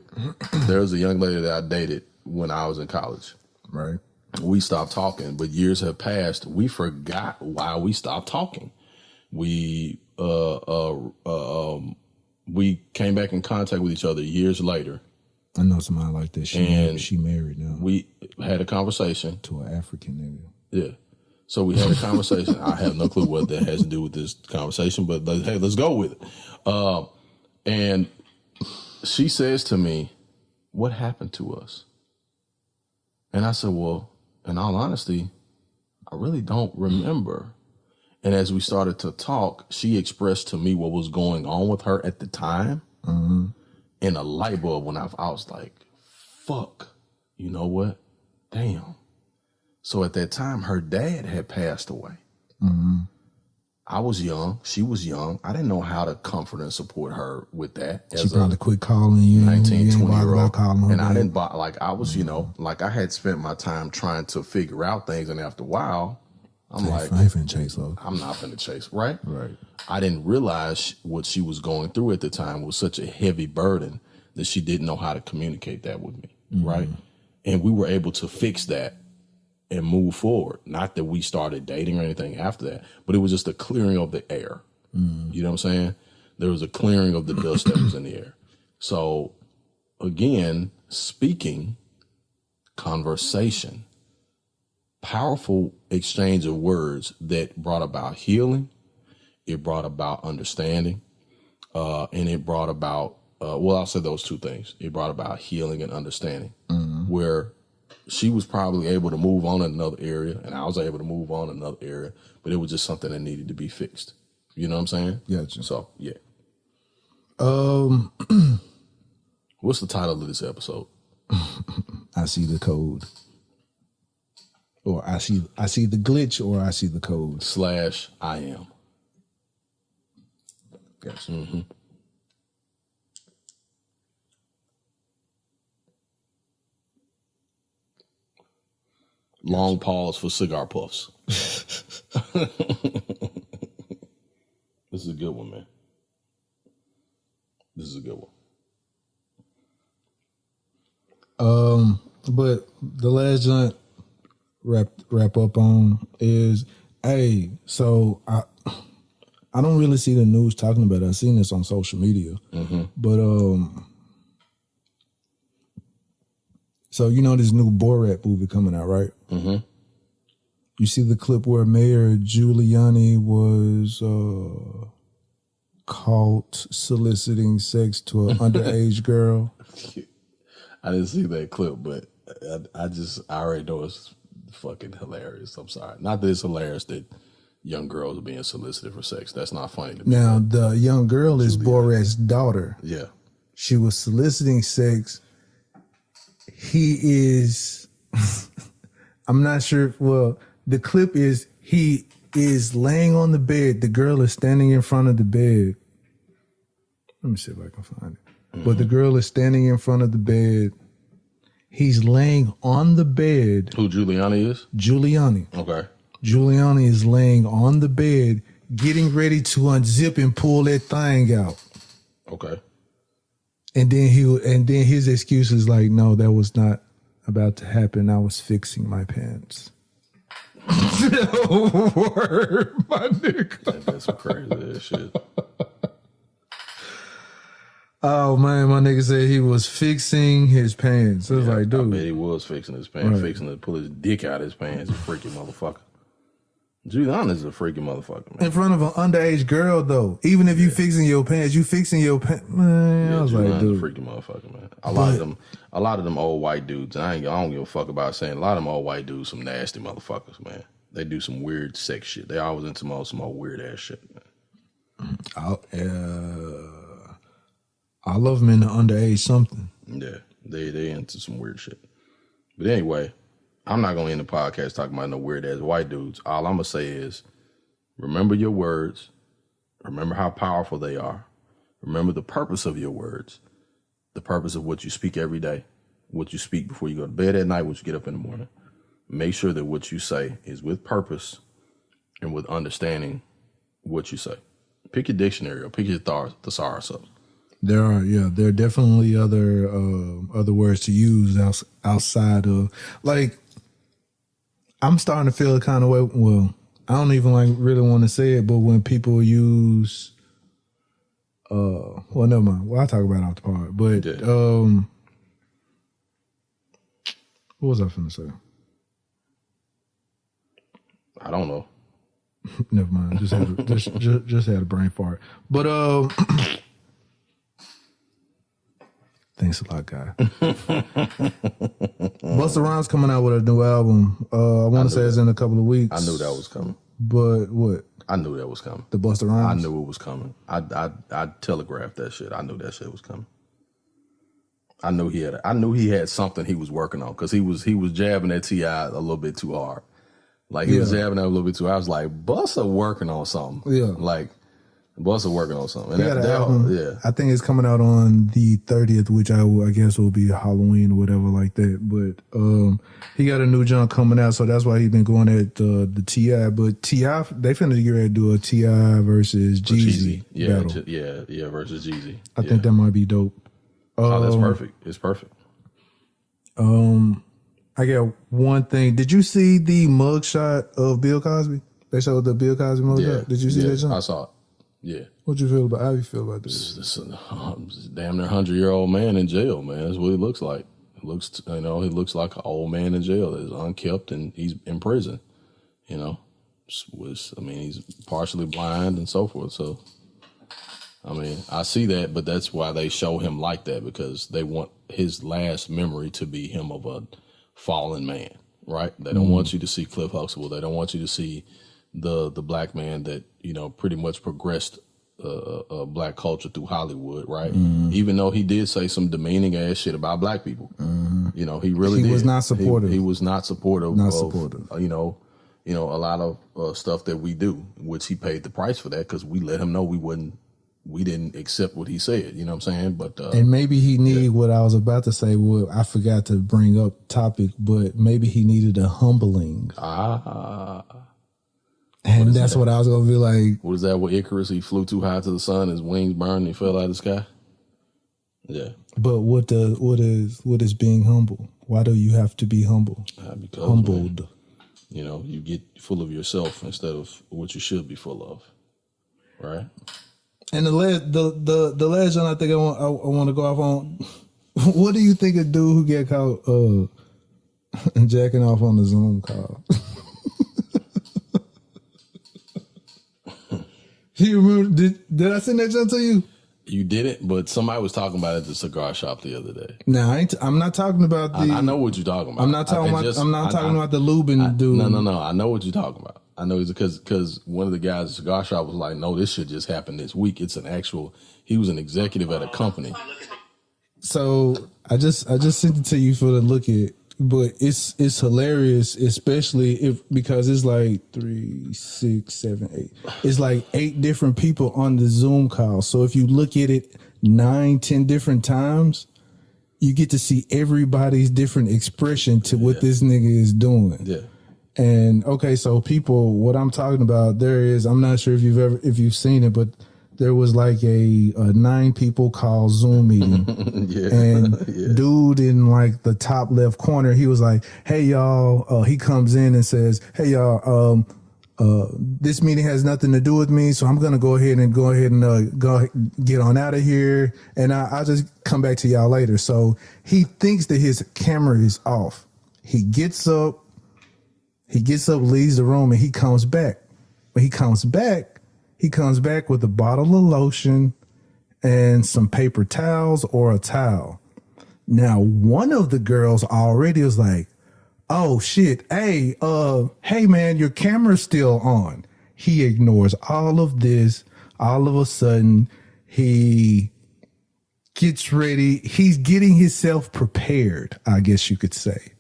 There was a young lady that I dated when I was in college. Right. We stopped talking, but years have passed. We forgot why we stopped talking. We came back in contact with each other years later. I know somebody like that. She married now. We had a conversation. To an African nigga. Yeah. So we had a conversation. I have no clue what that has to do with this conversation, but hey, let's go with it. And she says to me, what happened to us? And I said, well, in all honesty, I really don't remember. And as we started to talk, she expressed to me what was going on with her at the time. Mm-hmm. And a light bulb went off. I was like, fuck, you know what? Damn. So at that time, her dad had passed away. Mm-hmm. I was young. She was young. I didn't know how to comfort and support her with that. She probably quit calling you. 19, 20-year-old. And I didn't buy, like, I was, you know, like I had spent my time trying to figure out things. And after a while, I'm like, I ain't finna chase her. I'm not finna chase, right? Right. I didn't realize what she was going through at the time was such a heavy burden that she didn't know how to communicate that with me, right? And we were able to fix that and move forward. Not that we started dating or anything after that, but it was just a clearing of the air. You know what I'm saying? There was a clearing of the dust that was in the air. So again, speaking, conversation, powerful exchange of words that brought about healing. It brought about understanding, and it brought about, I'll say those two things. It brought about healing and understanding, where she was probably able to move on in another area, and I was able to move on in another area, but it was just something that needed to be fixed. You know what I'm saying? Gotcha. So, yeah. What's the title of this episode? I see the code. Or I see the glitch, or I see the code. / I am. Gotcha. Mm-hmm. Long pause for cigar puffs. This is a good one, man. This is a good one. But the last joint wrap up on is, hey, so I don't really see the news talking about it. I've seen this on social media. But so you know this new Borat movie coming out, right? You see the clip where Mayor Giuliani was caught soliciting sex to an underage girl. I didn't see that clip, but I already know it's fucking hilarious. I'm sorry. Not that it's hilarious that young girls are being solicited for sex. That's not funny to me. Now, the young girl is Borat's daughter. Yeah. She was soliciting sex. He is, I'm not sure. Well, the clip is he is laying on the bed. The girl is standing in front of the bed. Let me see if I can find it. But the girl is standing in front of the bed. He's laying on the bed. Who Giuliani is? Giuliani. Okay. Giuliani is laying on the bed, getting ready to unzip and pull that thing out. Okay. And then his excuse is like, no, that was not about to happen. I was fixing my pants. Word, my nigga. That's some crazy ass shit. Oh man, my nigga said he was fixing his pants. I was like, dude. I bet he was fixing his pants, fixing to pull his dick out of his pants. You freaky motherfucker. Giuliani's a freaky motherfucker, man. In front of an underage girl, though. Even if you fixing your pants, you fixing your pants. Man, I was like, dude. A freaky motherfucker, man. A lot of them old white dudes, and I don't give a fuck about saying, a lot of them old white dudes, some nasty motherfuckers, man. They do some weird sex shit. They always into some old weird ass shit, man. I love them in the underage something. Yeah, they into some weird shit. But anyway, I'm not gonna end the podcast talking about no weird ass white dudes. All I'm gonna say is, remember your words. Remember how powerful they are. Remember the purpose of your words. The purpose of what you speak every day. What you speak before you go to bed at night. What you get up in the morning. Make sure that what you say is with purpose and with understanding what you say. Pick your dictionary or pick your thesaurus up. There are definitely other words to use outside of, like, I'm starting to feel a kind of way. Well, I don't even really want to say it, but when people use, well, never mind. Well, I'll talk about it off the part. But what was I finna say? I don't know. Never mind. Just had a brain fart. But thanks a lot, guy. Busta Rhymes coming out with a new album. I want to say it's in a couple of weeks. I knew that was coming. But what? I knew that was coming. The Busta Rhymes? I knew it was coming. I telegraphed that shit. I knew that shit was coming. I knew he had something he was working on because he was jabbing at T.I. a little bit too hard. Like he was jabbing that a little bit too hard. I was like, Busta working on something. Yeah. Like Busta working on something. And that album, I think it's coming out on the 30th, which I guess will be Halloween or whatever like that. But he got a new junk coming out, so that's why he's been going at the T.I. But T.I., they finna get ready to do a T.I. versus Jeezy battle. Yeah, versus Jeezy. I think that might be dope. That's perfect. It's perfect. I got one thing. Did you see the mugshot of Bill Cosby? They showed the Bill Cosby mugshot. Yeah. Did you see that junk? I saw it. Yeah. What you feel about? How you feel about this? This damn near 100-year-old man in jail, man. That's what he looks like. He looks like an old man in jail that is unkept and he's in prison. He's partially blind and so forth. So, I see that, but that's why they show him like that, because they want his last memory to be him of a fallen man, right? They don't want you to see Cliff Huxtable. They don't want you to see the black man that, pretty much progressed black culture through Hollywood, right? Even though he did say some demeaning ass shit about black people. He really did. He was not supportive. He was not supportive of a lot of stuff that we do, which he paid the price for that because we let him know we wouldn't we didn't accept what he said. You know what I'm saying? But and maybe he needed what I was about to say. Well, I forgot to bring up topic, but maybe he needed a humbling. And that's what I was gonna be like. What is that with Icarus? He flew too high to the sun, his wings burned, and he fell out of the sky. Yeah. But what is being humble? Why do you have to be humble? Because, humbled. Man, you know, you get full of yourself instead of what you should be full of. Right. And the last one I think I want to go off on. What do you think a dude who get caught jacking off on the Zoom call? You remember? Did I send that junk to you? You didn't, but somebody was talking about it at the cigar shop the other day. Now I'm not talking about the. I know what you're talking about. I'm not talking about the Lubin dude. No. I know what you're talking about. I know it's because one of the guys at the cigar shop was like, "No, this shit just happened this week. It's an actual." He was an executive at a company. So I just sent it to you for the look at. But it's hilarious, especially because it's like 3, 6, 7, 8. It's like 8 different people on the Zoom call. So if you look at it 9, 10 different times, you get to see everybody's different expression to what this nigga is doing. Yeah. And okay, so people, what I'm talking about, I'm not sure if you've seen it, but there was like a 9 people call Zoom meeting. Dude in like the top left corner, he was like, "Hey y'all," he comes in and says, "Hey y'all, this meeting has nothing to do with me, so I'm gonna go ahead and get on out of here, and I'll just come back to y'all later." So he thinks that his camera is off. He gets up, leaves the room, and he comes back. When he comes back with a bottle of lotion and some paper towels or a towel. Now, one of the girls already was like, "Oh shit, hey man, your camera's still on." He ignores all of this. All of a sudden, he gets ready. He's getting himself prepared, I guess you could say.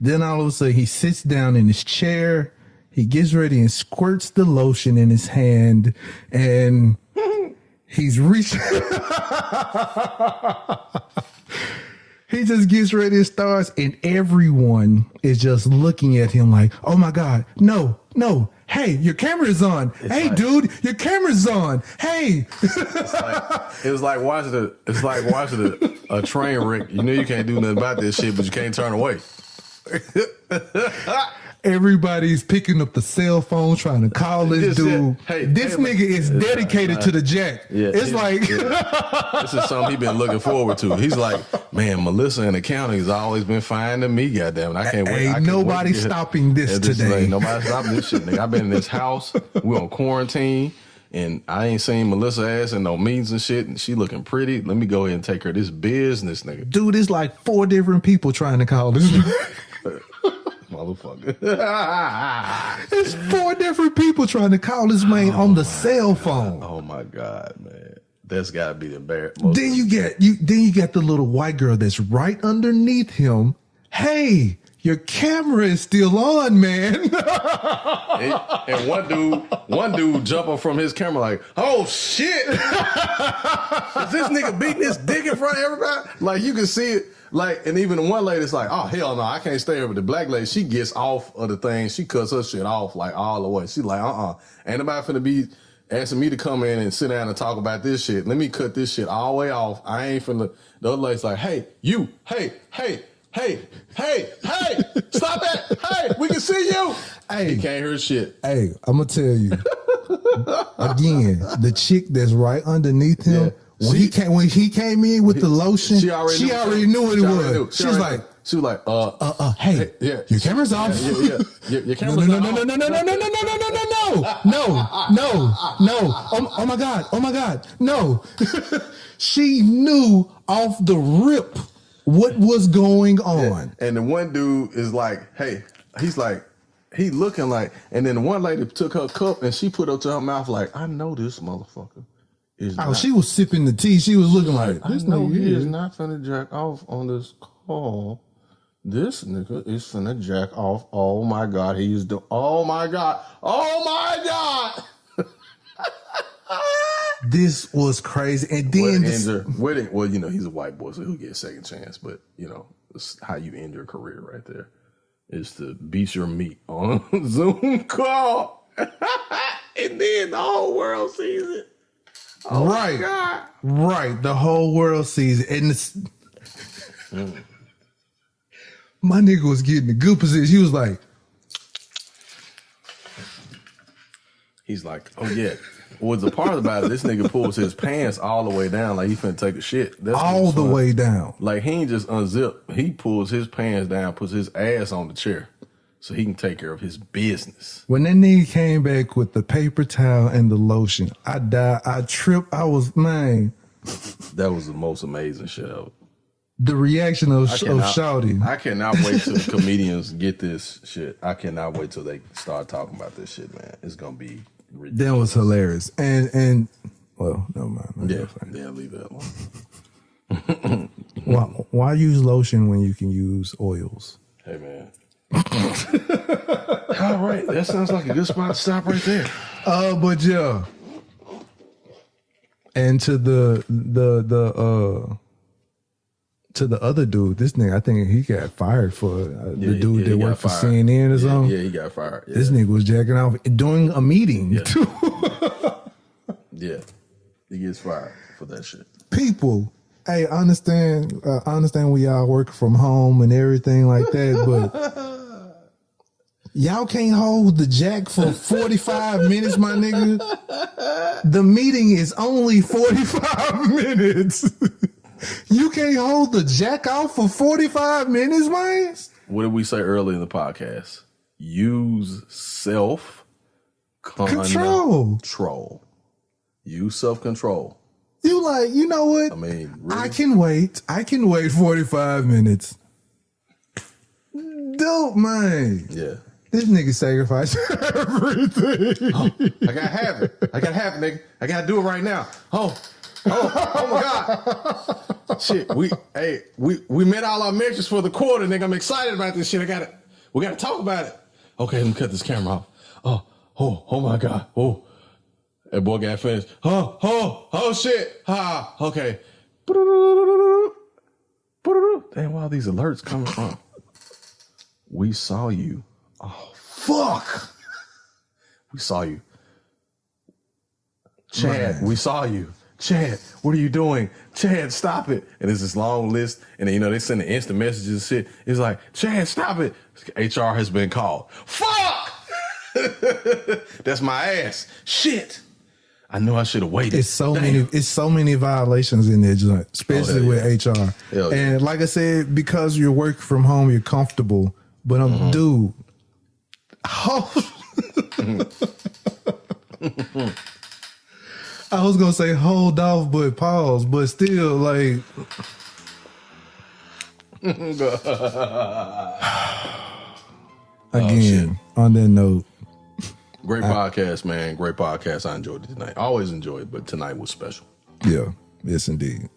Then all of a sudden, he sits down in his chair. He gets ready and squirts the lotion in his hand, and he's reaching. He just gets ready and starts, and everyone is just looking at him like, "Oh my God, no. Hey, your camera's on. Hey, dude, your camera's on. Hey." It was like watching a train wreck. You know you can't do nothing about this shit, but you can't turn away. Everybody's picking up the cell phone trying to call this dude. This nigga is dedicated to the jack. Yeah, it's like this is something he's been looking forward to. He's like, "Man, Melissa in accounting has always been finding me. Goddamn it, I can't wait. Ain't nobody stopping this today. Like, nobody stopping this shit, nigga. I've been in this house. We're on quarantine, and I ain't seen Melissa ass in no meetings and shit. And she looking pretty. Let me go ahead and take her this business, nigga. Dude, it's like 4 different people trying to call this." Motherfucker. It's 4 different people trying to call this man on the cell phone. Oh my God, man. That's gotta be the embarrassment. Then you get the little white girl that's right underneath him. "Hey, your camera is still on, man." and one dude jump up from his camera like, "Oh shit. Is this nigga beating his dick in front of everybody?" Like you can see it. Like, and even one lady's like, "Oh hell no, I can't stay here." But the black lady, she gets off of the thing. She cuts her shit off like all the way. She's like, ain't nobody finna be asking me to come in and sit down and talk about this shit. Let me cut this shit all the way off. I ain't finna. The other lady's like, "Hey, you, hey, stop that. Hey, we can see you." Hey, he can't hear shit. Hey, I'm gonna tell you again. The chick that's right underneath him. Yeah. When he came in with the lotion, she already knew what it was. She was like, "Hey, your camera's off." Your camera's off. No. Oh my God, no. She knew off the rip what was going on. Yeah. And the one dude is like, "Hey," he's like, he looking like, and then the one lady took her cup and she put it to her mouth like, "I know this motherfucker." She was sipping the tea. She was looking like, "This nigga is not finna jack off on this call. This nigga is finna jack off. Oh my God, oh my God. This was crazy. And then he's a white boy, so he'll get a second chance. But it's how you end your career right there is to beat your meat on a Zoom call, and then the whole world sees it. Oh right, my God. Right. The whole world sees it, and it's my nigga was getting a good position. He was like, oh yeah. What's the part about it? This nigga pulls his pants all the way down like he finna take a shit. That's all the way down. Like he ain't just unzip. He pulls his pants down, puts his ass on the chair so he can take care of his business. When that nigga came back with the paper towel and the lotion, I died. I tripped. Man. That was the most amazing shit ever. The reaction of Shawty. I cannot wait till the comedians get this shit. I cannot wait till they start talking about this shit, man. It's gonna be ridiculous. That was hilarious. And well, never mind. Yeah, leave that alone. Why use lotion when you can use oils? Hey, man. All right, that sounds like a good spot to stop right there. But yeah. And to the other dude, this nigga, I think he got fired for the dude that worked for CNN or something. Yeah, he got fired. Yeah. This nigga was jacking off during a meeting too. Yeah, he gets fired for that shit. People, hey, I understand we all work from home and everything like that, but y'all can't hold the jack for 45 minutes, my nigga. The meeting is only 45 minutes. You can't hold the jack out for 45 minutes, man? What did we say earlier in the podcast? Use self-control. Use self-control. You like, you know what? I mean, really? I can wait 45 minutes. Dope, man. Yeah. This nigga sacrificed everything. Oh, I gotta have it, nigga. I gotta do it right now. Oh my God. Shit, we met all our measures for the quarter, nigga. I'm excited about this shit. We gotta talk about it. Okay, let me cut this camera off. Oh my God. Oh. That boy got finished. Oh shit. Okay. Damn, where all these alerts coming from? We saw you. Oh, fuck. We saw you. Chad, we saw you. Chad, what are you doing? Chad, stop it. And it's this long list. And then, they send the instant messages and shit. It's like, Chad, stop it. HR has been called. Fuck! That's my ass. Shit. I knew I should have waited. It's so many violations in there, joint, especially with HR. Hell yeah. And like I said, because you're working from home, you're comfortable. But I'm dude. I was gonna say hold off, but pause, but still like. Again, on that note. Great podcast, man. Great podcast. I enjoyed it tonight. I always enjoy it, but tonight was special. Yeah, yes indeed.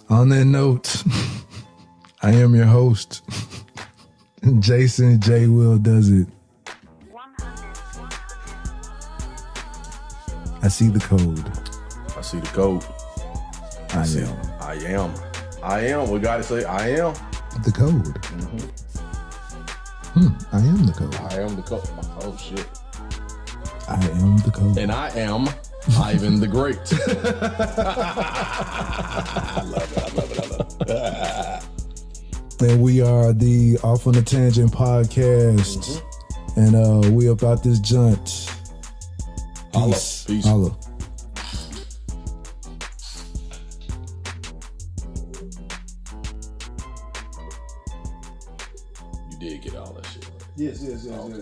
On that note, I am your host, Jason J. Will Does It. I see the code. I see the code. I am. We gotta say I am. The code. Mm-hmm. I am the code. I am the code. Oh shit. I am the code. And I am Ivan the Great. I love it. And we are the Off on the Tangent podcast. Mm-hmm. And we about this joint. Peace. Holla. You did get all that shit right. Yes. All right.